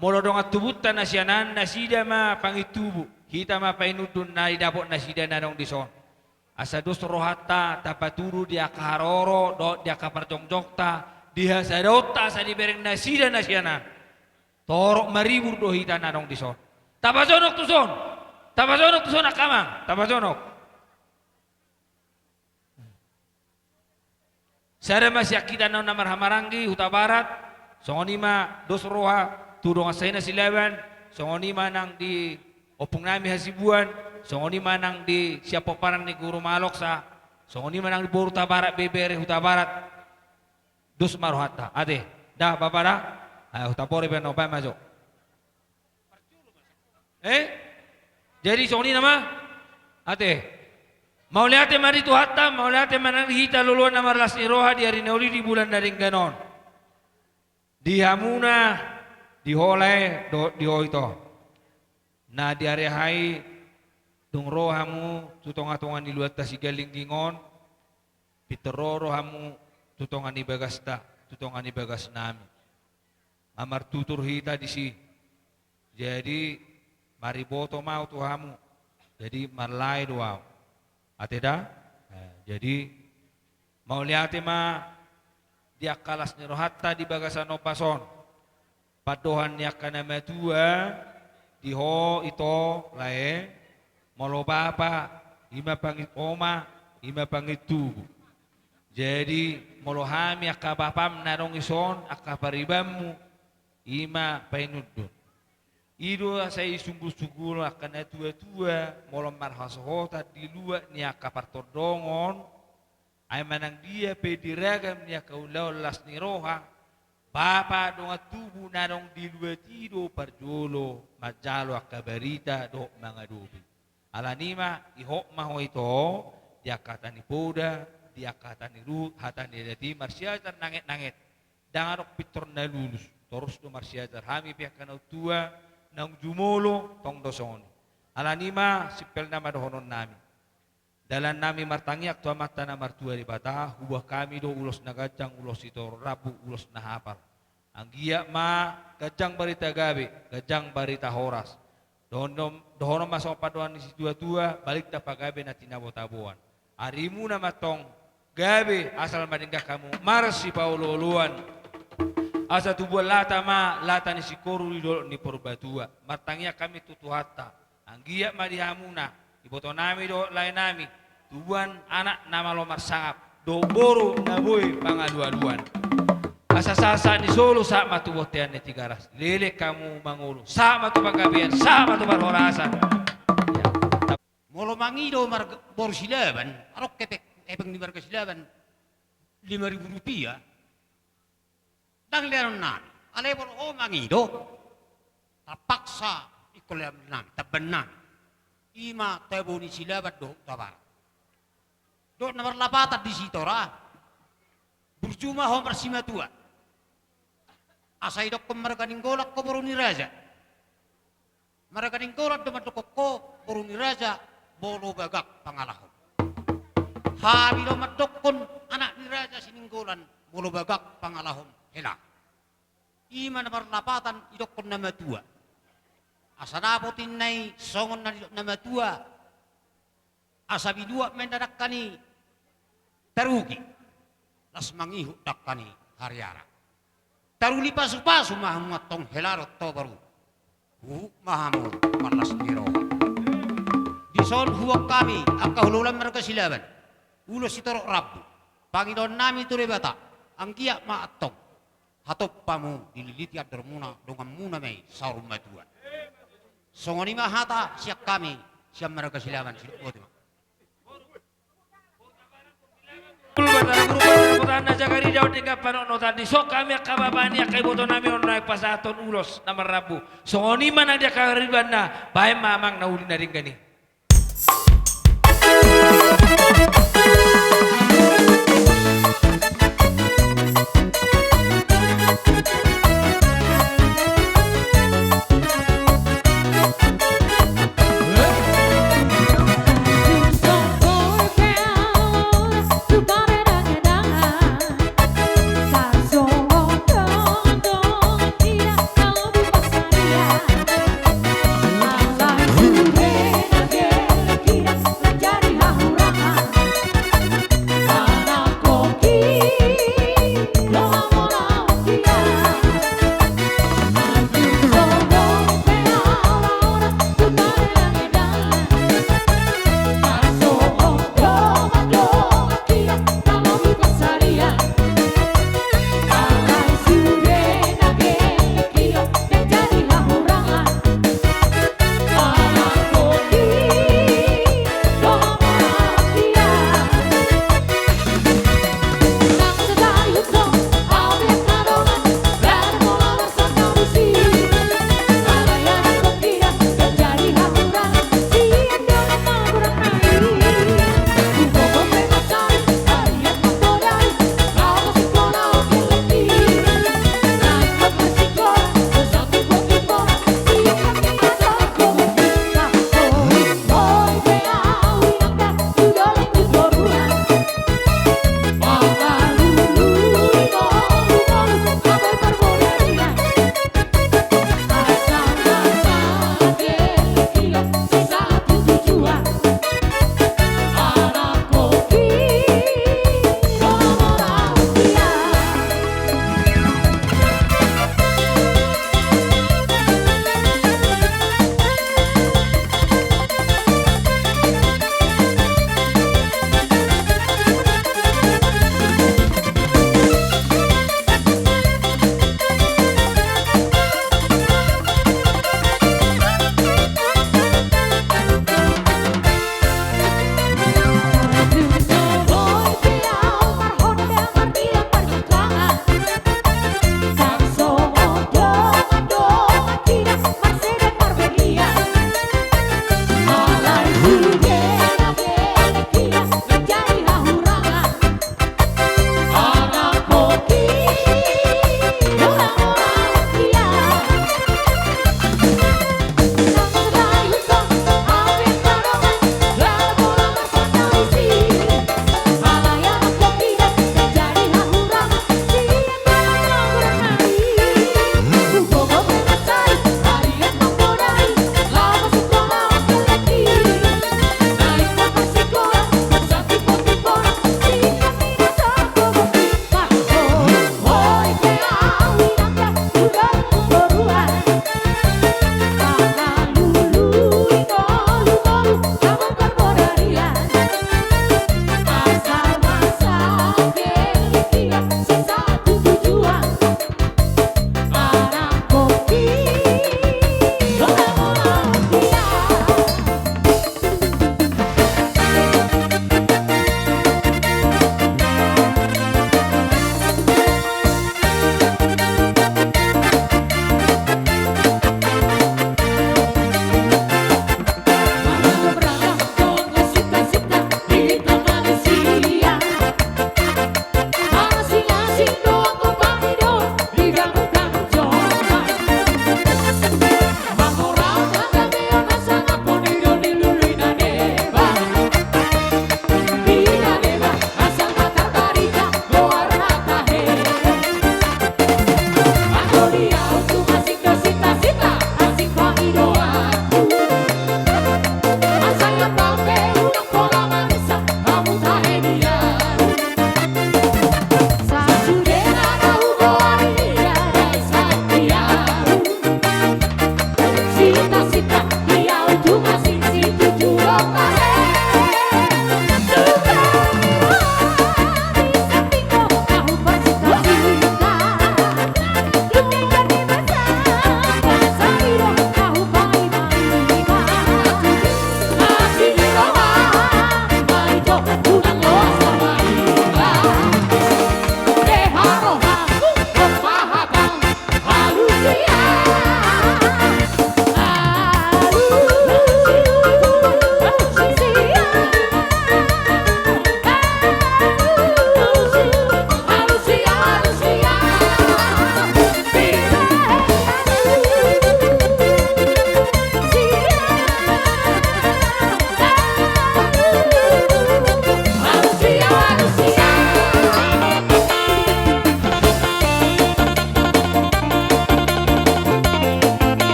molo dong atubutan nasianan nasida ma pangitubu kita ma painudun na idapok nasida na dong dison asa dos rohata tapaturu dia kaharoro do dia kaparjongjokta dia sadota sa dibereng nasida nasianan torok maribur do hita na dong dison tapasonok tuson akamang tapasonok Sare masih kita na marhamaranggi huta barat songonima dos roha tudong asayna silaban songonima nang di opung nami hasibuan songonima nang di siapa parang ni guru malok sa songonima nang di boru huta barat bebere huta barat dos marohata ade dah bapak dah huta pore ben opa masuk jadi songoni nama ate mau lihat mari tu hatta mau lihat mana kita luluan nama las iroha di hari neuli di bulan dari ganon di hamuna di holai di hoito na di hari hai dung rohamu tutonga-tongan di luar tasigaling gingon pitero rohamu tutongan di bagasta tutongan di bagas nami amar tutur hita di si jadi mari boto mau tuhamu jadi marlai doa ateda jadi mau lihat ma dia kalas nirohatta di bagasan opason padohan nya kana matua di ho ito lae molo bapa ima pangit oma ima pangitu jadi molo hami akabapam narong ison akaparibammu ima painudun Ido saya sungguh-sungguh akan tua-tua molom marhasota di luar niya kapartodongon ay manang dia pediragam niya kaulau las niroha bapa dong tubuh narong di luar tido parjolo majalo akabarita do mga dubi alanima ihok maho ito dia kata ni poda dia kata ni lut hata ni dati marsiajar nangit-nangit dangarok pitor na lulus terus do marsiajar hami pihak kanau tua nang jumolo tong doson alanima sipel nama dohonon nami dalan nami martangiak tua mata na martua di bata hubah kami do ulos na gajang ulos itu rabu ulos na hapar anggia ma gajang barita gabe gajang barita horas dohonon masok paduan di tua balik ta pagabe na tinabo-tabuan arimu na matong gabe asal madingga kamu marsi paululuan asa tubuh lata ni sikoru ni porbatua martangia kami tutuhata anggia madihamuna iboto nami do lain nami tubuhan anak nama lomar sangap do boru naboy pangaduaduan asa sasa ni solo sa matubotean ni tigaras lele kamu mangulu sa matupagabian sa matubarhorasan molo mangido boru silaban arok kepek ebeng di marga silaban 5.000 rupiah dang leron nan alebor o mangido tapaksa ikolam nan tabenan ima tabuni silabat do tabar do nomor lapatan di sitora berjumah ho bersima tua asai dok mereka ninggolak ko boruni raja mereka ninggolak do madok ko boruni raja bolo bagak pangalahon habi do madokon anak ni raja sininggolan bolo bagak pangalahon hilang. Ima na marlapatan idok kon nama tua. Asa napotin nai songon na idok nama tua. Asa bidua mendadak kani tarugi. Las mangihu dak kani hariara. Taruli pasu-pasu mahamu atong helarot to baru. Mahamu marlas niro. Dison huwak kami akahululan mereka silaban. Ulos itorok rabu. Pangidon nami turebata. Angkia maatong. Hatop pamu dililiti adarmuna dengan muna mai sarum matuan. Songoni hata siap kami siap mereka silaban siluk botima. Putana jagari daw tiga panono tadi so kami akababani akai boto nami on naik pasaton ulos nama rabu. Songoni mana dia kariban na bae mamang nauli na ring gani. Di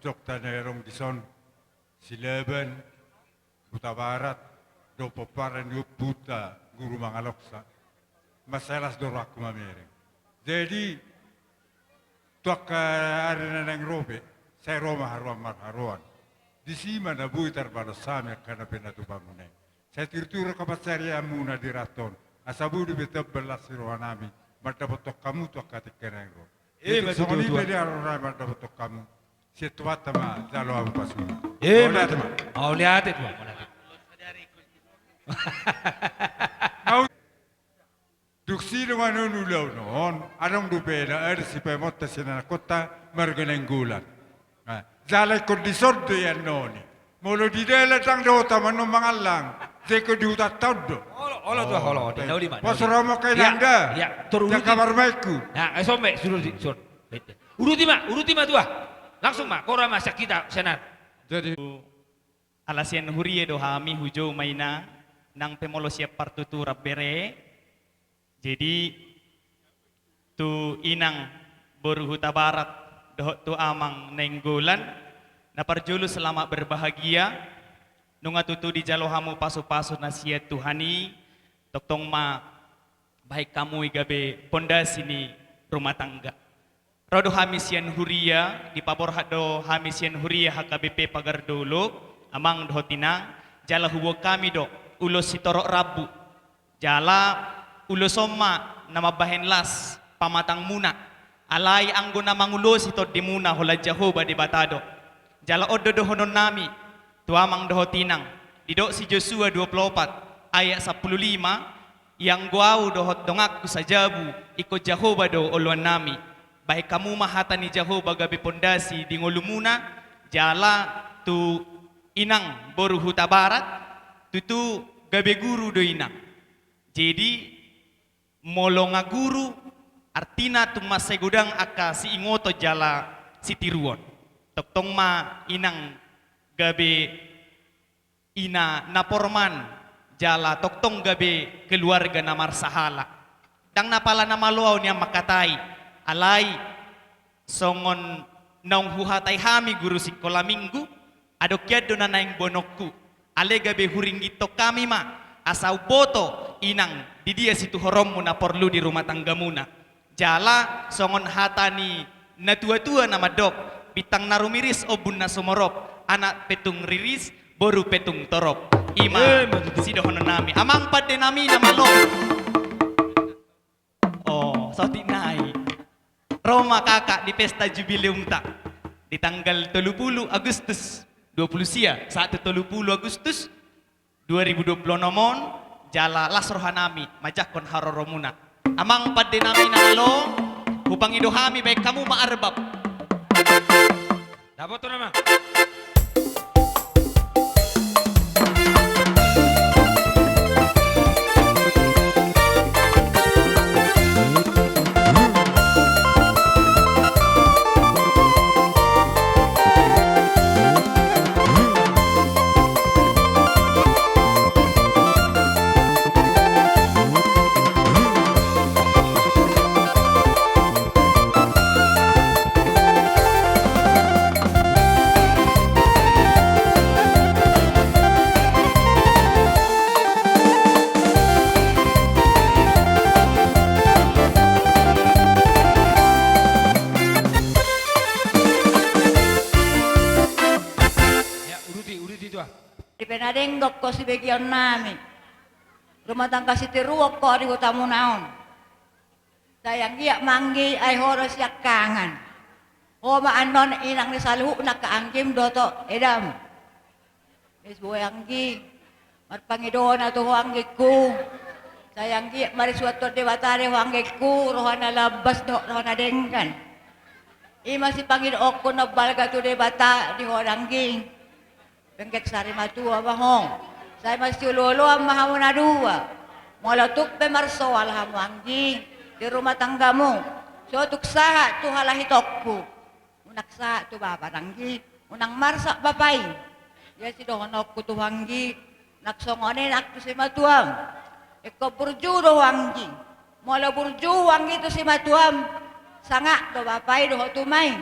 Cok tanerong dison Silaban Buta Barat do paparan yu buta guru mangaloksa masalah dorak mamere. Jadi tuak arena nang robe saya Roma haruan di sima na buitar pada sami karena penatu bangunai. Saya tirtur kapasari amuna di raton asabu di betap belas rohanami marta botok kamu tuak katik kenang ro. Itu soni bedi arora marta botok kamu. Situata ma jalo aku pasuna. Lihat ma. Oh lihat itu. Duksi dengan nulaw noon, anong dupena si pemotta sina kota marganenggulan. Jalay kondisyon do yan noon. Molo di dela tang do taman ng mga lang, zeko di utat todo. Olo tuh holo, tahu di mana? Pasrama kay nanda. Ya, turun. Yang kamar maiku. Nah, sombe suruh. Uruti ma tuh. Langsung ma, kora masak kita senar. Jadi Alasian hurie do hami hujau maina nang pemolo siap partutu rabbere. Jadi tu inang boru huta barat doh tu amang nenggolan na parjulu selamat berbahagia nunga tutu di jalohamu pasu-pasu nasihat Tuhani toktong ma baik kamu igabe pondasi ni rumah tangga. Rodo hamisian huria di pabor do hamisian huria HKBP pagar dulu amang dohotina jala hubo kami do ulos sitorok rabu jala ulos somma nama bahen las pamatang muna alai anggo na mangulos ito di muna hola Jehovah di batado jala odo dohonon nami tu amang dohotinang dido si Joshua 24 ayat 15 yang guau dohot dongak sajabu iko Jehovah do oluan nami baik kamu mahata ni Jehovah gabi pondasi di ngolumuna jala tu inang boru huta barat tu gabe guru do inang. Jadi molonga guru artina tu masai gudang aka si ingoto jala si tiruon. Toktong ma inang gabe ina naporman jala toktong gabe keluarga namar sahala. Dang napala na maluaw niya makatai alai songon naung huhatay hami guru sikola minggu adokyado na naing bonokku ale gabe huringgito kami ma asau boto inang di dia situ horom na perlu di rumah tangga muna jala songon hatani na tua-tua nama dok bitang narumiris obun na sumorop anak petung riris boru petung torop ima sidohono nami amang pade nami nama lo oh soti nai Roma kakak di pesta jubileum tak di tanggal 30 Agustus 20 sia 1 30 Agustus 2020 nomon jala las rohanami majakon haroromuna amang pade nami nalo upang idohami baik kamu maarbab dapat tuh nama Penadengok ko si bagian nami. Rumah tangga si tiruok ko di utamu naon. Sayang giyak manggi ay horos yak kangan. O maanon inang ni saluhu na kaangkim doto edam. Is boyanggi. Marpangidoon na to huanggi ku. Sayang giyak marisuato de batare huanggi ku. Rohana labas do rohana dengkan. Ima si pangidook ko na balga to de bata di huanggi. Bengkek sari matua bahong. Saya masih lolo mahamu na dua. Molatuk pemarso alhamu anggi di rumah tanggamu. So tuk saha tu halahitokku. Unak saha tu bapak anggi. Unang marsak bapai. Ya si dohonokku tu anggi. Naksongone nak tu si matuam. Eko burju do anggi. Mola burju anggi tu si matuam. Sangak do bapai do tumai.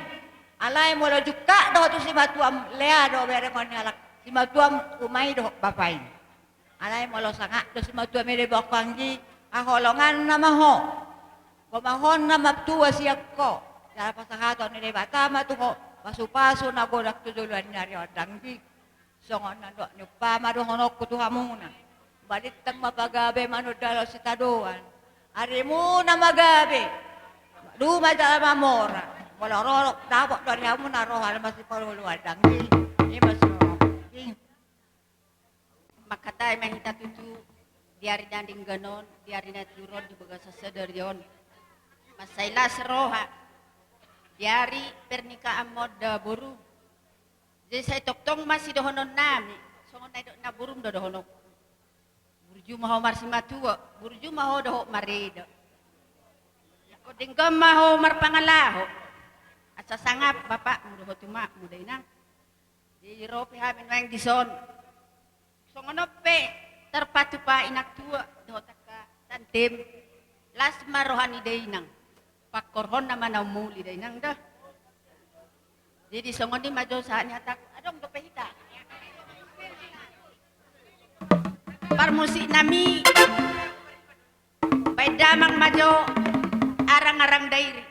Alay mo lo juga do tu si matuam lea do bere kon alak. Si matuam umay do bapain. Alay mo lo sanga do si matuam mere bakanggi aholongan nama ho. Komahon na maptua siya ko. Dara pasahaton ni bata matuho pasu-pasu na godak tuduluan nyari odanggi. Songon na do ni pa maduhonok kutuhamuna. Balit tang mapagabe manudalo si taduan. Ari mo na magabe. Duma dala mamora. Wala rorok dapat dari kamu narohan masih perlu adang ini masih Makatay mahita tutu diari danding ganon diari naturon di bagasa sedarion masayla seroha diari pernikahan moda buru jadi saya toktong masih dohonon nami songon na na burum do dohonok burju maho marsimatua burju maho doho marido koding maho marpangalaho asa sangap bapak mudah tuma mudah inang di rope hamin wang dison songono pe terpatu pa inak tua do taka tantem las marohani de inang pakorhon nama na muli de inang dah jadi songon di majo saatnya tak adong do pehita parmusik nami baik damang majo arang-arang dairi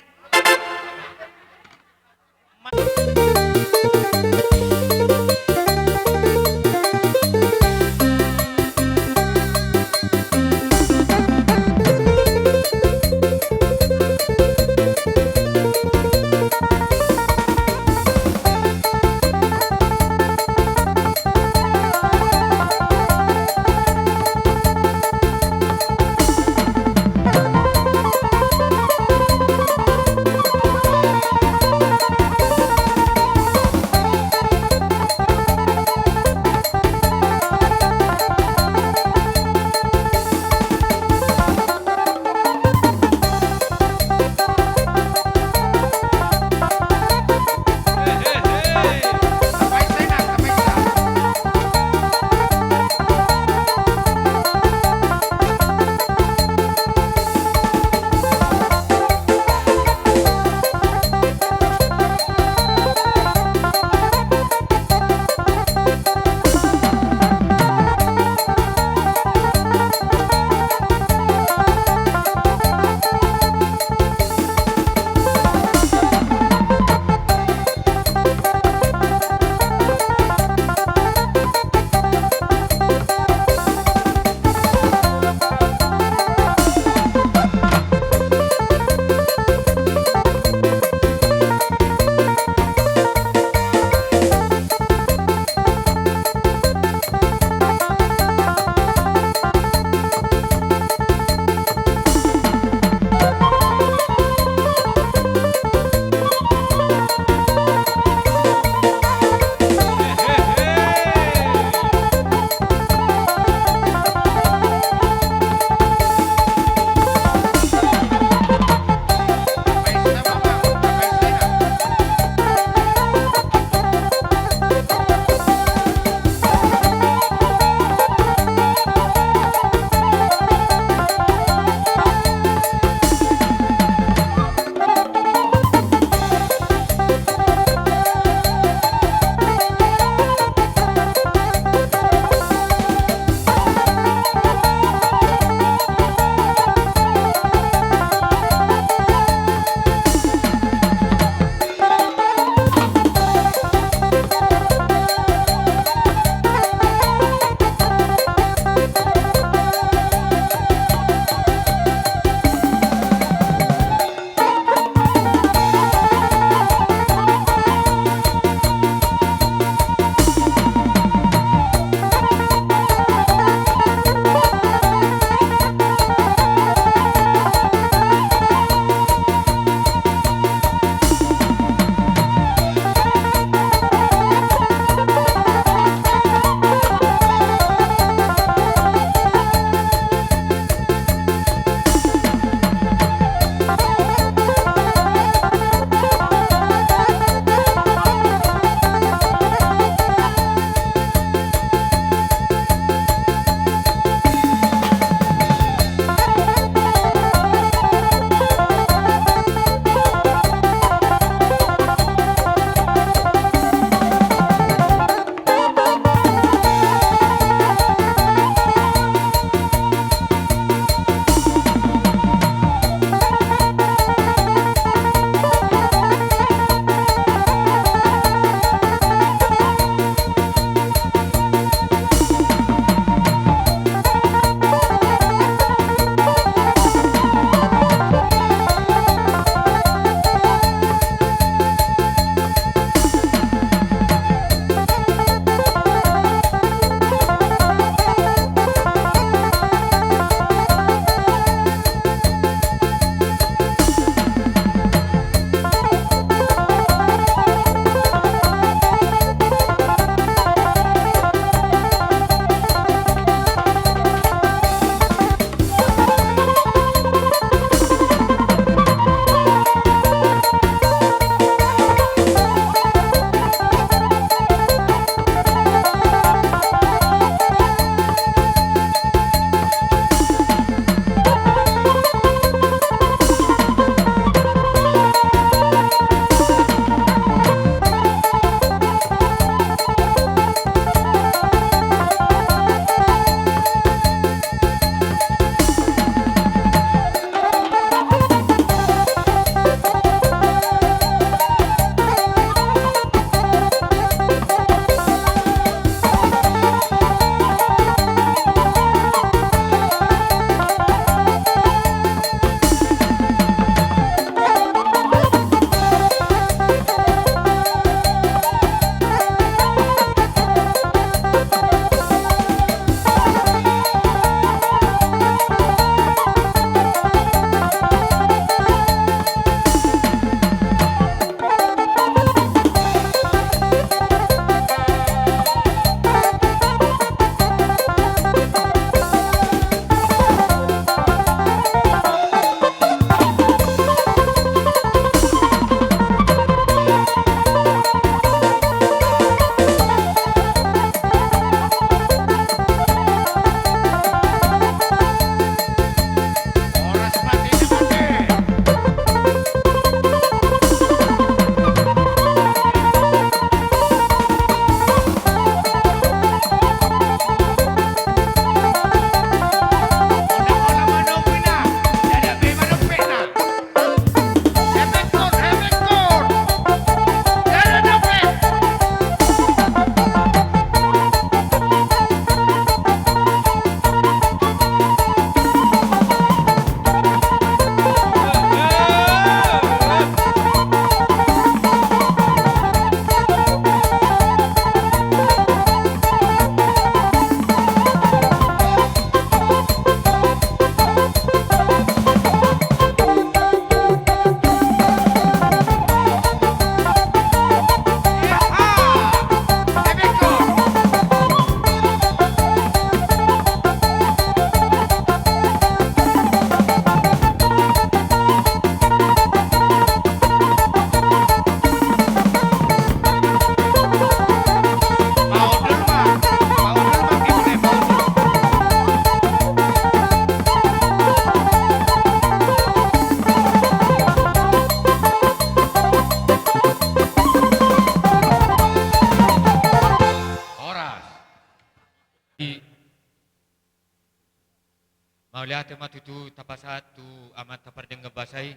Maulihat matutu tapasatu amat tapardeng basai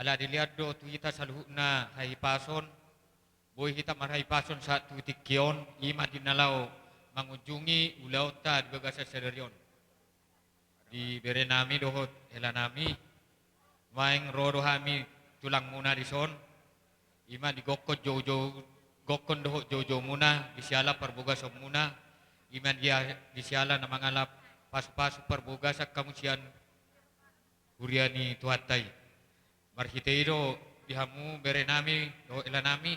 ala dilihat do tu kita saluhna hai pason boy kita marhai pason satu tikion ima dinalau mengunjungi ulau ta di bagasa sedarion di berenami dohot helanami maeng rodohami tulang muna di son ima digokot jojo gokon dohot jojo muna disiala perboga som muna ima dia disiala na mangalap pas-pas perboga sak kamusian huriani tuhatai marhiteiro dihamu berenami do elanami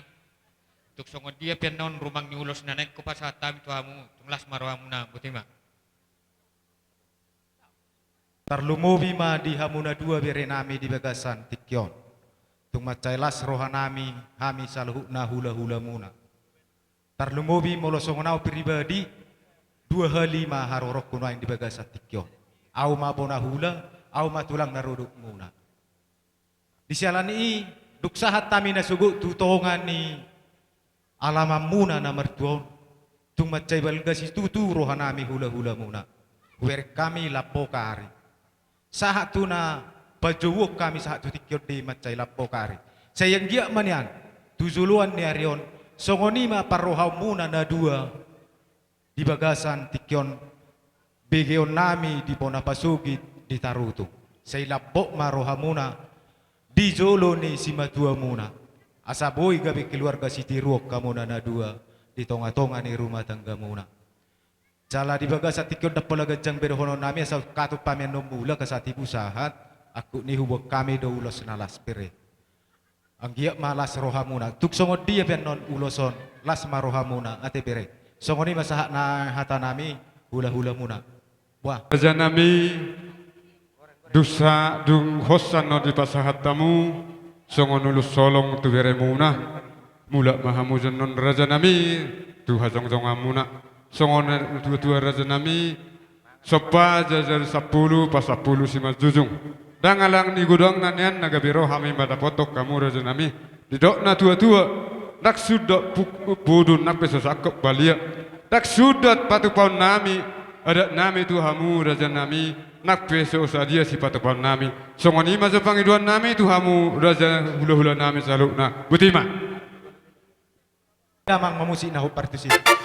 tuk songon dia pianon rumang ni ulos nanek ko pasatami tuhamu tunglas marwamuna butima Tarlumobi ma di hamuna dua berenami di bagasan tikyon tung macailas rohanami hami salhuna hula-hula muna tarlumobi molosongonau pribadi dua halima harorok kuno yang di bagasan tikyon au ma bona hula au ma tulang naruduk muna di sialan i duk sahat tami na sugu tutongan ni alamam muna na mertuon tung macai balgasi tutu rohanami hula-hula muna wer kami lapo kari sahat tu na bajowok kami sahat tu tikyon di macai lapo kari sayang dia manian tuzuluan ni arion songoni ma parohau muna na dua di bagasan tikyon begeon nami di pona pasugi di tarutu say lapo maroha muna di jolo ni si matua muna asa boy gabi keluarga si tiruok kamu na dua di tonga-tonga ni rumah tangga muna jala di bagasa tikyon na pala gajang berohono nami asa katut pamen mula kasati usahat aku ni hubog kami do ulos na laspere ang giyak malas roha muna tuk songod dia penon uloson las maroha muna ate bere songoni masahat na hata nami hula-hula muna wah Raja nami dusa dung hosan no di pasahat tamu songon ulus solong tu bere muna mula mahamujan non raja nami tu hajong jong amuna songon tua raja nami sopa jajar 10 pas 10 sima jujung dangalang ni gudang nanian naga biro hami pada potok kamu raja nami didok na tua-tua dak sudah budun nape sesakop balia dak sudah patu paun nami ada nami tu hamu raja nami nak peso sadia si patu paun nami songoni masa pangiduan nami tu hamu raja hula-hula nami salukna butima damang mamusi na partusi Sama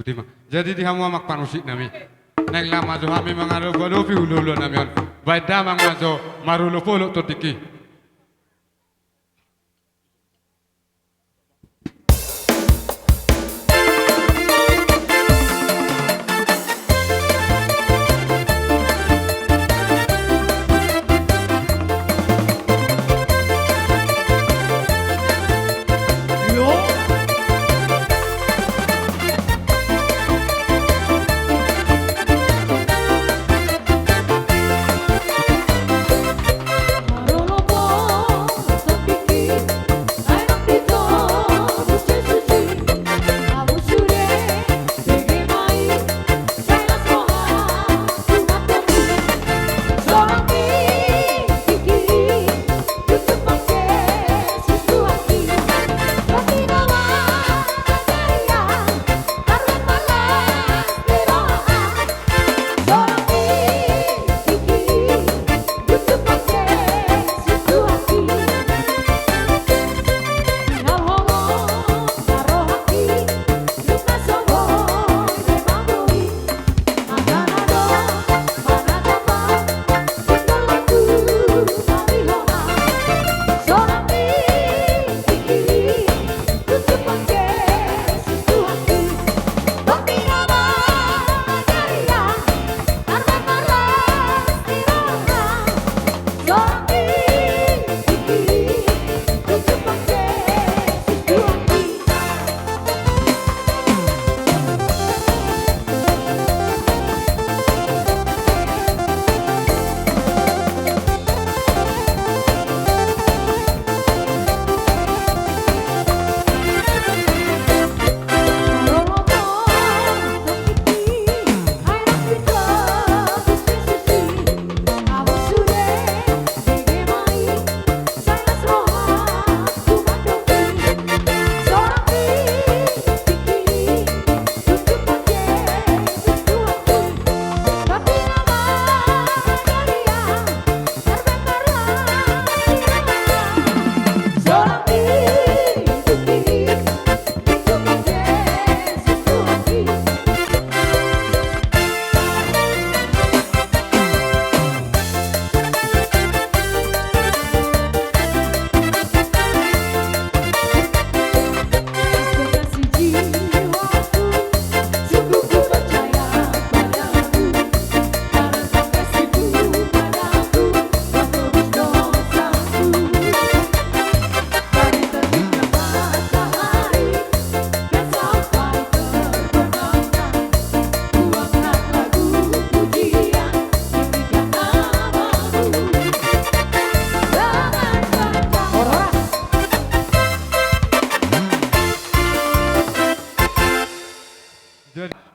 Jadi di hamu amak panusik nami. Neng lama jo hami mangalo balopi ulolo nami on. Baik damang mazo marulo polo totiki.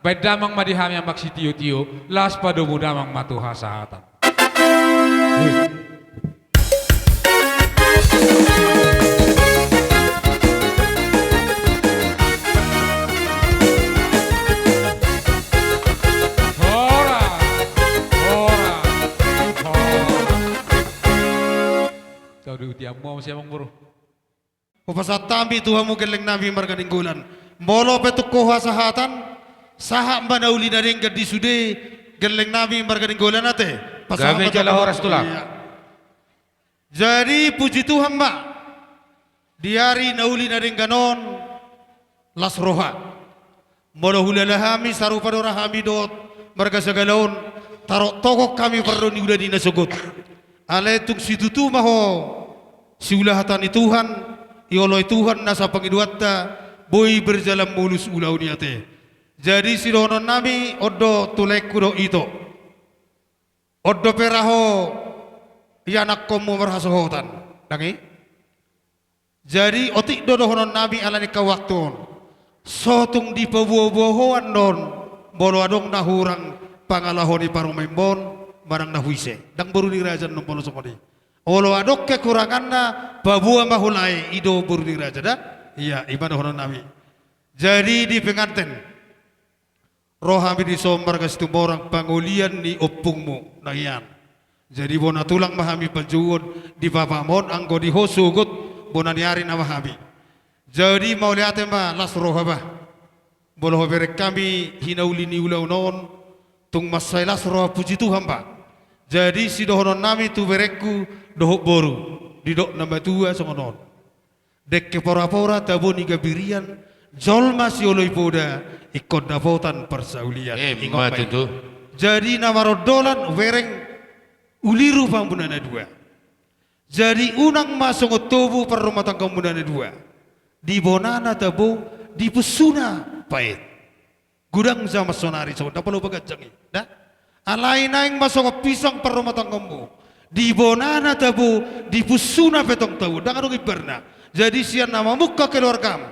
Baik damang madihami yang maksi tiyo-tiyo, las padomu damang matuha sahatan. Kau diutiang mau siapa bro? Upasatami Tuhamu geleng nabi marganinggulan. Molo petukoha sahatan. Sahak manauli naring gadi sude geleng nabi marganinggulan ate. Gabe jala horas tulang. Jadi puji Tuhan mbak. Diari nauli naring ganon las roha. Molo hulalahami sarupa dorahami dot marga segalaon tarok tokok kami perlu ni udah dinasugut. Ale tuk situtu maho siulahatan Tuhan ioloi Tuhan nasa pangiduatta boy berjalan mulus ulau niate. Jadi sidonon nami odo tulek kudo ito. Odo peraho yanak komu merhasohotan. Dangi. Jadi otik dodohonon nabi alani kawakton. Sotung di pebuah-buahoan don bolo adong nahurang pangalahoni parumembon barang nahuise. Dang baru dirajan nombolo sokodi. Olo adok kekuranganna babua mahulai ido baru diraja dah. Iya ibadah honon nabi. Jadi di pengantin rohami di sombar kas tumorang pangulian ni opungmu na iyan. Jadi bona tulang mahami panjuon di papamon anggo di hosugut bona niari na mahami. Jadi mau lihat ma las roha bah. Boloh berek kami hinauli ni ulau non tung masailas roh puji Tuhan Pak. Jadi si dohonon nami tu berekku dohok boru di dok nama tua songonon. Dek ke pora-pora taboni gabirian jol masih oloi poda ikut dapotan persaulian. Ingat itu. Jadi nama rodolan wereng uliru pampunana dua. Jadi unang masuk tubuh per rumah tangga pampunana dua. Di bonana tabo di pesuna pait. Gudang sama sonari so dapat lo bagat jangi. Dah. Alai naing masuk pisang per rumah tanggamu. Di bonana tabo di pesuna petong tahu. Dangan ibarna. Jadi sian nama muka keluargam.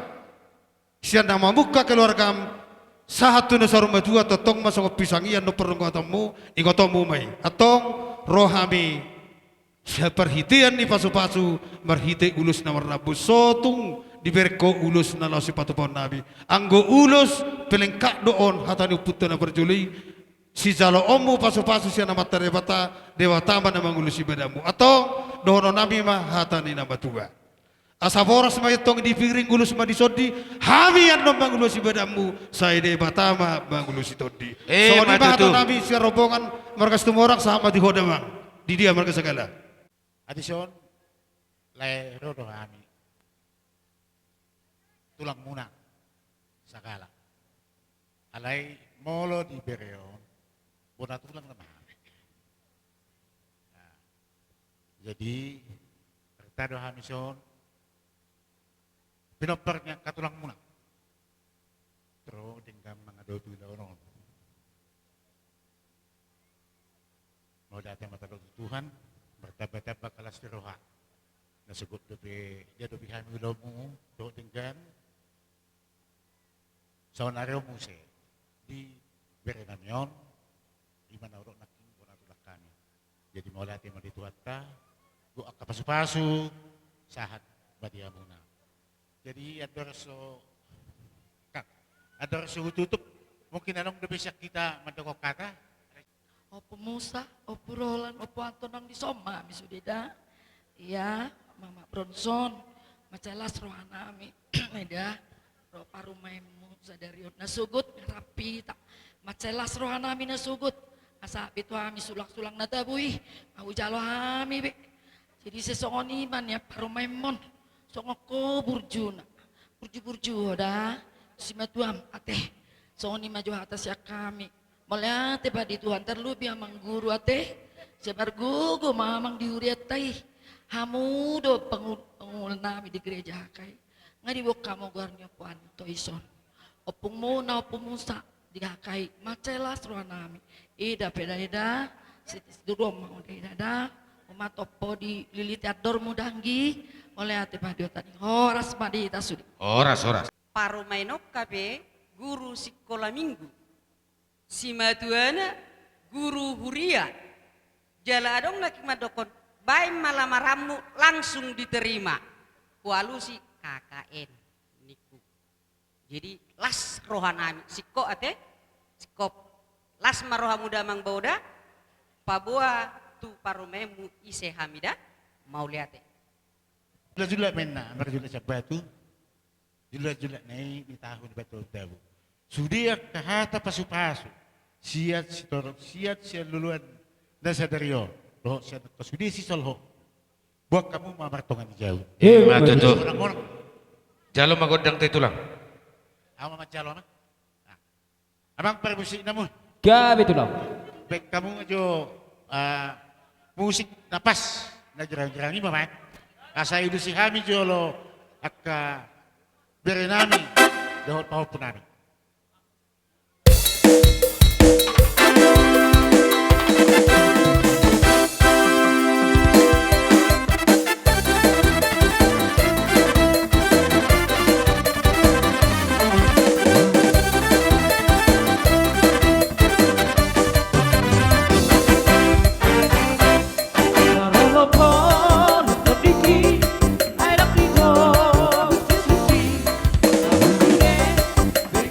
Sian nama muka keluargam. Sahat tu nasa rumah dua totong masuk pisang ian no perlu ngatamu ingotamu mai. Atong rohami seperhitian ni pasu-pasu marhite ulus na marnabu sotung diberko ulus na lau si patupon nabi. Anggo ulus pelengkak doon hatani uputna na berjuli si jalo omu pasu-pasu siya na matarebata dewatama na mangulus ibadamu. Atong dohono nabi mah hatani na batua. Asaboras mayatong di piring ulus madisodi hamian no mangulus ibadamu saya de batama mangulus itodi. So di bahato nabi siya rombongan markas tumorak sama di hodamang di dia markas segala. Adison lai rodo kami tulang muna sagala alai molo di bereon bona tulang lemah. Nah, jadi tertado hamison pinopernya katulang muna terus dengan mengadopi lawan mau datang mata Tuhan bertapa-tapa kelas roha nasebut dobe dia dobe kami lomu do dengan saunareo muse di berenamion imana urok naking bona tulak kami jadi mau latih mau dituata go akapasu-pasu sahat badiamuna. Jadi ada rasa tutup mungkin anong bisa kita mendokok kata Opo Musa, opo Roland, opo Antonang di Soma, misudeda. Iya, Mama Bronson, macalas rohanami, meda, roh parumaimu sadariot nasugut rapi tak, macalas rohanami nasugut, asa itu kami sulak-sulak natabui, mau jalo kami be. Jadi sesongon iman ya parumaimon, songoko burjuna, burju dah, si matuam ateh, songon iman juga atas ya kami. Melihat tiba di Tuhan terlebih amang guru ate sebar gugu mamang diuriatai hamudo pengul nami di gereja kai ngadi bok kamu guarnya puan toison opung muna opung musa di kai macelas roh nami ida peda sitis duro mau ida umat opo di lilit ador mudanggi melihat tiba di tadi horas madi tasudi horas parumainok kabe guru sekolah minggu si matuana guru huria jala adong laki madokon baik malamaramu langsung diterima walu si KKN niku jadi las rohanami siko ate sikop las maroha muda mang bauda pabua tu parumemu ise hamida mau liate jula menna merjula sabatu jula naik di tahun betul tahu sudia kahata pasu-pasu siat si luluan nasa dario loh siat pasudi si solho buat kamu mamartongan jauh matutu jalo magodang titulang ama jalo mah abang permusik namun gabe tulang baik kamu ajo musik napas na jarang-jarang ini mah asa idu si kami jolo akka berenami dahot pau punani. Susi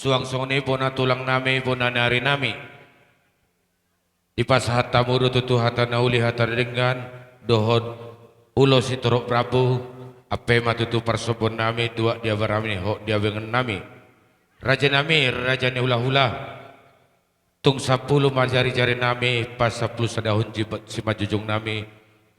suang-songni puna tulang nami puna nari nami. Ipas hatamu tutu hatana uli hatar dengan dohon ulo si Torok Prabu ape matutu persobon nami dua dia barami ho dia bengen nami. Raja nami raja ni hula-hula tung 10 majari-jari nami pas 10 sadahun jibat si majujung nami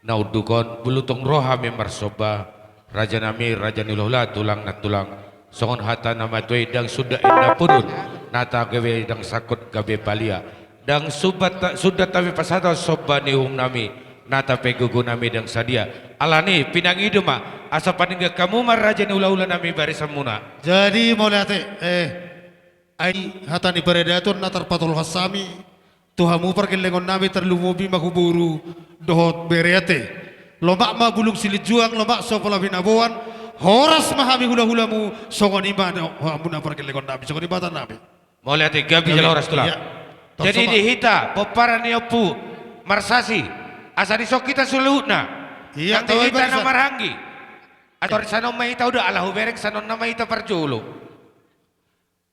naudukon bulutong rohami marsoba. Raja nami raja ni hula-hula tulang na tulang songon hata nama tuai dang sudah indah purun nata gawe dang sakut gawe palia dang sudah tapi pasado soba nihum nami nata pegugu nami dang sadia alani pinang hidup mah asa paningga kamu mar raja ni ula-ula nami barisan muna. Jadi mau lihat ai hatani beredaton natar patul hasami tuhamu perkelengon nami terlumubi makuburu dohot berete lomak ma bulung silit juang lomak sopola binabuan horas mahami hula-hulamu songon ibadah hamuna perkelengon nami songon ibadah nami mau lihat gabi jalan horas tulang jadi dihita peparan niopu marsasi asa disok kita sulutna iya tahu kita nama ranggi atau sanon mahita udah alahu berek sanon nama ita perjulu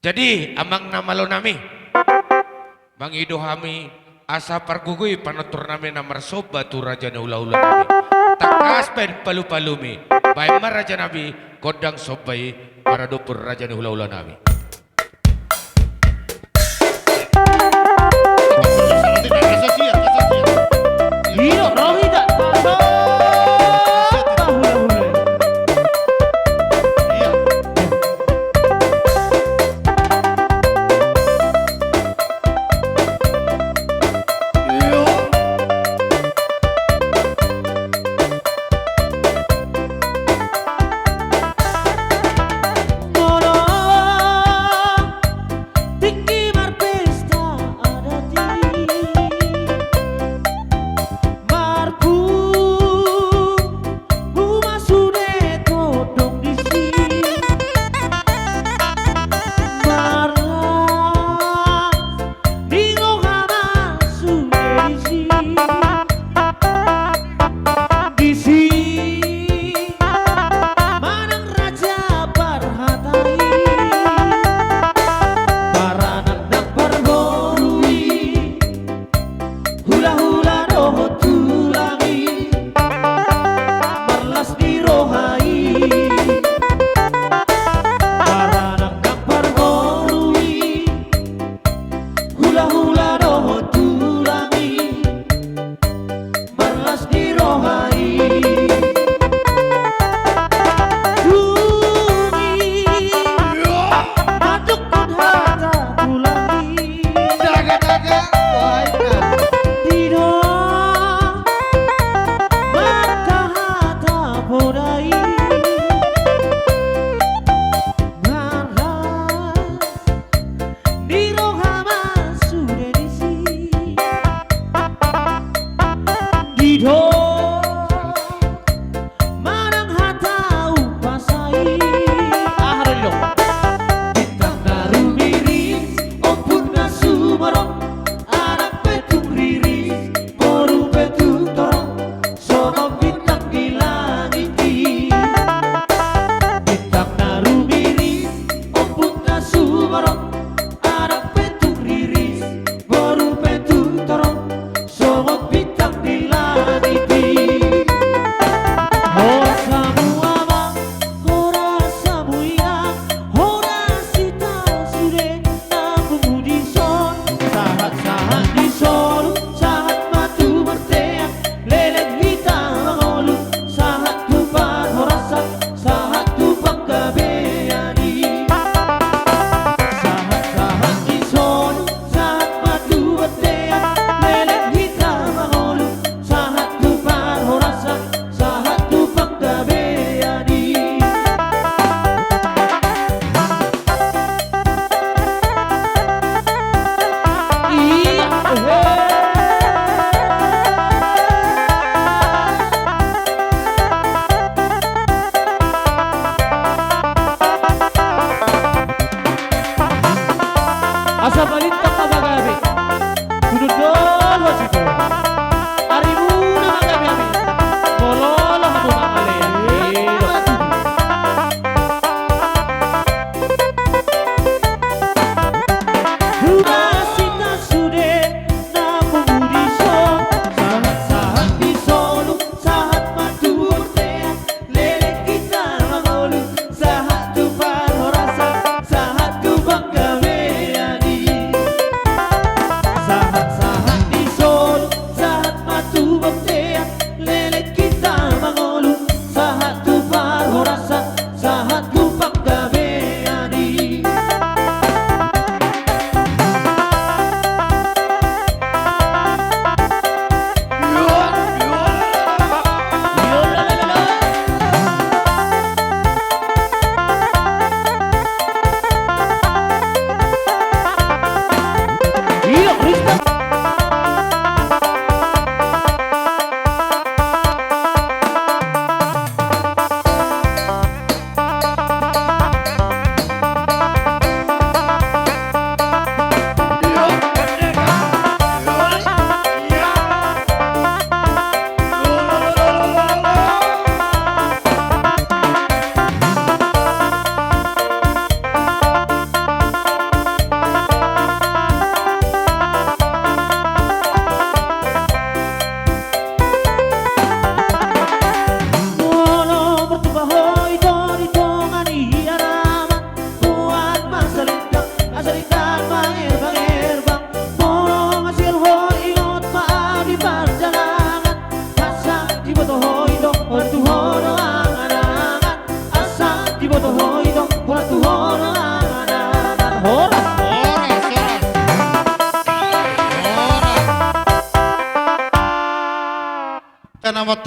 jadi amang nama lo nami bang ido hami asa pergugui panatur nami namar soba tu raja na ula-ula nami takas pen palu-palumi baik mar raja nabi kodang sobai para dopur raja na ula-ula nami. Lino Rohita Vicky Marpesta ada di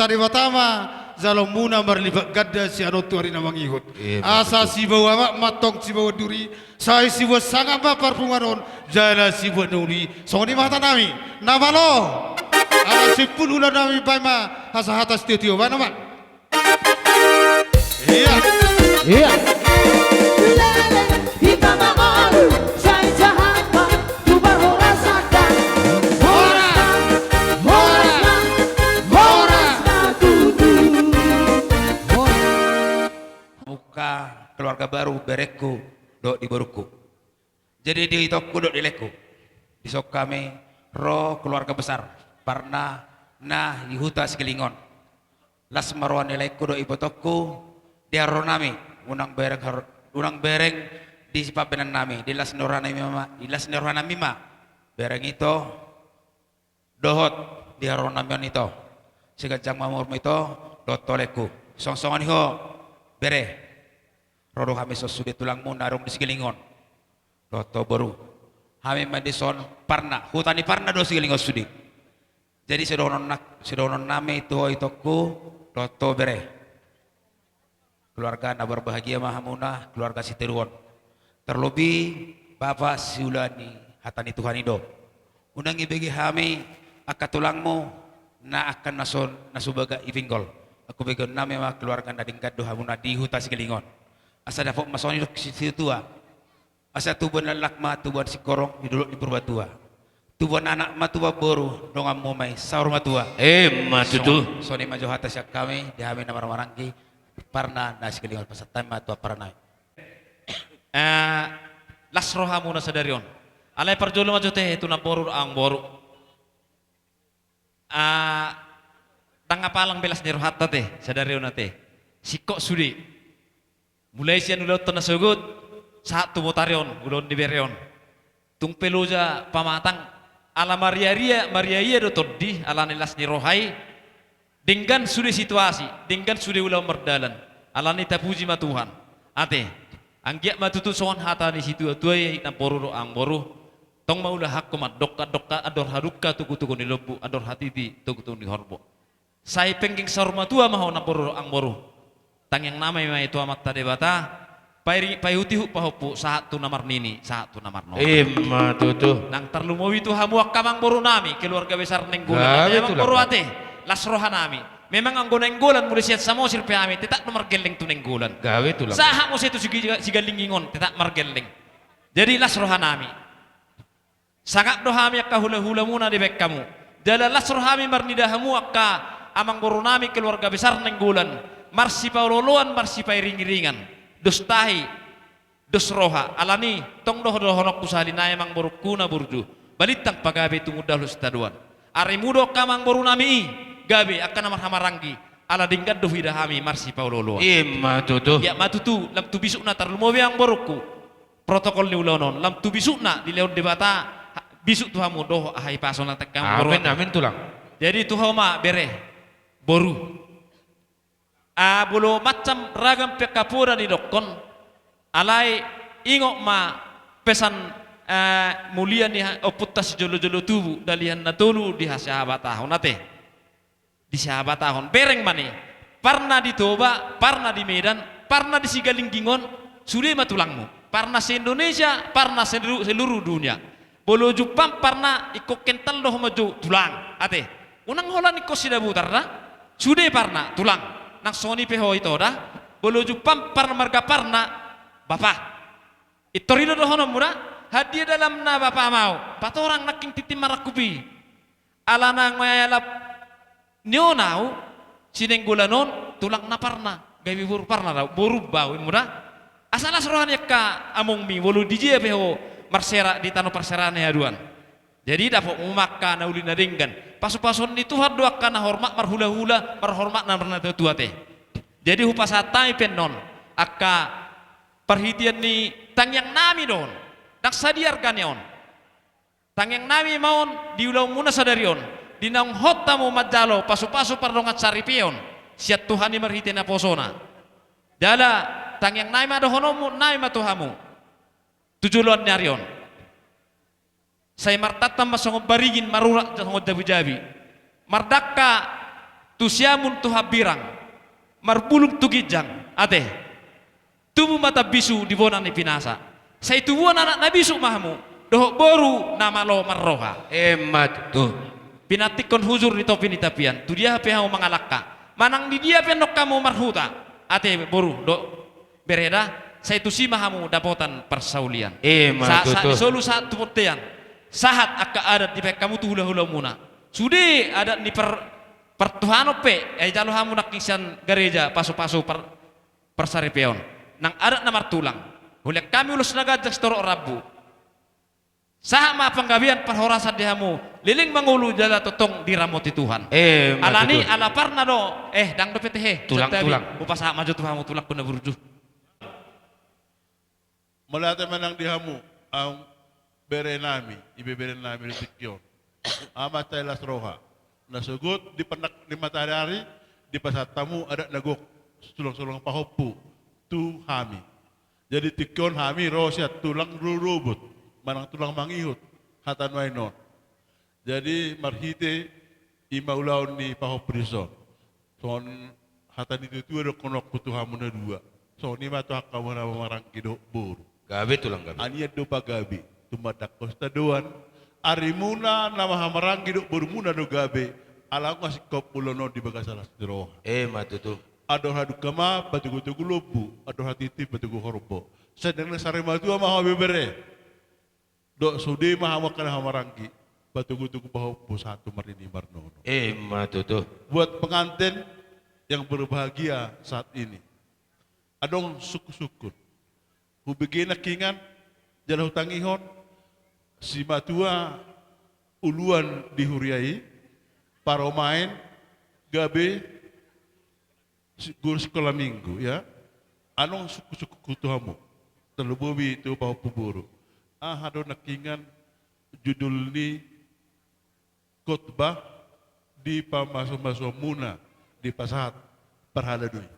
tadi watama zalom muna marlibat gadda si anu tuari na mangihut asa si bawa matong si bawa duri sai si bawa sangat ba parpunganon jala si bawa nuli soni mata nami namalo ala si pululan nami baima hasa hatas tio ba naman iya iya kita mahal saya jahat tu berhorasakan muka keluarga baru berekku dok di baruku jadi di tokku dok di leku di sok kami roh keluarga besar parna nah ihuta sekelingon las marwan leku dok ibu tokku dia roh nami unang bereng di sipabenan nami di las nurana mima bereng itu dohot di roh nami itu segajang mamur itu dot toleku song-songan ho bere rodo kami sesudah tulangmu narung di segelingon doto baru kami madison parna hutani parna do segelingon sudi jadi sedonon nami itu itoku doto bere keluarga na berbahagia mahamuna keluarga si teruon terlebih bapak siulani hatani Tuhan ido undangi bagi kami akan tulangmu na akan nasubaga ivinggol aku begon nami mah keluarga nading gaduh hamuna di huta segelingon asa dapat masoni si tua asa tubuan lalak tubuan si korong di dulu di purbatua tubuan anak tua boru dongam momai saur matua matutu soni majo hata siak kami di hami namar marangki parna na segelingon pasatan matua parna las rohamuna sadarion alai perjolo majo teh itu na boru ang boru tangga palang belas ni rohata teh sadarion teh sikok sudi mulai sian ulot tanah sugut saat tu motarion ulon di berion tung peluja pamatang ala Maria do todi ala nilas ni rohai dengan sudi situasi dengan sudi ulau merdalan ala ni tapuji ma Tuhan ate anggiak matutu soan hata ni situ tuai na poru ang boru tong maulah hakku mat dokka ador haruka tuku ni lobu ador hatiti tuku ni horbo sai pengging sarma tua maho na poru ang boru tang yang nama itu amat tade bata pai hutihu pahopu saat tu namar nini saat tu namar no matutu nang terlumowi tu hamu kamang boru nami keluarga besar nenggulan memang boru ate las roha nami memang anggo nenggulan mulai siat samo sirpe ami tetak nomor geleng tu nenggulan gawe tulang saha mo situ siga lingingon tetak margeleng jadi las roha nami sangat dohami akka hula-hula muna di bek kamu dalam las rohami marnidahamu akka amang boru nami keluarga besar nenggulan marsi pauloloan marsi pairing-ringan dos tahi dos roha alani tong doh honok kusalina emang borukuna burju balitang pagabe tumudah lu staduan ari mudo kamang boru nami gabe akan namar hamaranggi ala dinggat do hidahami marsi pauloloan matutu ya matutu lam tu bisukna tarlumowi ang boruku protokol ni ulonon lam tu bisukna di leon debata bisuk tuhamu doh ahai pasona tekam boru amin tulang jadi tuhama bere boru bulu macam ragam pekapura di dokon alai ingok ma pesan mulia ni oputas jolo-jolo tubu dalihan natulu di sahabat tahun nate di sahabat tahun bereng mani parna di Toba parna di Medan parna di Sigalinggingon sudah matulangmu parna se Indonesia parna seluruh dunia bolo Jepang parna ikut kental doh maju tulang ate unang holan ikut sida butarna sudah parna tulang nang soni peho itu dah bolo Jepang parna marga parna bapak itu rido doh mura hadiah dalam na bapak mau patorang naking titim marakupi ala nang mayalap nionau sinenggulanon tulang na parna gawi buru parna raw buru bawin mura asala sorohan yakka among mi bolo dijie peho marsera di tano perserane aduan jadi dapat umakka na ulina dinggan pasu-pasun itu harus kana hormat marhula-hula marhormat na berna tua teh jadi hupasatai pennon akka perhitian ni tang yang nami don dak sadiar kanion tang yang nami maun diulau muna sadarion dinang hotta mo majalo pasu-pasu pardongat saripion siat Tuhan ni marhitian aposona dala tang yang nami adohonomu nami matuhamu tujuan nyarion saya martatam masong barigin marurak jangan jabi-jabi mardakka tu siamun tu habirang marbulung tu gijang ate tumu mata bisu di bonan ni pinasa sai tu wona anak na bisu mahmu dohok boru nama lo marroha Emat tuh. pinatikon huzur di topi ni tapian tu dia pe hau mangalakka manang di dia pe nok kamu marhuta ate boru do bereda saya tu si mahamu dapotan persaulian saat solu saat tu potean sahat akka adat di pek kamu tu hula-hula muna sude adat ni pertuhano pe jalo hamu nak kisan gereja pasu-pasu persaripeon nang adat na martulang hulek kami ulus nagajak storo rabu saha ma panggabian perhorasan dihamu liling mangulu jala totong diramoti Tuhan alani ala parna do dang do petehe tulang upasa maju tuhamu tulak kuna burju Malate manang dihamu ang berenami di Tikyon amat Tailas Roha nasugot di penak di matahari di pasat tamu ada nagok sulong-sulong pahopu tu hami jadi Tikyon hami rosia tulang rurubut manang tulang mangihut hatan wainon jadi marhite imaulaon ni pahopriso son hatan itu ada konok kutuhamu na dua so ni matu hakamu na marang kido buru gabe tulang gabe ania dopa gabe tumadak kosta doan arimuna nama hamarang kido buru muna do gabe alang kasih kopulono di bagasalas diroha matu tuh ador hadu kama batugu lobu ador hatiti batugu horbo sedang sare matu ama habebere do sude mahamakana hamarangki batugu bahu satu marini marnono matu tuh buat pengantin yang berbahagia saat ini adong suku-suku hubigin nakingan jalan hutangihon si matua uluan dihuriai paromain gabe guru sekolah minggu ya anong suku-suku kutuhamu terlebubi itu bahu puburu hado nakingan judul ni khotbah di pamaso-maso muna di pasahat perhaladui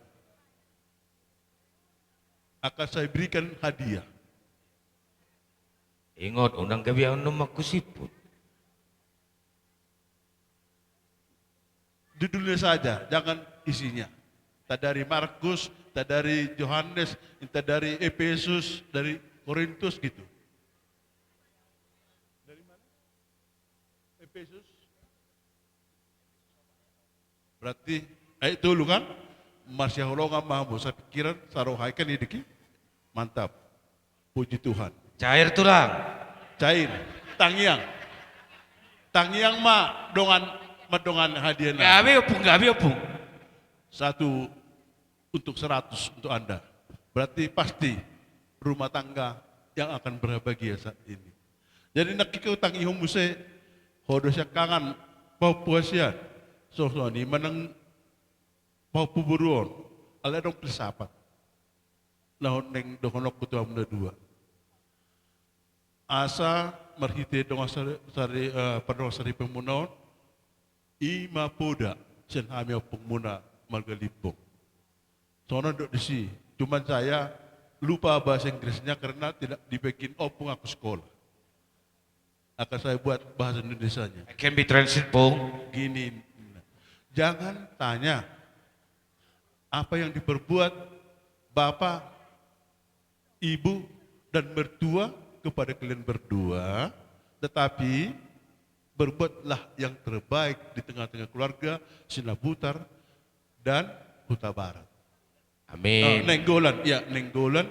akan saya berikan hadiah. Ingat undang gabian nomaku siput. Judulnya saja, jangan isinya. Tak dari Markus, tak dari Yohanes, tak dari Efesus, dari Korintus gitu. Dari mana? Efesus. Berarti itu lu kan? Masya Allah maha saya pikiran sarohai kan ini mantap puji Tuhan cair tulang cair tangiang ma dongan hadiah gabi opung satu untuk 100 untuk Anda berarti pasti rumah tangga yang akan berbahagia saat ini jadi nak kikau tangihong muse hodosya kangan puasian so ni menang mau puburuon, ala dong filsafat. Lahon neng dokonok kutua munda dua. Asa marhite dong sari padong sari pemunaon, ima poda sen hami pemuna margalipong. Soalnya dok disi, cuman saya lupa bahasa Inggrisnya karena tidak dibikin opung aku sekolah. Akan saya buat bahasa Indonesianya. I can be translate pong. Gini, jangan tanya apa yang diperbuat bapak, ibu, dan mertua kepada kalian berdua, tetapi berbuatlah yang terbaik di tengah-tengah keluarga Sinabutar dan Huta Barat. Amin. Nenggolan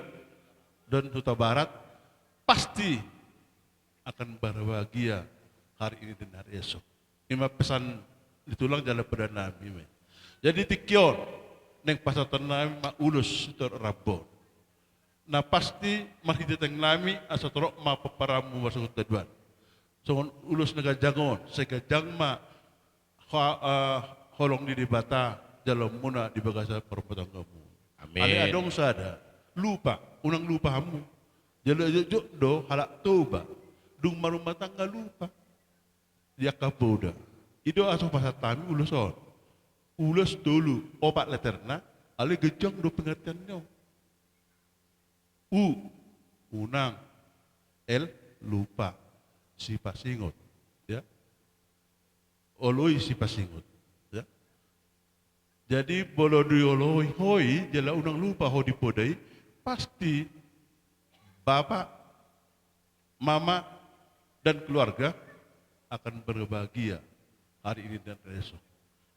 dan Huta Barat pasti akan berbahagia hari ini dan hari esok. Ini pesan ditulang jalan pada Nabi. Jadi Tikyon neng pasatan nami ma ulus tor rabon. Na pasti mahideteng nami asatorok ma paparamu masuk taduan. So ulus nagajangon segajang ma holong di bata jalan muna di bagasa perempatan kamu. Amin. Ale adong sada lupa unang lupa hamu. Jalo juk do halak toba. Dung marumah tangga lupa. Dia kapoda. Ido aso pasatami uluson. Ulas dulu opat letterna, ale gejang do pengertiannya. Unang, lupa, si pasingot, ya. Oloi si pasingot, ya. Jadi bolo dioloi hoi jala unang lupa ho dipodai pasti bapak, mama dan keluarga akan berbahagia hari ini dan esok.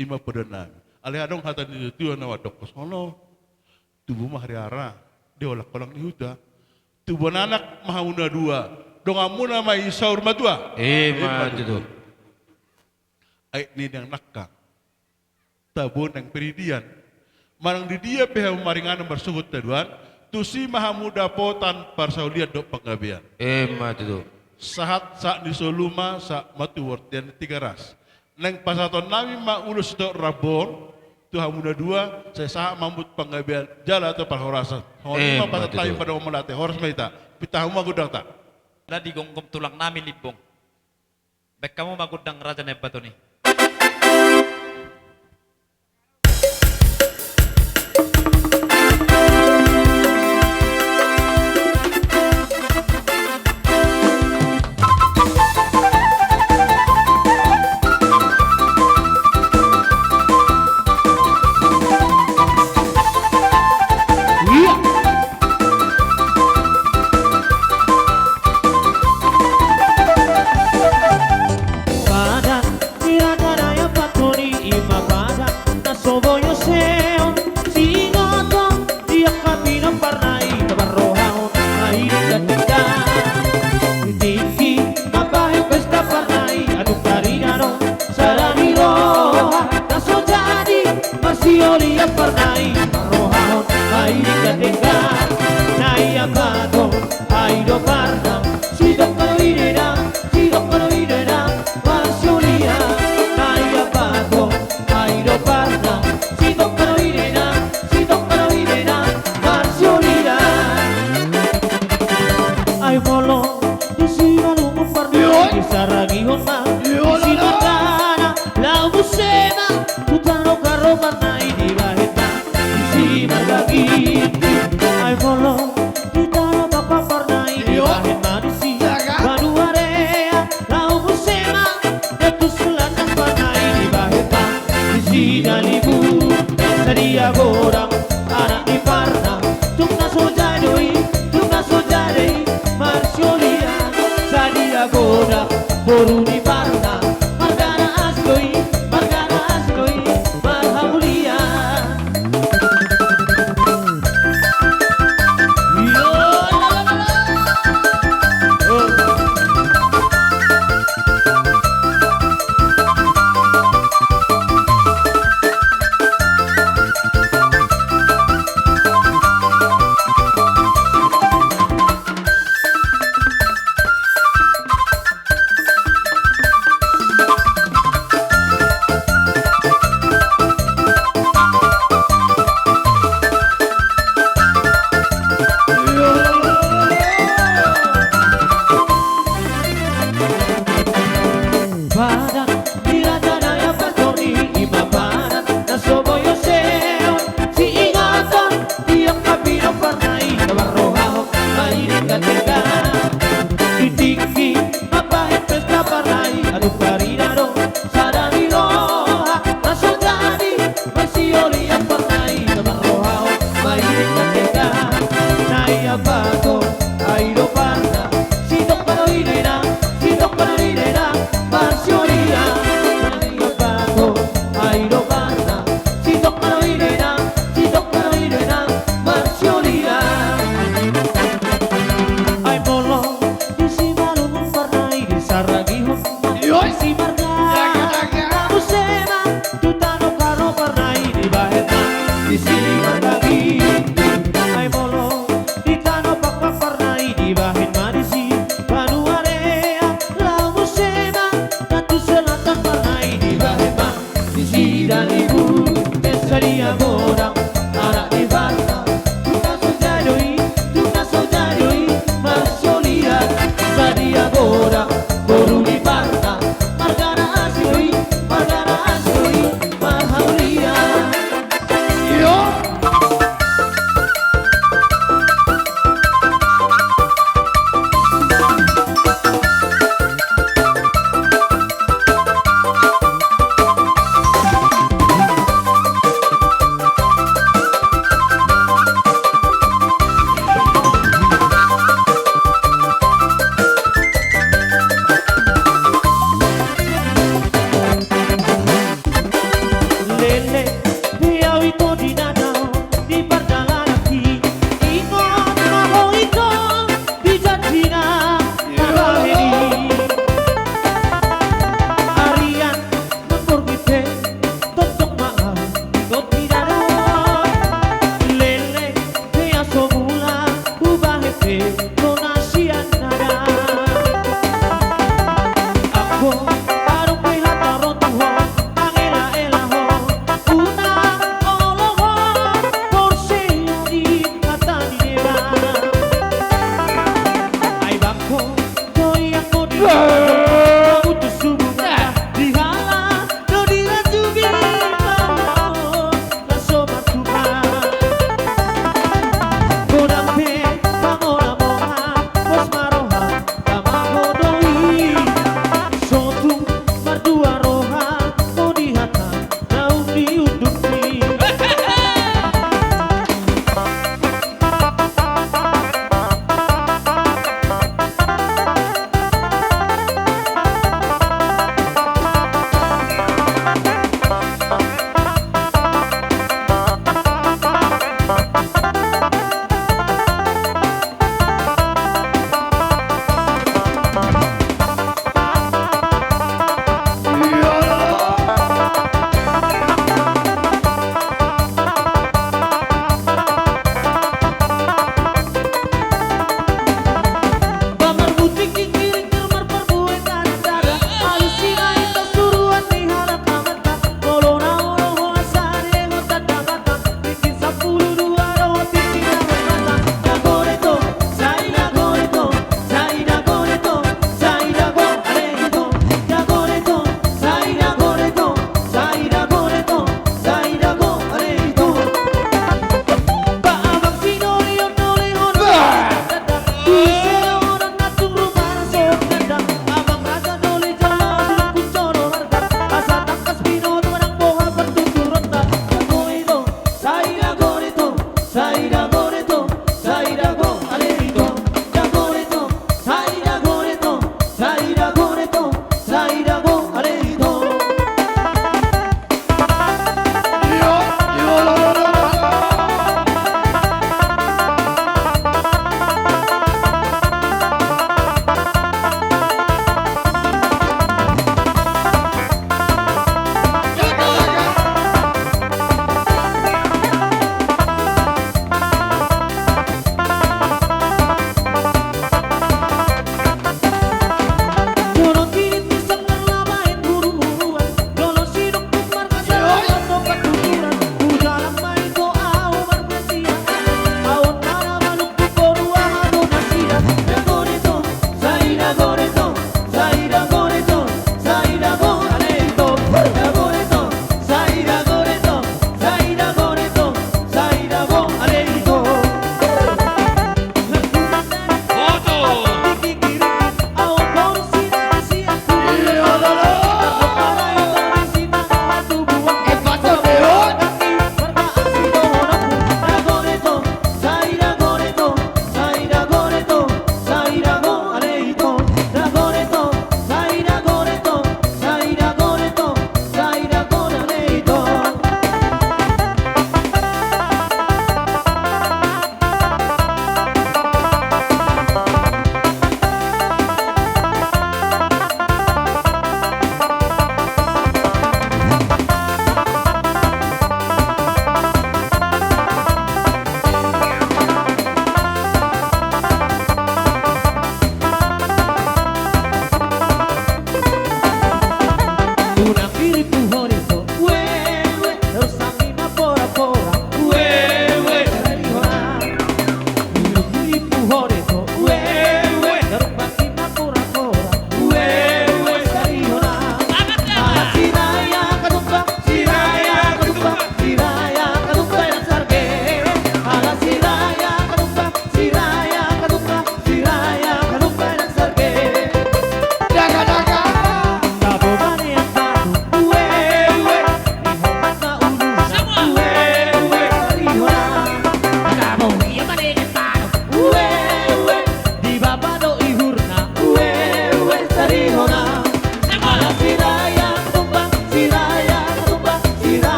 Ima pedana. Ale adong hata di tuan nawadok kosono. Tubuh mah hari ara diolak kolang di huta. Tubuh anak mahauna dua. Dong amuna ma isaur madua. Ma tutu. Ai ni yang nakka. Tabun yang peridian. Marang di dia peha maringan bersugut taduan. Tusi maha muda potan parsaulian dok penggabian. Ma tutu. Sahat sak di soluma sak matu wartian 3 ras. Neng pasaton nami ma ulus dok rabon. Tuhan muda dua, saya sah mambut penggabian jala atau parhorasan. Horma pasat tayo pada omelate horas maita. Pitah umah gudang tak. Lah digongkom tulang nami libong. Baik kamu magudang raja nebato nih. Ay,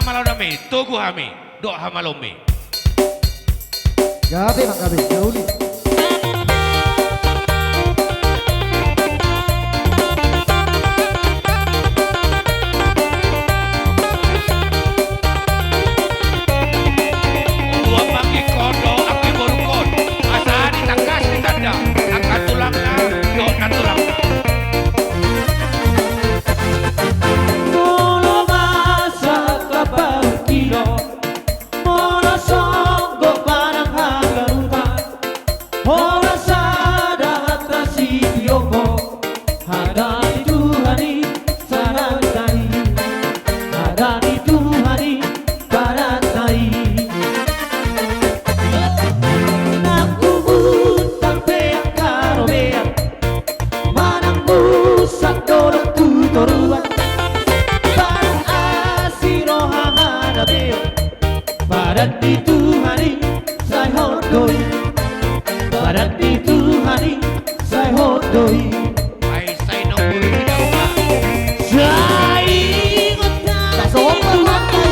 malam nami, tugu hami, doa hamalumi. Gabe Mang Gabe, Dauli. Dua pagi kodo, aku borukon. Asa ditangkas ditanda, angkat tulangna, doa tulangna. Molo masak kapal kilo, molo songgo barang hagaruta, ora sadar kasih yoko, hadani Tuhani sarantai, hadani Tuhani barantai. Aku butang peak karo beak, manang busak dorong tutoruan. Barat di Tuhani saya hodoi, barat di Tuhani saya hodoi. Ay, say no puri tidak ubah. Saya ingat tak sopan waktu,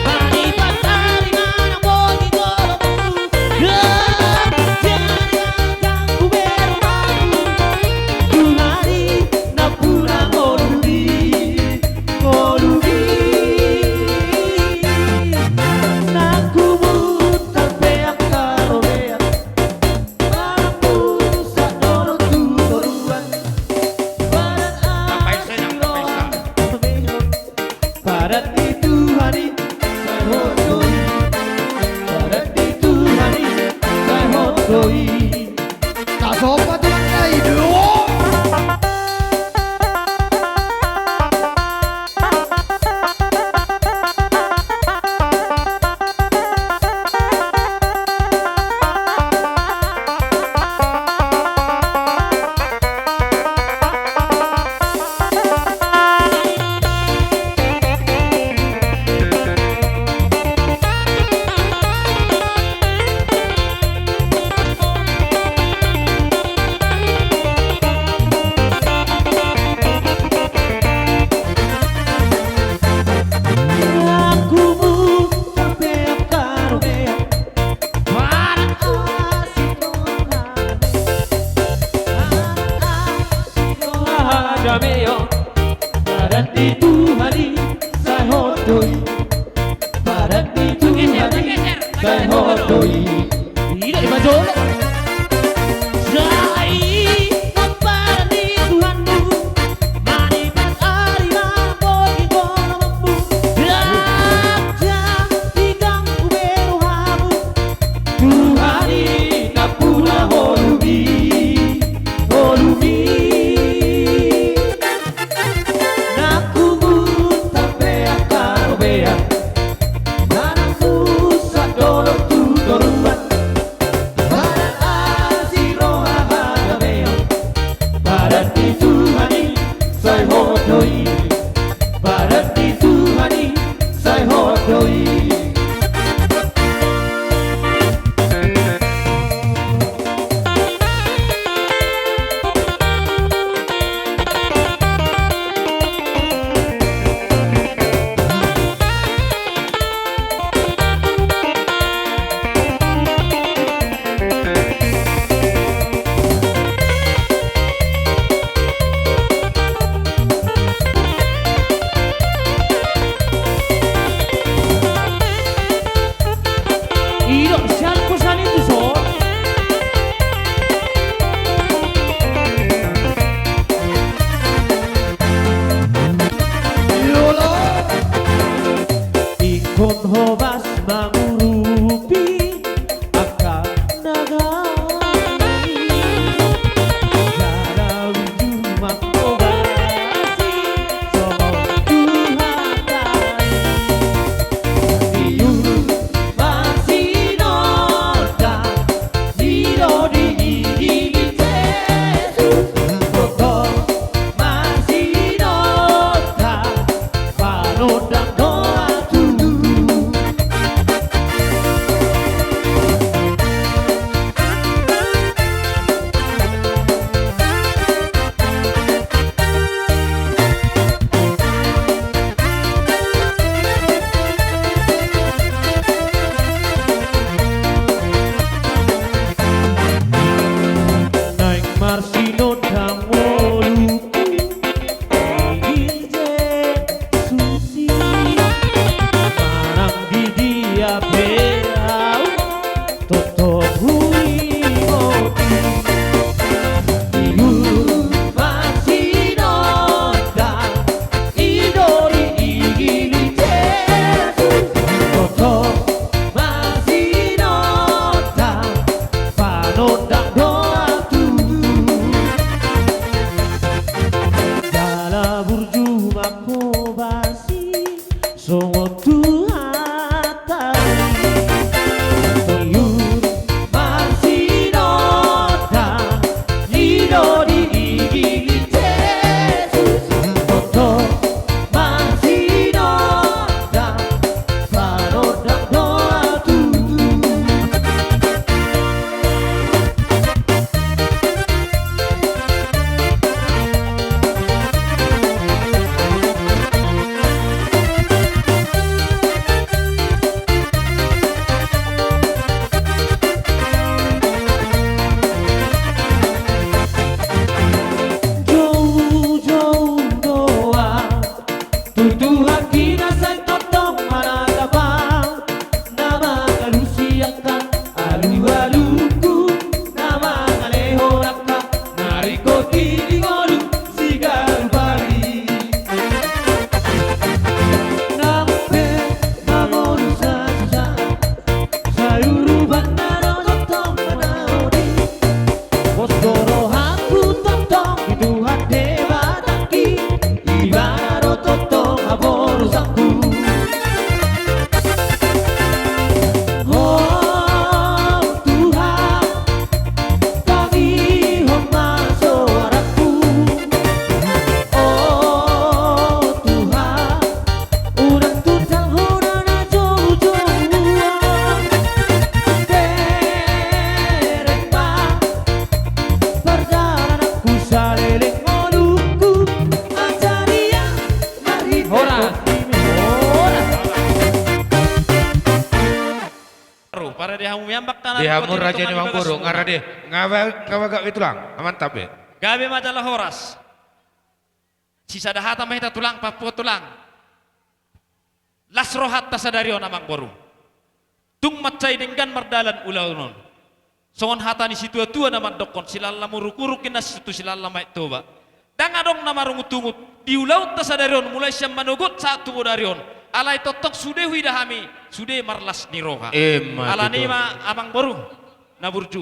hari pasari mana bogi golongku. Jadi yang ku bermalu, Tuhani nak pulang olubi, olubi. Barat itu hari saya hodoi, barat itu hari saya hodoi. Tak sopan tuan kai dulu. Barat itu hari saya hodoi, barat itu hari saya hodoi. Tidak dimajol. Saya ingat barat itu handu, manipat hari mana bogi golongku. Raja di ganggu beruhamu, Tuhani nak pula holubi, holubi. Barat itu hari saya hodoi. nyawa Tuhan tari Tuyur marsinoda Lido di gigi Yesus Foto marsinoda Parodang doa tutu jauh-jauh doa Tuhan kita sang totong managabang Nama kalusiakan alu-aluku Nama kalehoraka nariko kiringolu sigaru bari Nampe mamonu saja sayuru bandara totong manarodi Poskoro haku totong Tuhan debataki Ibaro totong aboru saku Oh Tuhan kami hormat suaraku Oh Tuhan urang tutang horana jauh-jauhan Derek bang perjalananku saleleng moluku ajaria mari Hora. hora Baru para dihamu yambak tanah Dihamur raja ni Mang Buru ngara dia ngawagak itulang mantap ya. Gabe majalah horas. Sisa dahata mahita tulang papua tulang. Lasrohat tasadarion amang boru. Tung macai dengan merdalan ulaunon. Songon hata ni situa tua nama dokon silalla muruk-uruk kina situ silalla mai toba. Dangadong nama rungut-tungut di ulau tasadarion mulai siam manugut satu bodarion. Alai totok sude huidahami sude marlas niroha. Ma Alani tutu. ma amang boru naburju.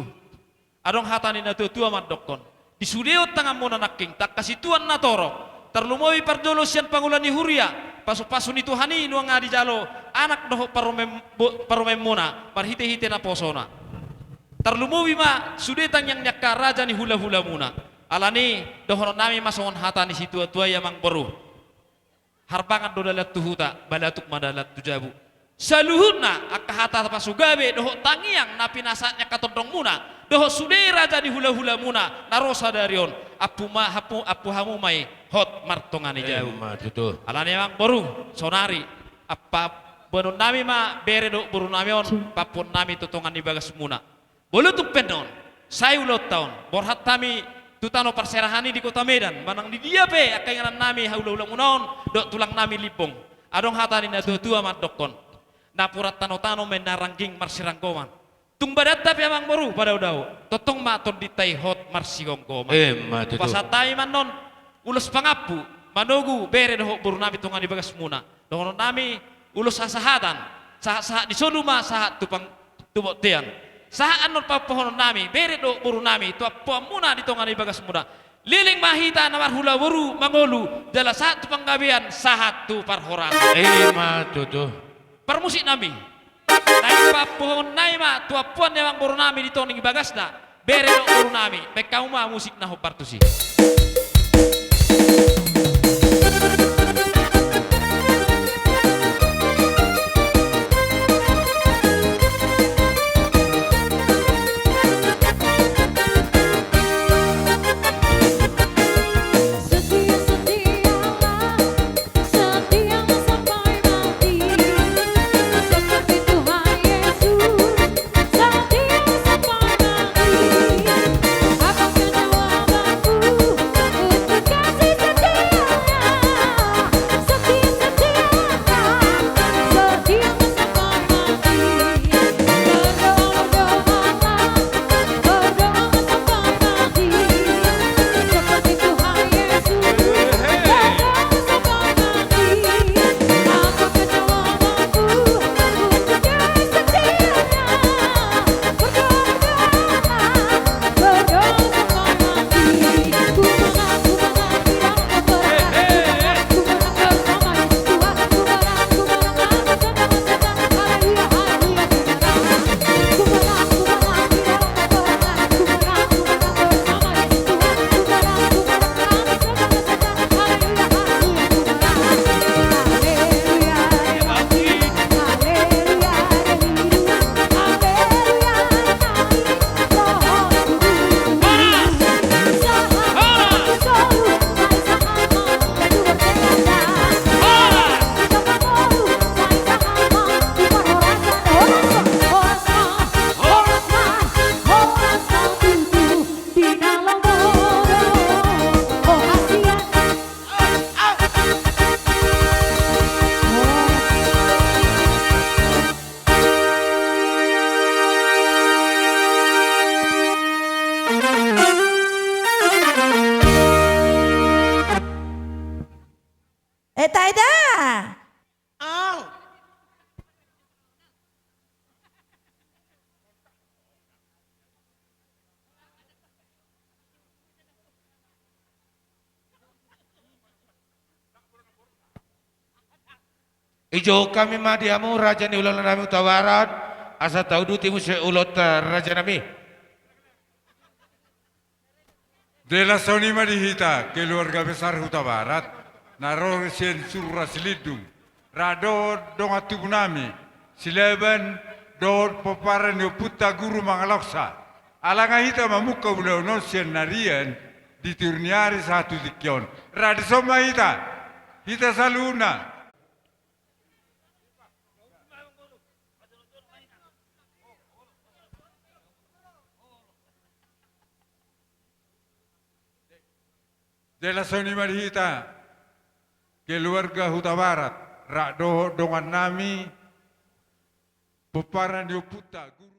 Adong hata ni natu tua mat dokon. Di sudeo tangah mona naking tak kasih tuan natoro. Terlumowi pardolo sian pangulani huria. Pasu-pasu ni Tuhani nuang ngadi jalo anak doho paromem mona parhite-hite na posona. Terlumowi ma sudetang yang nyakka raja ni hula-hula muna. Alani dohono nami masongon hata ni situ tua yang mang boru. Harbangan dodalat tuhuta balatuk madalat tujabu. Saluhuna akahata pasugabe doho tangiang napi nasaknya katondong muna. Doho sude raja di hula-hula muna narosa darion apu hamu mai hot martongani jauh. Ma tutu. Alani mang boru sonari apa bonon nami ma bere do boru namion papun nami tutongan di bagas muna. Bolu tu penon sayu lot tahun borhat tami tutano perserahani di kota Medan manang di dia pe akayangan nami haula-hula munaon dok tulang nami lipong adong hatani na tua mat dokon napurat tano-tano menarangging marsirangkoman tung badat tapi amang boru pada udao totong maton di tai hot marsigongkoman Ma tutu. pasatai manon ulus pangapu manogu bere doh boru nami tungan di bagas muna dohono nami ulus asahatan sahat di soduma sahat tupang tubok tian saat anor papohon nami bere do boru nami tu apa muna di tongan di bagas muna liling mahita nawar hula boru mangolu jala saat tu panggabian sahat tu parhoran Ma tutu. permusik nami naik papohon nai ma tu apuan yang boru nami di tongan di bagasna bere do boru nami pekauma musik naho partusi Setia sampai mati, apapun jawabanku Ijo kami mah diamu raja ni ulang nami utawaran asa tahu duti musya ulot raja nami. Dela soni madihita keluarga besar Huta Barat naro sen surra silidung rado donga tubunami sileban do paparan yo puta guru mangaloksa alanga hita mamuka ulo non sen narian di turniari satu dikyon rado soma hita saluna. Dela soni marihita keluarga Huta Barat rak do dongan nami peparan yo puta guru